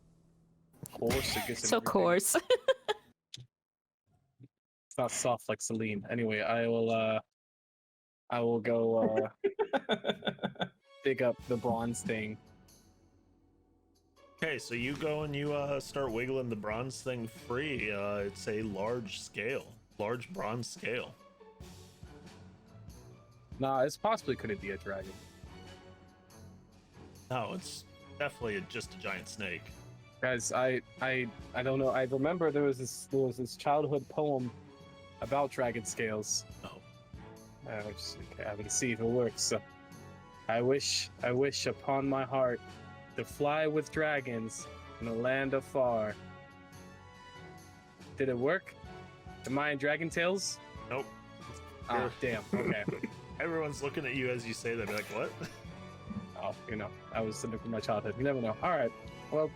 Coarse, it gets in So everything. coarse. It's not soft like Celine. Anyway, I will go dig up the bronze thing. Okay, so you go and you start wiggling the bronze thing free. It's a large bronze scale. Nah, it's possibly couldn't be a dragon. No, it's definitely just a giant snake. Guys, I don't know. I remember there was this childhood poem about dragon scales. Oh. I was just having to see if it works. So, I wish upon my heart to fly with dragons in a land afar. Did it work? Am I in Dragon Tales? Nope. Ah, damn. Okay. Everyone's looking at you as you say that, be like, what? Oh, I was thinking from my childhood. You never know. All right. Well,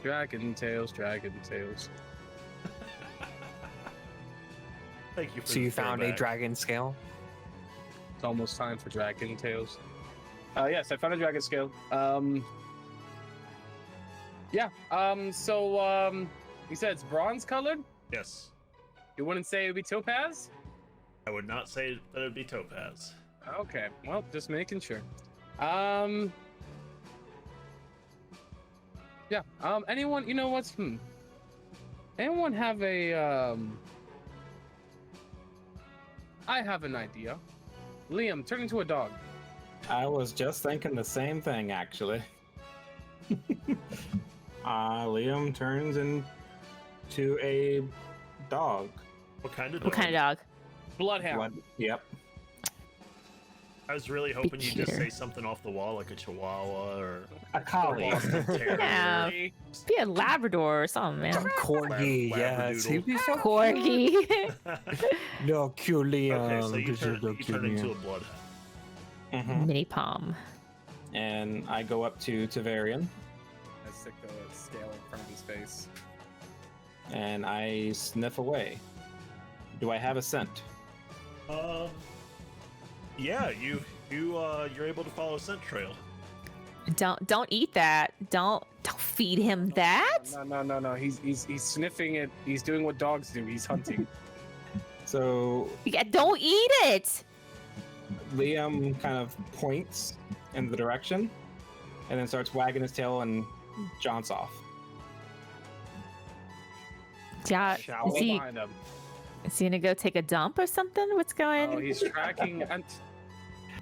Dragon Tales, Dragon Tales. Thank you for So the you found a throwback. dragon scale? It's almost time for Dragon Tales. Yes, I found a dragon scale. Yeah. So you said it's bronze colored? Yes. You wouldn't say it would be topaz? I would not say that it would be topaz. Okay. Well, just making sure. Yeah. Anyone, you know what's anyone have a I have an idea. Liam, turn into a dog. I was just thinking the same thing, actually. Liam turns into a dog. What kind of dog? What kind of dog? Bloodhound. Blood- Yep. I was really hoping you'd just cuter. say something off the wall, like a Chihuahua or A collie. Boston Terrier. Yeah. Be a Labrador or something, man. Corgi, yes. He'd be so Corgi. No, cute Liam. Okay, so you this is turn, so you cute, turn into Liam. a bloodhound. Mhm. Mini palm. And I go up to Tavarian I stick the scale in front of his face. and I sniff away. Do I have a scent? Yeah, you're able to follow a scent trail. Don't eat that. Don't feed him that. No. He's sniffing it. He's doing what dogs do. He's hunting. So Yeah, don't eat it. Liam kind of points in the direction and then starts wagging his tail and jaunts off. Yeah, Shall is Go he behind him. gonna go take a dump or something? What's going? Oh, he's tracking and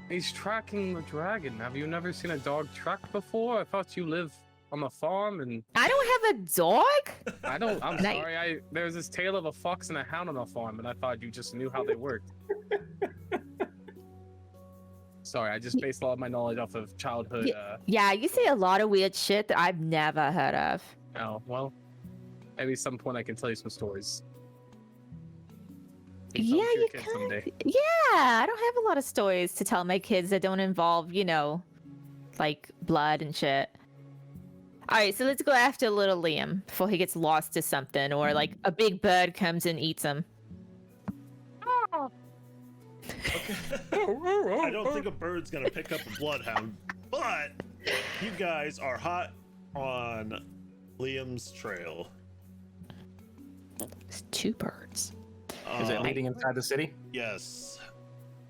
he's tracking the dragon. Have you never seen a dog track before? I thought you live on the farm, and I don't have a dog. I don't. I'm Nice. sorry. There's this tale of a fox and a hound on a farm, and I thought you just knew how they worked. Sorry, I just based a lot of my knowledge off of childhood. Yeah, you say a lot of weird shit that I've never heard of. Oh well, maybe at some point I can tell you some stories. Tell Yeah, them to your you kids kind someday. Yeah, I don't have a lot of stories to tell my kids that don't involve, like blood and shit. All right, so let's go after little Liam before he gets lost to something, or like a big bird comes and eats him. Okay. I don't think a bird's gonna pick up a bloodhound, but you guys are hot on Liam's trail. It's two birds. Is it leading inside the city? Yes.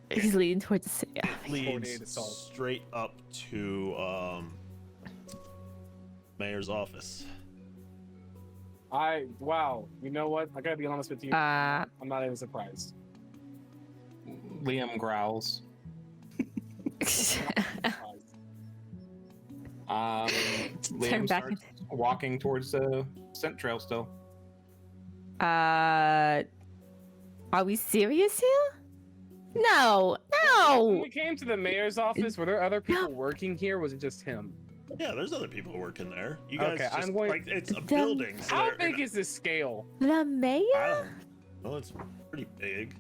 He's leading towards the city. It Coordinated leads assault. straight up to mayor's office. Wow. You know what? I gotta be honest with you. Uh, I'm not even surprised. Liam growls. Liam back starts walking towards the scent trail still. are we serious here? No, When no. we came to the mayor's office, were there other people working here? Was it just him? Yeah, there's other people working there. You guys Okay, just, I'm going- like, it's a The- building. So How they're big not- is this scale? The mayor? I don't know. It's pretty big.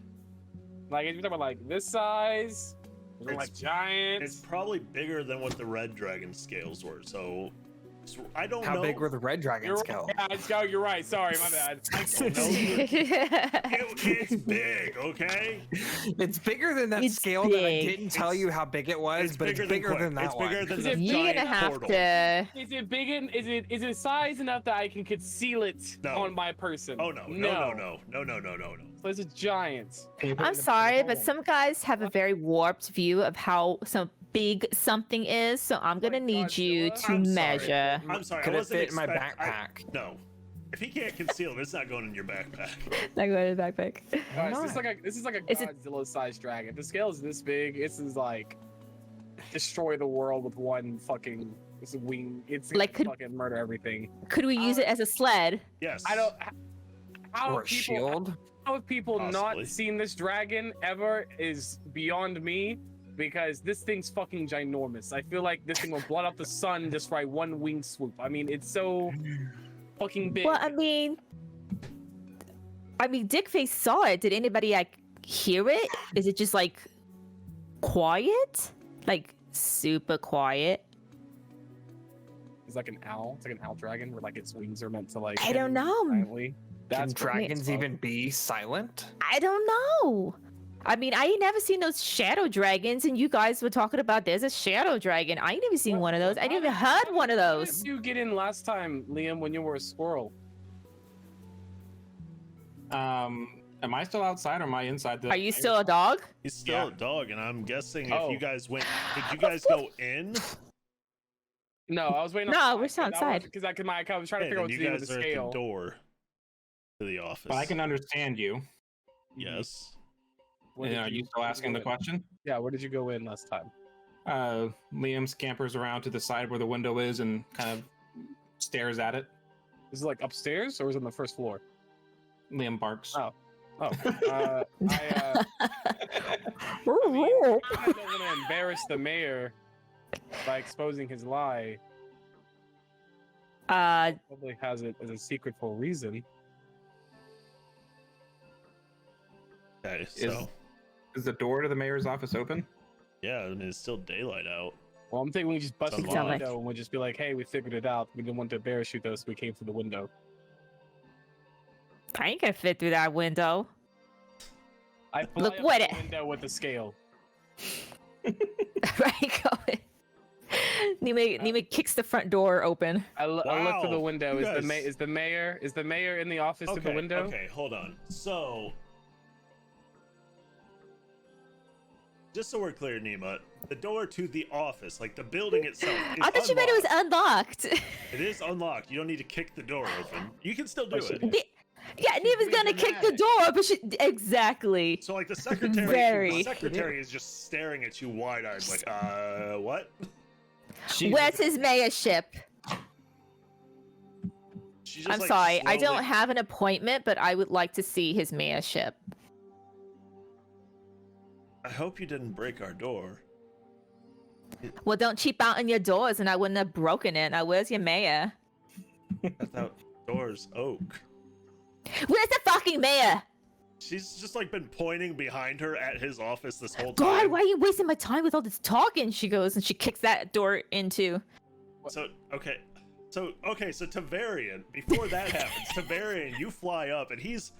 Like, if you're talking about like this size, or like It's giants. probably bigger than what the red dragon scales were. So I don't know. How big were the red dragon You're scale? right, yeah, you're right. Sorry, my bad. I don't know. It's big, okay? It's bigger than that It's scale that I big. didn't tell you how big it was, but it's bigger than that It's bigger one. than Is the it- You're giant gonna have portal. to. Is it big? Is it size enough that I can conceal it No. on my person? Oh no. So it's a giant. I'm sorry, but some guys have a very warped view of how some big something is. So I'm gonna Like need you Godzilla? to I'm sorry. measure. I'm sorry. Could I it wasn't fit in my expect- backpack? No. If he can't conceal it, it's not going in your backpack. Not going to the backpack. Guys, not? this is like a Is it- Godzilla-sized dragon. The scale is this big. This is like destroy the world with one fucking wing. It's Like, gonna could- fucking murder everything. Could we use it as a sled? Yes. I don't. How Or have a people, shield? how have people Possibly. not seen this dragon ever is beyond me. Because this thing's fucking ginormous. I feel like this thing will blot out the sun just by one wing swoop. I mean, it's so fucking big. Well, I mean, Dickface saw it. Did anybody like hear it? Is it just like quiet? Like super quiet? It's like an owl. It's like an owl dragon where like its wings are meant to like. I don't know. Silently. Can That's what dragons makes even be silent? I don't know. I mean, I ain't never seen those shadow dragons, and you guys were talking about there's a shadow dragon. I ain't even seen one of those. I ain't even heard one of How those. did you get in last time, Liam, when you were a squirrel? Am I still outside or am I inside the? Are you still a dog? He's still Yeah. a dog, and I'm guessing Oh. if you guys went, did you guys go in? No, I was waiting. No, we're still outside. Because I was trying to Hey, figure out then what to you do with guys the are at scale. the door to the office. But I can understand you. Yes. Where Are did you still where did asking the go in? question? Yeah, where did you go in last time? Liam scampers around to the side where the window is and kind of stares at it. Is it like upstairs or was it on the first floor? Liam barks. Oh. I mean, I don't want to embarrass the mayor by exposing his lie. Probably has it as a secret for a reason. Okay, so Is the door to the mayor's office open? yeah, I mean it's still daylight out. Well, I'm thinking we can just bust Sounds through the like- window and we'll just be like, hey, we figured it out. We didn't want to parachute though, so we came through the window. I ain't gonna fit through that window. I fly Look up what the it- window with the scale. Right, go ahead. Nima kicks the front door open. I look through the Wow, window. you Is the guys- is the mayor in the office through the window? Okay, hold on. So, just so we're clear, Nima, the door to the office, like the building itself, is I thought you meant it was unlocked. unlocked. It is unlocked. You don't need to kick the door open. You can still do I see. it. Yeah, Nima's gonna kick the door, but exactly. So, like the secretary, Very. the secretary is just staring at you wide-eyed, like, what? Where's his mayorship? She's just, I'm like, sorry, I slowly- don't have an appointment, but I would like to see his mayorship. I hope you didn't break our door. Well, don't cheap out on your doors, and I wouldn't have broken it. Now, where's your mayor? I thought doors oak. Where's the fucking mayor? She's just like been pointing behind her at his office this whole God, time. why are you wasting my time with all this talking? She goes and she kicks that door into. So Tavarian, before that happens, Tavarian, you fly up and he's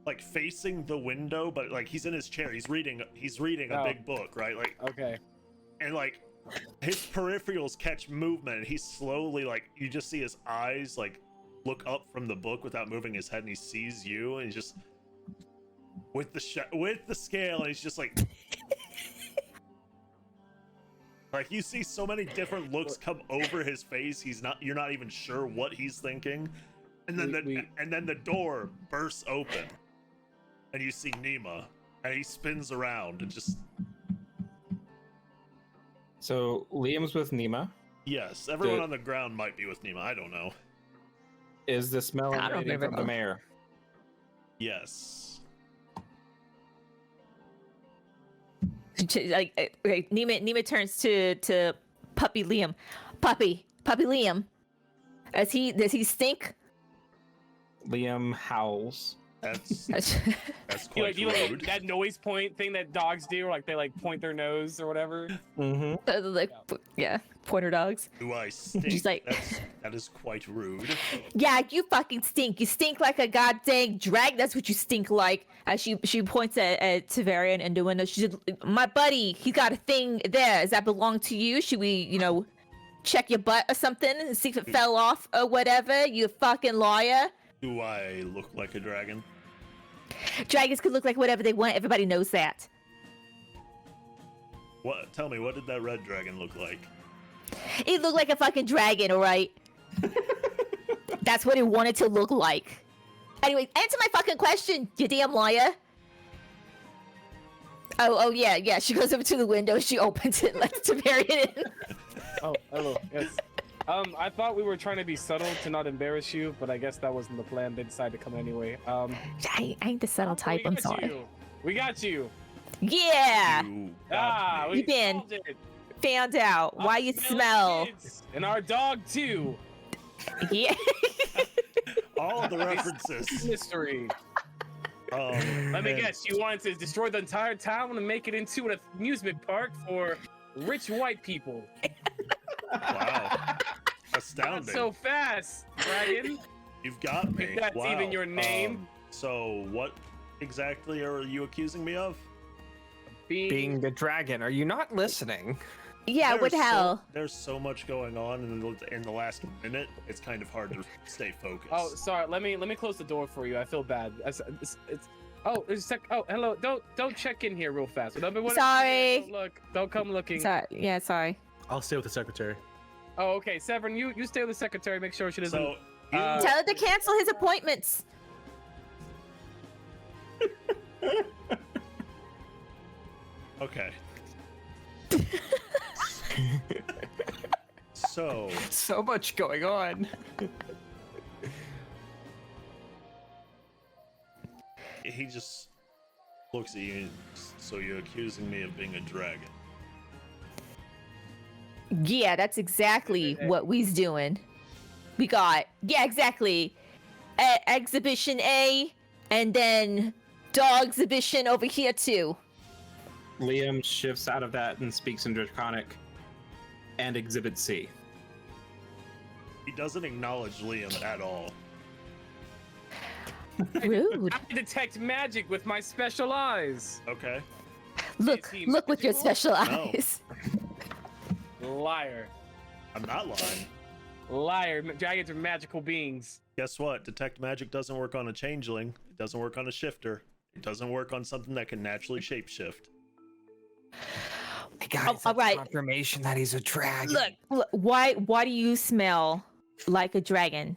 like facing the window, but like he's in his chair. He's reading a Oh. big book, right? Like, Okay. and like his peripherals catch movement, and he's slowly like you just see his eyes like look up from the book without moving his head, and he sees you, and he's just with the scale, and he's just like. Like you see so many different looks come over his face. You're not even sure what he's thinking. And then the door bursts open. And you see Nima. And he spins around and just So Liam's with Nima. yes, everyone Good. on the ground might be with Nima. I don't know. Is the smell I don't emanating even from the know. mayor? Yes. Like Nima turns to puppy Liam. Puppy Liam. Does he stink? Liam howls That's You quite like rude. that noise point thing that dogs do, like they like point their nose or whatever. Mm-hmm. like, yeah, pointer dogs. Do I stink? like- That is quite rude. Yeah, you fucking stink. You stink like a goddamn drag. That's what you stink like. As she points at Tavarian in the window. She said, "My buddy, he got a thing there. Does that belong to you? Should we, check your butt or something and see if it fell off or whatever? You fucking liar." Do I look like a dragon? Dragons could look like whatever they want. Everybody knows that. What? Tell me, what did that red dragon look like? It looked like a fucking dragon, all right? That's what it wanted to look like. Anyway, answer my fucking question, you damn liar. Oh yeah. She goes over to the window. She opens it, lets Tavarian in. Oh, hello. Yes. I thought we were trying to be subtle to not embarrass you, but I guess that wasn't the plan. They decided to come anyway. I ain't the subtle type. I'm sorry. We got you. Yeah, You Ah, got me. You been- solved it. found out why you Smelly smell. kids, and our dog too. Yeah. All the references. Mystery. And Let me guess. You wanted to destroy the entire town and make it into an amusement park for rich white people. Wow. Not Astounding. so fast, dragon. You've got me. If that's Wow. even your name. So what exactly are you accusing me of? Being the dragon. Are you not listening? Yeah, what the hell? There's so much going on in the last minute. It's kind of hard to stay focused. Oh, sorry. Let me close the door for you. I feel bad. Oh, there's a sec. Oh, hello. Don't check in here real fast. Sorry. Don't look. Don't come looking. Sorry. Yeah, sorry. I'll stay with the secretary. Oh, okay. Severin, you stay with the secretary. Make sure she doesn't. So, Tell her to cancel his appointments. okay. So, So much going on. he just looks at you and so you're accusing me of being a dragon. Yeah, that's exactly what we's doing. We got, yeah, exactly. Exhibition A, and then dog exhibition over here too. Liam shifts out of that and speaks in Draconic and Exhibit C. He doesn't acknowledge Liam at all. Rude. I detect magic with my special eyes. Okay. Look, seems look with your magical. special No. eyes. Liar. I'm not lying. Liar. Dragons are magical beings. Guess what? Detect magic doesn't work on a changeling. It doesn't work on a shifter. It doesn't work on something that can naturally shapeshift. Hey guys, Oh, that's all right. confirmation that he's a dragon. Look, why do you smell like a dragon?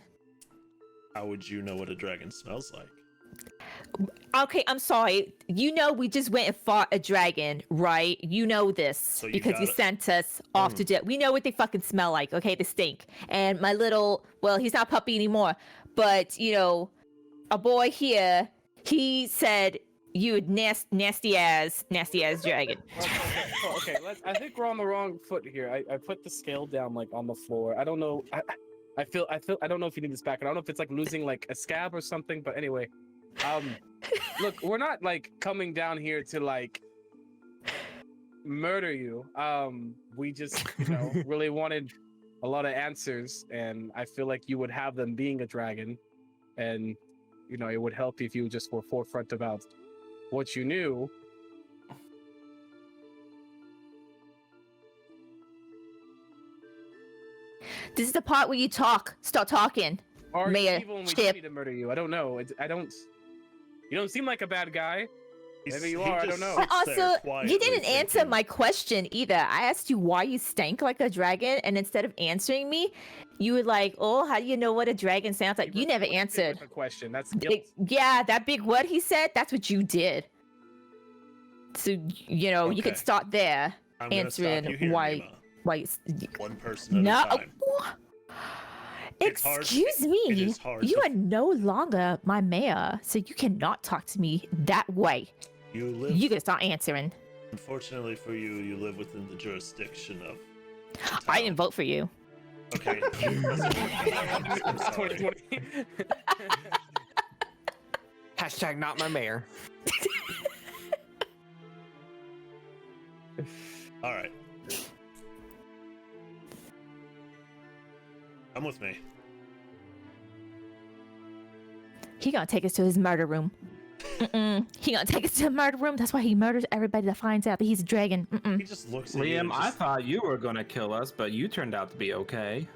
How would you know what a dragon smells like? Okay, I'm sorry. You know we just went and fought a dragon, right? You know this So you because you got it. sent us off to jail. We know what they fucking smell like, okay? They stink. And my little, well, he's not puppy anymore, but a boy here, he said you would nasty ass dragon. Okay. I think we're on the wrong foot here. I put the scale down like on the floor. I don't know. I feel. I don't know if you need this back. I don't know if it's like losing like a scab or something. But anyway, look, we're not like coming down here to like murder you. We just really wanted a lot of answers, and I feel like you would have them being a dragon, and it would help if you just were forefront about what you knew. This is the part where you start talking. Or Mayor evil and we Chip. need to murder you. I don't know. I don't. You don't seem like a bad guy. Maybe you He are, I just don't know. But sits there also, you quietly didn't answer thinking. my question either. I asked you why you stank like a dragon, and instead of answering me, you were like, "Oh, how do you know what a dragon sounds like?" You never answered. The question. That's guilt. Yeah, that big word he said, that's what you did. So, you Okay. could start there, I'm gonna stop you answering here, why. Nima. Why? One person at No. a time. It's hard- Excuse it me. is hard You to- are no longer my mayor, so you cannot talk to me that way. You live. You gotta start answering. Unfortunately for you, you live within the jurisdiction of. the I town. didn't vote for you. Okay. I'm sorry. 2020. Hashtag not my mayor. All right. Come with me. He gonna take us to his murder room. He gonna take us to the murder room. That's why he murders everybody that finds out that he's a dragon. He just looks at you. Liam, and I just- thought you were gonna kill us, but you turned out to be okay.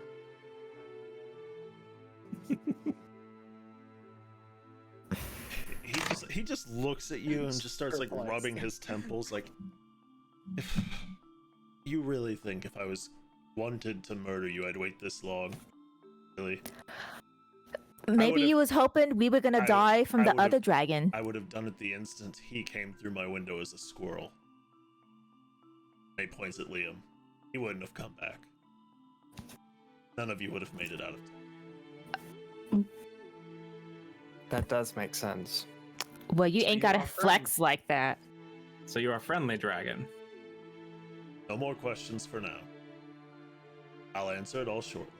He just looks at you and just starts like rubbing his temples. Like, if you really think if I was wanted to murder you, I'd wait this long? Really? Maybe would've- he was hoping we were gonna I- die from I the would've- other dragon. I would have done it the instant he came through my window as a squirrel. And he points at Liam. He wouldn't have come back. None of you would have made it out of time. That does make sense. Well, you So ain't you gotta are flex like that. So you're a friendly dragon. No more questions for now. I'll answer it all shortly.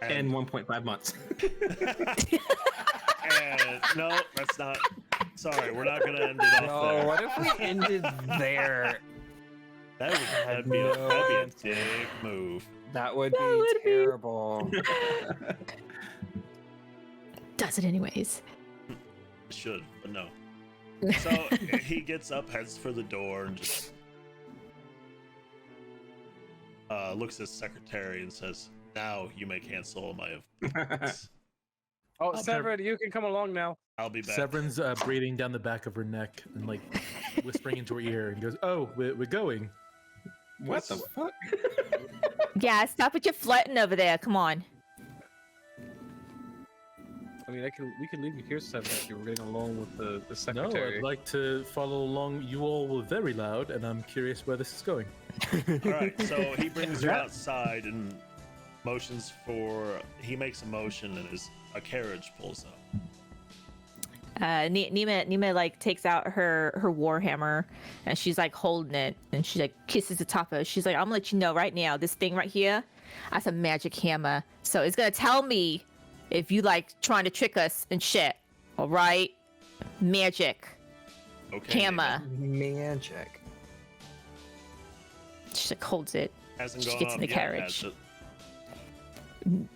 In 1.5 months. And no, that's not. Sorry, we're not gonna end it off No, there. what if we ended there? That'd be a big move. That would That be would be- terrible. Does it anyways. Should, but no. So he gets up, heads for the door, and just looks at his secretary and says, "Now you may cancel all my appointments. Oh, I'll Severin, you can come along now. I'll be back." Severin's breathing down the back of her neck and like whispering into her ear and goes, "Oh, we're going." What the fuck? Yeah, stop with your flirting over there. Come on. I mean, we can leave you here, Severin, if you were getting along with the No, secretary. I'd like to follow along. You all were very loud, and I'm curious where this is going. All right, so he brings you outside and motions for. He makes a motion, and a carriage pulls up. Nima like takes out her warhammer and she's like holding it and she like kisses the top of it. She's like, I'm gonna let you know right now, this thing right here, that's a magic hammer. So it's gonna tell me if you like trying to trick us and shit. All right, magic Okay. hammer. Magic. She like holds it. Hasn't She gone gets off in the yet, carriage. has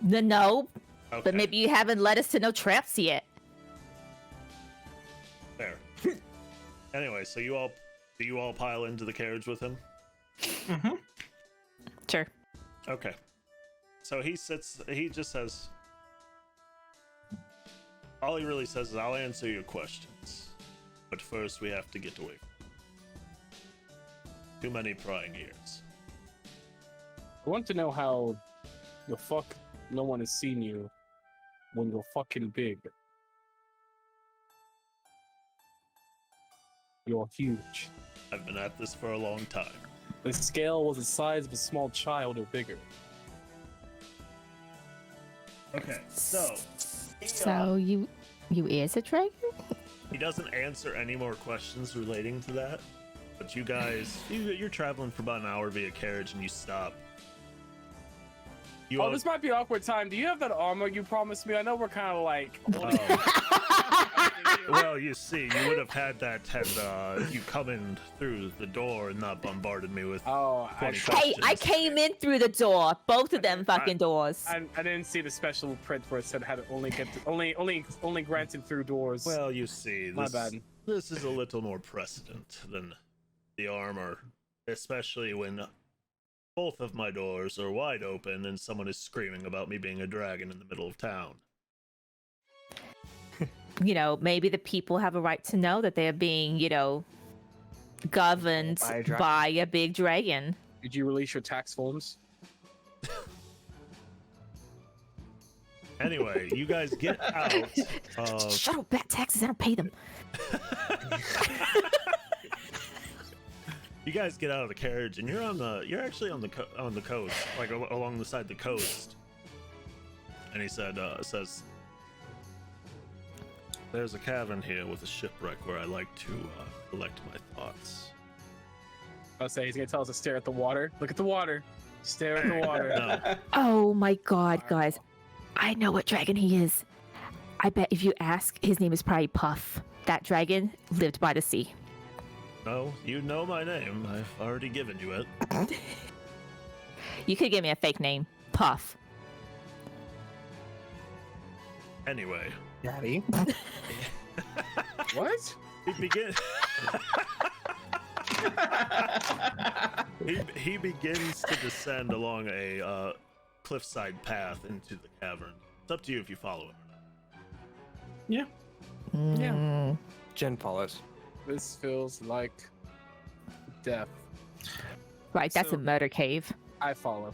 it? No, Okay. but maybe you haven't led us to no traps yet. Fair. Anyway, so do you all pile into the carriage with him? Mm-hmm. Sure. Okay. So he just says, all he really says is, I'll answer your questions, but first we have to get away from you. Too many prying ears. I want to know how the fuck no one has seen you when you're fucking big. You're huge. I've been at this for a long time. The scale was the size of a small child or bigger. Okay, so So you is a dragon? he doesn't answer any more questions relating to that. But you guys, you're traveling for about an hour via carriage, and you stop. You Oh, all- this might be an awkward time. Do you have that armor you promised me? I know we're kind of like. Well, you see, you would have had that had you come in through the door and not bombarded me with. Oh, I, 20 Hey, I questions. came in through the door. Both of them fucking doors. I didn't see the special print where it said had only granted through doors. Well, you see, My bad. This is a little more precedent than the armor, especially when both of my doors are wide open and someone is screaming about me being a dragon in the middle of town. You know, maybe the people have a right to know that they're being, governed By a dragon. by a big dragon. Did you release your tax forms? Anyway, you guys get out of. Shut up, bad taxes. I don't pay them. You guys get out of the carriage and you're actually on the coast, like along the side of the coast. And he says, "There's a cavern here with a shipwreck where I like to collect my thoughts." I'll say he's gonna tell us to stare at the water. Look at the water. Stare at the water. No, Oh my god, guys. I know what dragon he is. I bet if you ask, his name is probably Puff. That dragon lived by the sea. No, you know my name. I've already given you it. You could give me a fake name, Puff. Anyway, Daddy. What? he begins. he begins to descend along a cliffside path into the cavern. It's up to you if you follow him. Yeah. Mm. Jen follows. This feels like death. Right, that's So- a murder cave. I follow.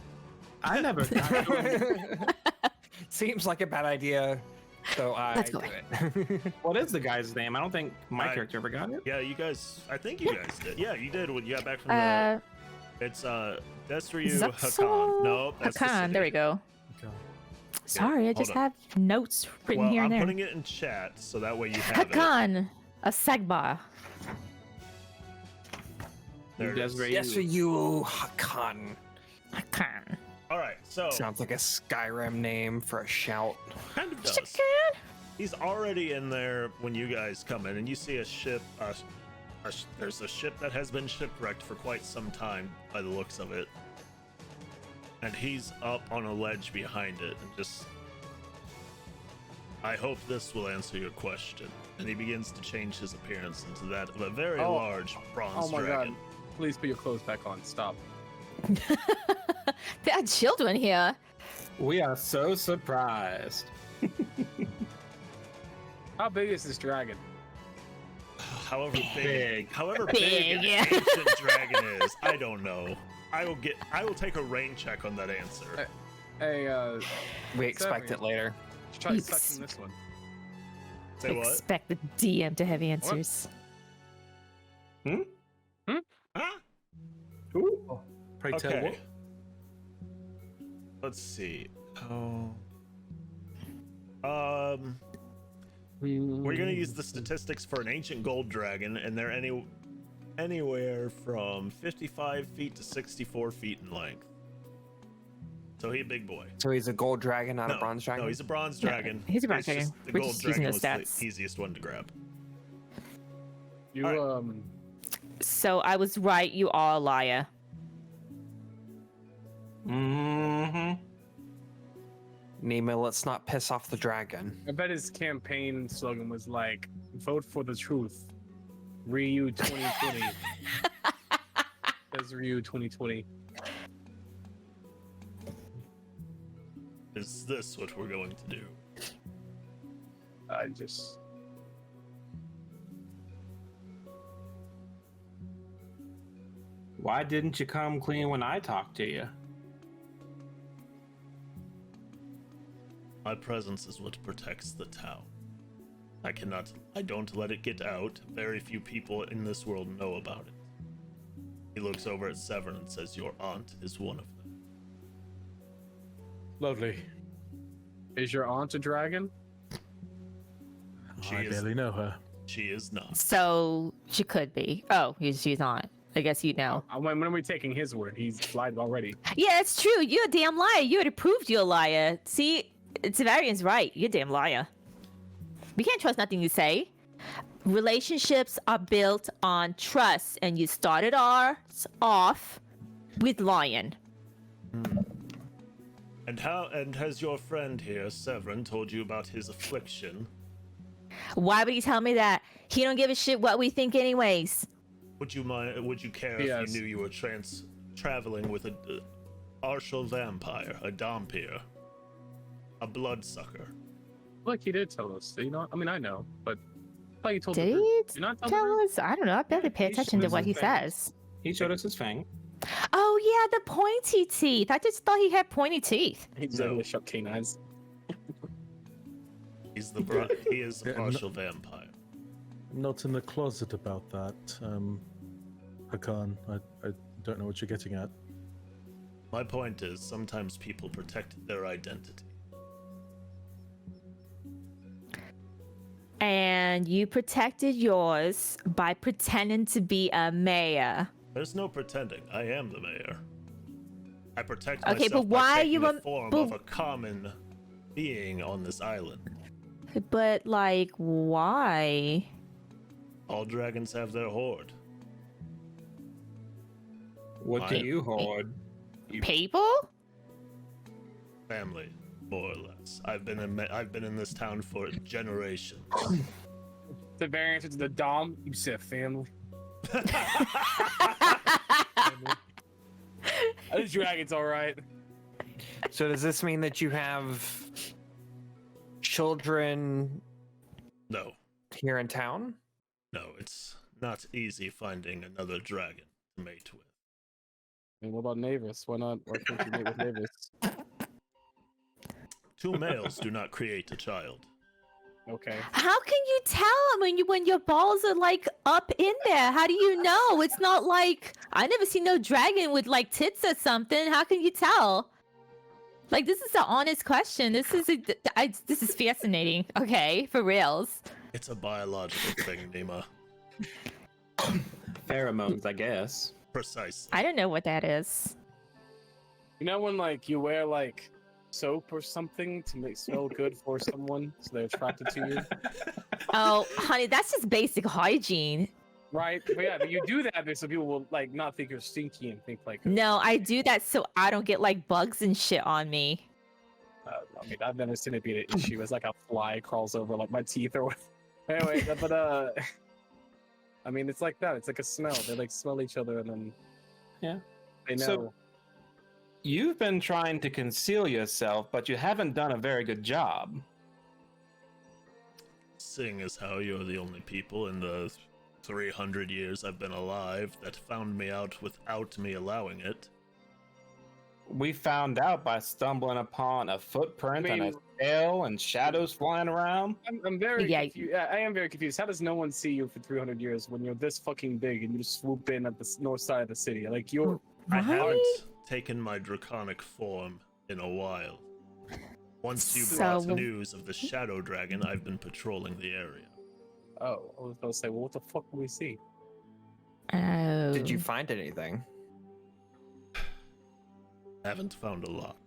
I never got to Seems like a bad idea, so I Let's go. do it. What is the guy's name? I don't think my I- character ever got it. Yeah, you guys. I think you guys did. Yeah, you did when you got back from the. Uh, It's Desryu Zutsu Hakan. No, that's the Hakan, city. there we go. Okay. Sorry, I hold just on. have notes written Well, here I'm and there. putting it in chat so that way you have it. Hakan, a Sagba. There it is. Desiree, Yes, for you, Hakan. Hakan. All right, so Sounds like a Skyrim name for a shout. kind of does. Chicken. He's already in there when you guys come in, and you see a ship. There's a ship that has been shipwrecked for quite some time, by the looks of it. And he's up on a ledge behind it, and just. I hope this will answer your question. And he begins to change his appearance into that of a very Oh. large bronze Oh my dragon. god. Please put your clothes back on. Stop. There are children here. we are so surprised. How big is this dragon? However Big. however Big, big an yeah. ancient dragon is, I don't know. I will take a rain check on that answer. Hey, We expect Seven. it later. try Ex- sucking this one. Say what? Expect the DM to have answers. Huh? Ooh. Pray tell Okay. what? Let's see. Oh. We're gonna use the statistics for an ancient gold dragon, and they're anywhere from 55 feet to 64 feet in length. So he's a big boy. So he's a gold dragon, not a bronze dragon? No, he's a bronze Yeah, dragon. he's a bronze It's just dragon. The We're gold just using dragon was those the stats. easiest one to grab. You Alright. So I was right. You are a liar. Mm-hmm. Nemo, let's not piss off the dragon. I bet his campaign slogan was like, "Vote for the truth." Ryu 2020. That's Ryu 2020. Is this what we're going to do? I just. Why didn't you come clean when I talked to you? My presence is what protects the town. I don't let it get out. Very few people in this world know about it. He looks over at Severn and says, "Your aunt is one of them." Lovely. Is your aunt a dragon? She I is- barely know her. She is not. So she could be. Oh, she's not. I guess you know. When are we taking his word? He's lied already. Yeah, it's true. You're a damn liar. You already proved you're a liar. See, Tavarian's right. You're a damn liar. We can't trust nothing you say. Relationships are built on trust, and you started ours off with lying. And has your friend here, Severin, told you about his affliction? Why would he tell me that? He don't give a shit what we think anyways. Would you care Yes. if you knew you were traveling with a artificial vampire, a Dhampir, a bloodsucker? Look, he did tell us. You know, I mean, I know, but I thought you told Did the he group. You're not telling the tell group? us? I don't know. I barely pay he attention to shows what he his face. says. He showed us his fang. Oh yeah, the pointy teeth. I just thought he had pointy teeth. He's No. able to shut canines. He is a Yeah, partial vampire. I'm not in the closet about that. Hakan, I don't know what you're getting at. My point is, sometimes people protect their identity. And you protected yours by pretending to be a mayor. There's no pretending. I am the mayor. I protect Okay, myself but by why taking you the want- form but- of a common being on this island. But like, why? All dragons have their horde. What do Mine. you hoard? People? Family, more or less. I've been in this town for generations. The variant to the Dom, you said family. This dragon's all right. So does this mean that you have children No, here in town? no, it's not easy finding another dragon to mate with. And what about Navis? Why can't you mate with Navis? Two males do not create a child. Okay. How can you tell when your balls are like up in there? How do you know? It's not like I never seen no dragon with like tits or something. How can you tell? Like this is an honest question. This is fascinating. Okay, for reals. It's a biological thing, Nima. Pheromones, I guess. Precisely. I don't know what that is. You know when like you wear like soap or something to make smell good for someone so they're attracted to you? Oh, honey, that's just basic hygiene. Right? But yeah, but you do that so people will like not think you're stinky and think like No, I do that so I don't get like bugs and shit on me. I mean, I've never seen it be an issue. It's like a fly crawls over like my teeth or whatever. Anyway, but I mean, it's like that. It's like a smell. They like smell each other and then Yeah. they know. So- You've been trying to conceal yourself, but you haven't done a very good job. Seeing as how you're the only people in the 300 years I've been alive that found me out without me allowing it. We found out by stumbling upon a footprint and a tail and shadows flying around. I'm very Yeah. confused. I am very confused. How does no one see you for 300 years when you're this fucking big and you just swoop in at the north side of the city? Like you're I Right? haven't taken my draconic form in a while. Once you So- brought news of the Shadow Dragon, I've been patrolling the area. Oh, I was gonna say, well, what the fuck do we see? Oh. Did you find anything? Haven't found a lot.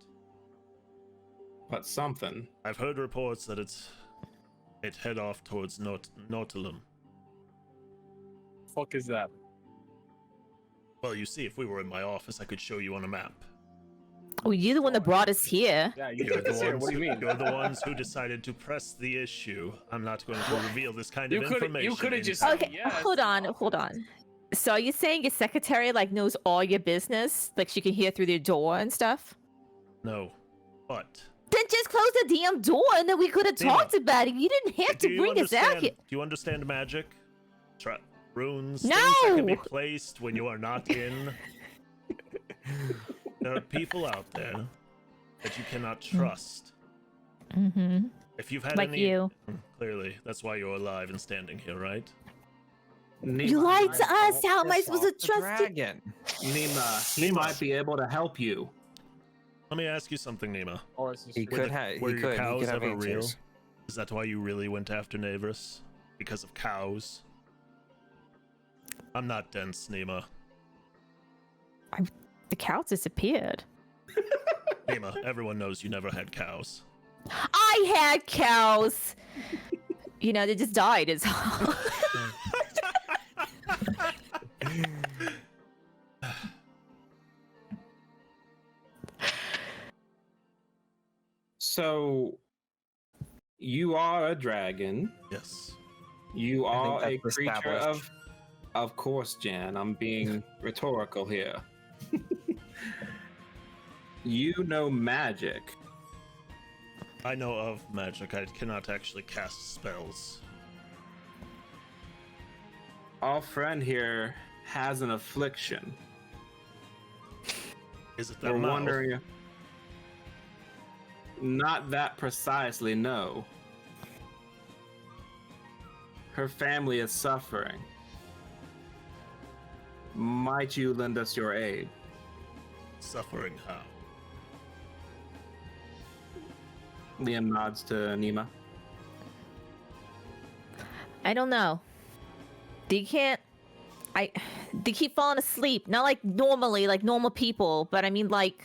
But something. I've heard reports that it head off towards Nautilum. Fuck is that? Well, you see, if we were in my office, I could show you on a map. Oh, you're the one that brought us here. Yeah, you You're took the us here. ones. What do you mean? You're the ones who decided to press the issue. I'm not going to reveal this kind You of could information. have just in- said Okay, yes. hold on. So are you saying your secretary like knows all your business? Like she can hear through the door and stuff? No, but Then just close the damn door and then we could have Dina, talked about it. You didn't have do to you bring us out understand? here. Do you understand magic? Runes, things that can be No! placed when you are not in. There are people out there that you cannot trust. Mm-hmm. If you've had Like any, you. Clearly, that's why you're alive and standing here, right? You lied to us. How am I supposed to The trust you? dragon. Nima, he Nima. might be able to help you. Let me ask you something, Nima. Or it's just He true. could have. Were He your could. He cows could have ever real? answers. Is that why you really went after Navrus? Because of cows? I'm not dense, Nima. The cows disappeared. Nima, everyone knows you never had cows. I had cows. You know, they just died. Is all. So, you are a dragon. Yes. You I think are a that's creature established. of course, Jan. I'm being rhetorical here. You know magic. I know of magic. I cannot actually cast spells. Our friend here has an affliction. Is it that We're mouth? wondering. Not that precisely, no. Her family is suffering. Might you lend us your aid? Suffering how? Liam nods to Nima. I don't know. They keep falling asleep. Not like normally, like normal people, but I mean like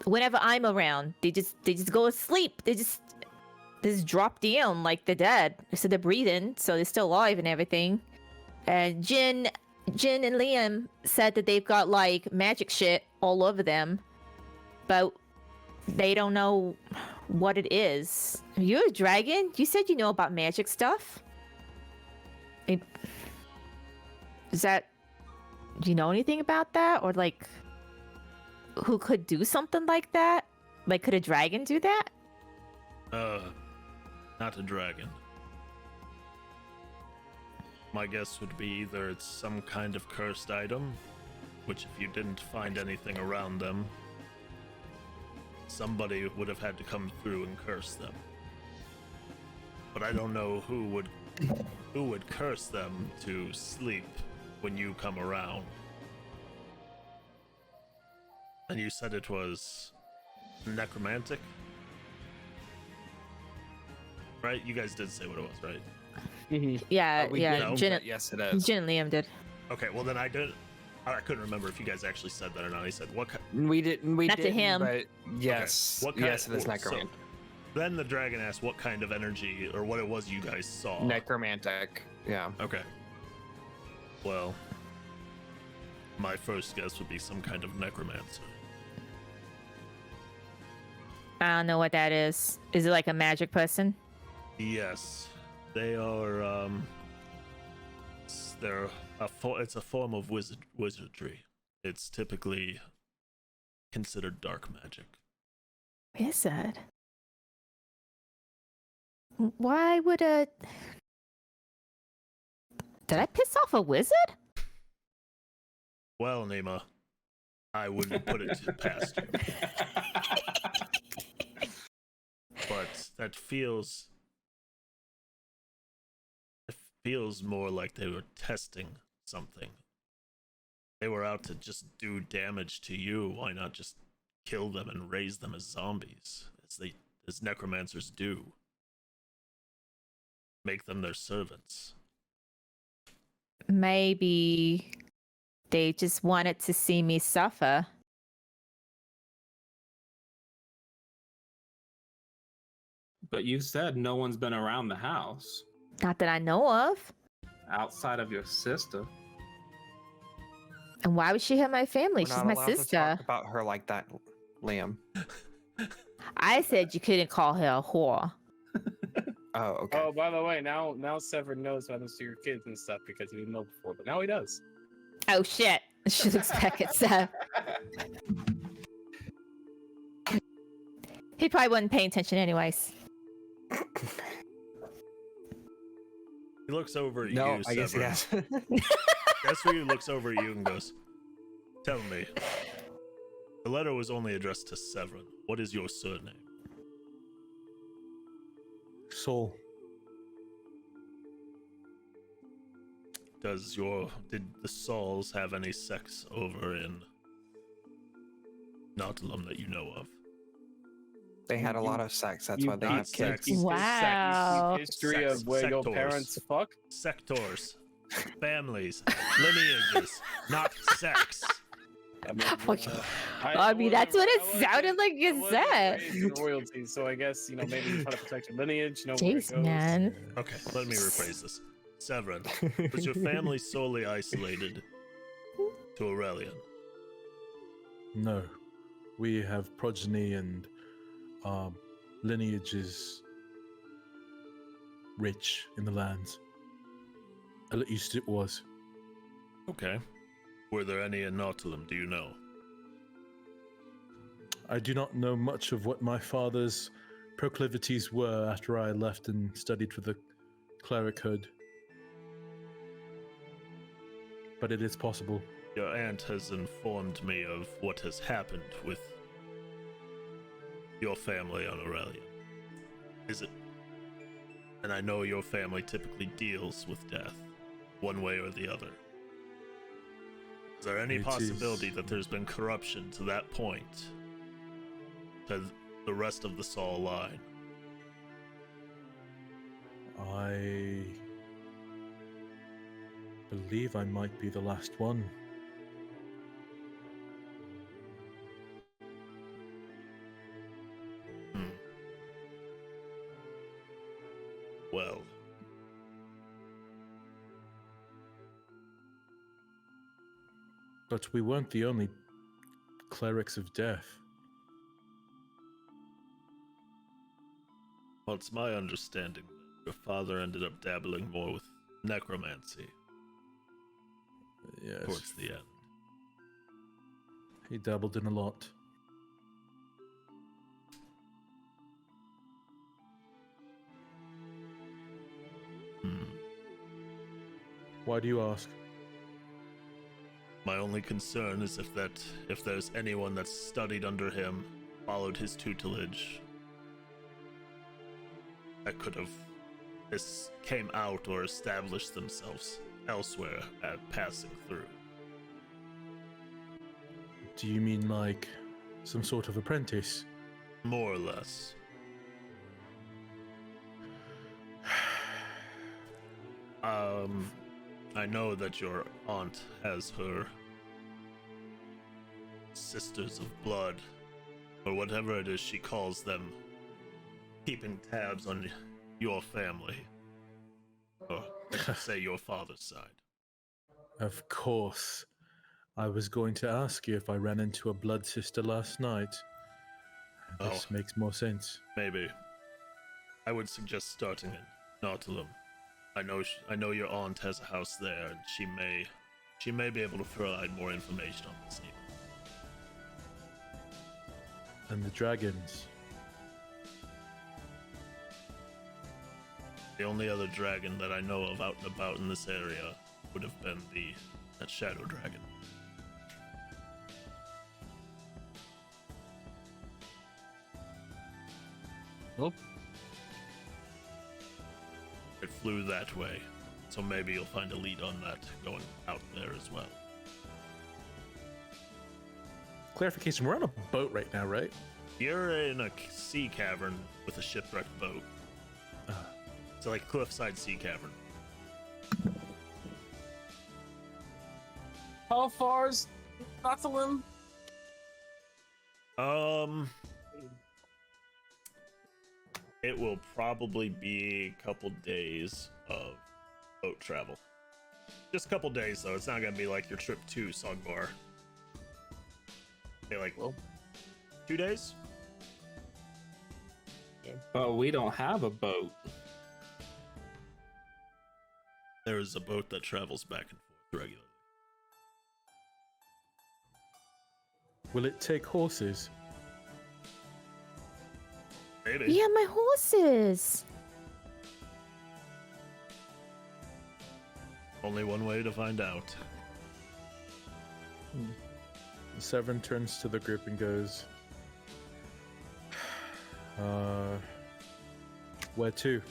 whenever I'm around, they just go to sleep. just drop down like they're dead. So they're breathing, so they're still alive and everything. And Jin and Liam said that they've got like magic shit all over them, but they don't know what it is. You're a dragon? You said you know about magic stuff? Is that... Do you know anything about that? Or like, who could do something like that? Like, could a dragon do that? Not a dragon. My guess would be either it's some kind of cursed item, which if you didn't find anything around them, somebody would have had to come through and curse them. But I don't know who would curse them to sleep when you come around. And you said it was necromantic? Right? You guys did say what it was, right? Yeah, We yeah. didn't, Jin, but yes, it is. Jin and Liam did. Okay, well then I couldn't remember if you guys actually said that or not. He said what We didn't. We Not to didn't, him. But yes, What kind- yes, it is so- necromantic. Then the dragon asked what kind of energy or what it was you guys saw. Necromantic. Yeah. Okay. Well, my first guess would be some kind of necromancer. I don't know what that is. Is it like a magic person? Yes, they are. It's a form of wizardry. It's typically considered dark magic. Wizard? Why would a... Did I piss off a wizard? Well, Nima, I wouldn't put it past you. But that feels more like they were testing something. They were out to just do damage to you. Why not just kill them and raise them as zombies, as necromancers do? Make them their servants. Maybe they just wanted to see me suffer. But you said no one's been around the house Not that I know of. outside of your sister. And why would she have my family? We're She's not my allowed to sister. talk about her like that, Liam. I said you couldn't call her a whore. Oh, okay. Oh, by the way, now Severin knows what happens to your kids and stuff because he didn't know before, but now he does. Oh shit. She looks back at Seth. He probably wasn't paying attention anyways. He looks over at No, you, I guess he Severin. has. That's where he looks over at you and goes, "Tell me, the letter was only addressed to Severin. What is your surname?" Soul. Did the Sauls have any sex over in Nautilum that you know of? They had a lot of sex. That's why they not have sex. kids. Wow. History Sex- of where your sectors. parents fuck. Sectors, families, lineages, not sex. I mean, I mean, that's what it sounded like you I wasn't said. raised in royalty, so I guess maybe you try to protect your lineage. Know where it Jeez, goes. man. Okay, let me rephrase this. Severin, was your family solely isolated to Aurelian? No. We have progeny and lineage is rich in the lands. At least it was. Okay. Were there any in Nautilum, do you know? I do not know much of what my father's proclivities were after I left and studied for the clerichood. But it is possible. Your aunt has informed me of what has happened with your family on Aurelian. Is it? And I know your family typically deals with death, one way or the other. Is there any It possibility is- that there's been corruption to that point? To the rest of the Saul line? I believe I might be the last one. well. But we weren't the only clerics of death. Well, it's my understanding that your father ended up dabbling more with necromancy Yes, towards the end. he dabbled in a lot. Hmm. Why do you ask? My only concern is if there's anyone that's studied under him, followed his tutelage, that could have this came out or established themselves elsewhere at passing through. Do you mean like some sort of apprentice? More or less. I know that your aunt has her sisters of blood, or whatever it is she calls them, keeping tabs on your family. Or I should say your father's side. Of course. I was going to ask you if I ran into a blood sister last night. This makes more sense. Maybe. I would suggest starting in Nautilum. I know your aunt has a house there, and she may be able to provide more information on this. And the dragons. The only other dragon that I know of out and about in this area would have been that shadow dragon. Well, It flew that way, so maybe you'll find a lead on that going out there as well. Clarification, we're on a boat right now, right? You're in a sea cavern with a shipwrecked boat. It's like cliffside sea cavern. How far's Nautilum? It will probably be a couple days of boat travel. Just a couple days, though. It's not gonna be like your trip to Sogbar. Okay, like 2 days. But we don't have a boat. There is a boat that travels back and forth regularly. Will it take horses? Maybe. Yeah, my horses. Only one way to find out. Severn turns to the group and goes, where to?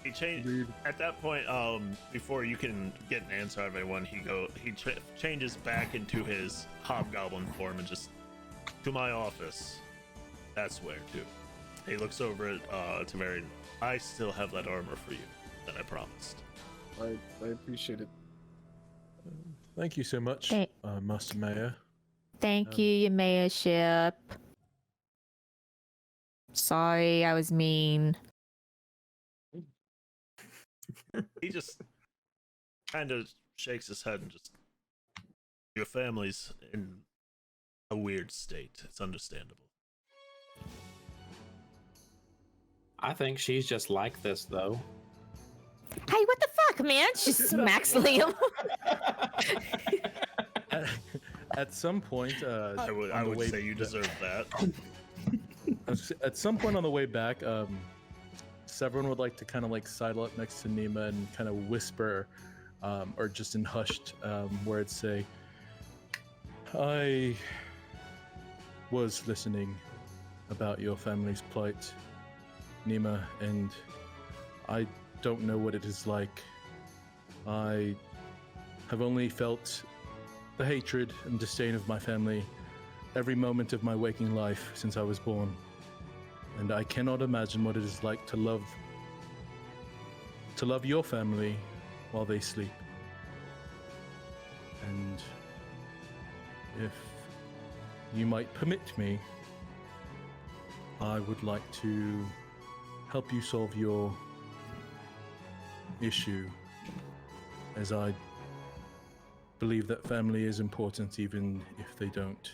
He changed at that point. Before you can get an answer out of anyone, he changes back into his hobgoblin form and just to my office. That's where to. He looks over at Tavarian. I still have that armor for you that I promised. I appreciate it. Thank you so much, Thank- Master Mayor. Thank you, your mayorship. Sorry, I was mean. He just kind of shakes his head and just. Your family's in a weird state. It's understandable. I think she's just like this, though. Hey, what the fuck, man? She smacks Liam. At some point, I would say you deserve that. At some point on the way back, Severin would like to kind of like sidle up next to Nima and kind of whisper, or just in hushed words, say, "I was listening about your family's plight, Nima, and I don't know what it is like. I have only felt the hatred and disdain of my family every moment of my waking life since I was born. And I cannot imagine what it is like to love your family while they sleep. And if you might permit me, I would like to help you solve your issue, as I believe that family is important, even if I don't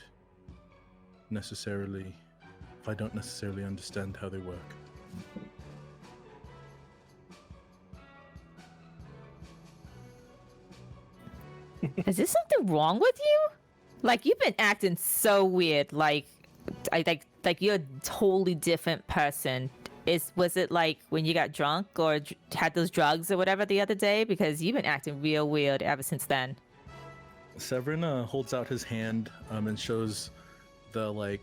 necessarily understand how they work. Is this something wrong with you? Like you've been acting so weird. Like you're a totally different person. Was it like when you got drunk or had those drugs or whatever the other day? Because you've been acting real weird ever since then. Severin holds out his hand and shows the like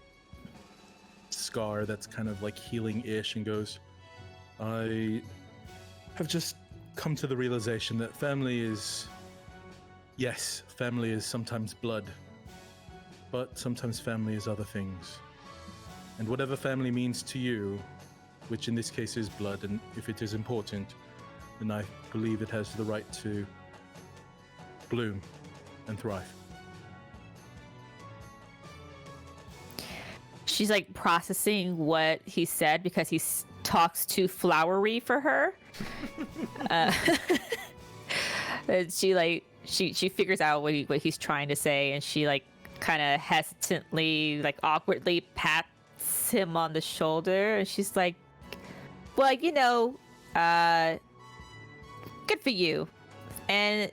scar that's kind of like healing-ish, and goes, I have just come to the realization that family is sometimes blood, but sometimes family is other things. And whatever family means to you, which in this case is blood, and if it is important, then I believe it has the right to bloom and thrive. She's like processing what he said because he talks too flowery for her. And she figures out what he's trying to say, and she like kind of hesitantly, like awkwardly pats him on the shoulder, and she's like, well, good for you. And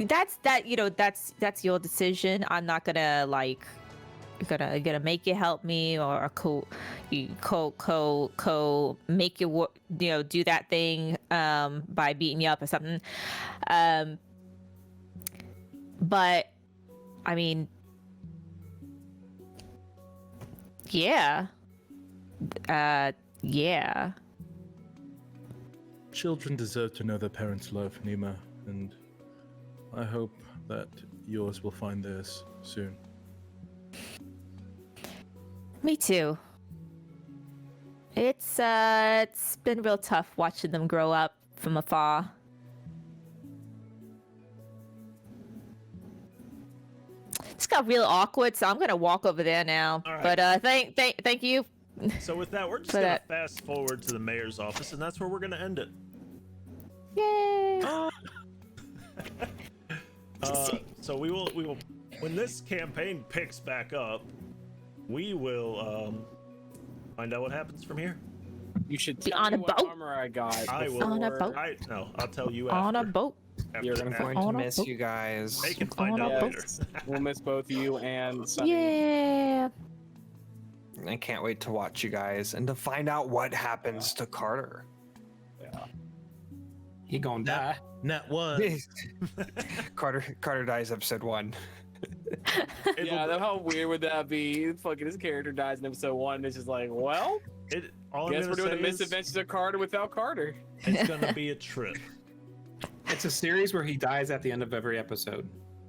that's your decision. I'm not gonna gonna make you help me or make you do that thing by beating you up or something. But I mean, yeah. Yeah. Children deserve to know their parents' love, Nima, and I hope that yours will find theirs soon. Me too. It's been real tough watching them grow up from afar. It's got real awkward, so I'm gonna walk over there now. All right. But thank you. So with that, we're just gonna fast forward to the mayor's office, and that's where we're gonna end it. Yay! So we will when this campaign picks back up, we will find out what happens from here. You should Be tell on me a what boat. armor I got. I will. On a boat. I'll tell you after. On a boat. You're gonna I'm going On to a miss boat. you guys. They can find On a out boat. later. We'll miss both you and Sunny. Yeah. I can't wait to watch you guys and to find out what happens to Carter. Yeah. He gonna die. Nat 1. Carter dies episode 1. Yeah, how weird would that be? Fucking his character dies in episode 1. It's just like, well, All guess I'm we're gonna doing the say is misadventures of Carter without Carter. it's gonna be a trip. It's a series where he dies at the end of every episode.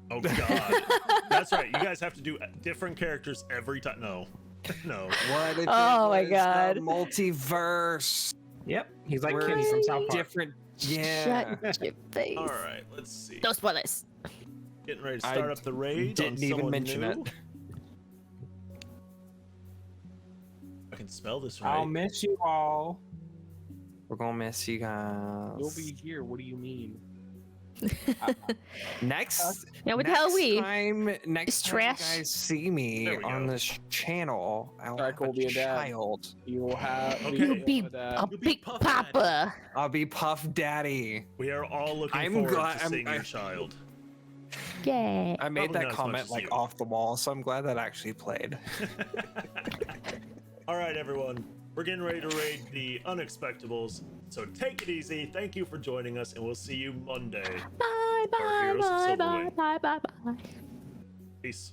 Oh God, that's right. You guys have to do different characters every time. No. What if Oh my it was God. the multiverse? Yep, he's like We're Kenny from South Park. different. Yeah. Shut your face. All right, let's see. No spoilers. Getting ready to I start up the raid. didn't on even someone mention new. it. I can spell this right. I'll miss you all. We're gonna miss you guys. You'll be here. What do you mean? Next. Yeah, what the hell we? Next time trash. you guys see me There we on go. this channel, I'll Strike have a will be a dad. child. You will have. Okay. You'll be uh, a You'll be big Puff papa. I'll be Puff Daddy. We are all looking I'm forward glad- to I'm- seeing your child. Yeah. I made Probably not that as much comment as like you. off the wall, so I'm glad that actually played. All right, everyone. We're getting ready to raid the Unexpectables. So take it easy. Thank you for joining us, and we'll see you Monday. Bye Our bye heroes of bye bye Silverwing. bye bye bye. Peace.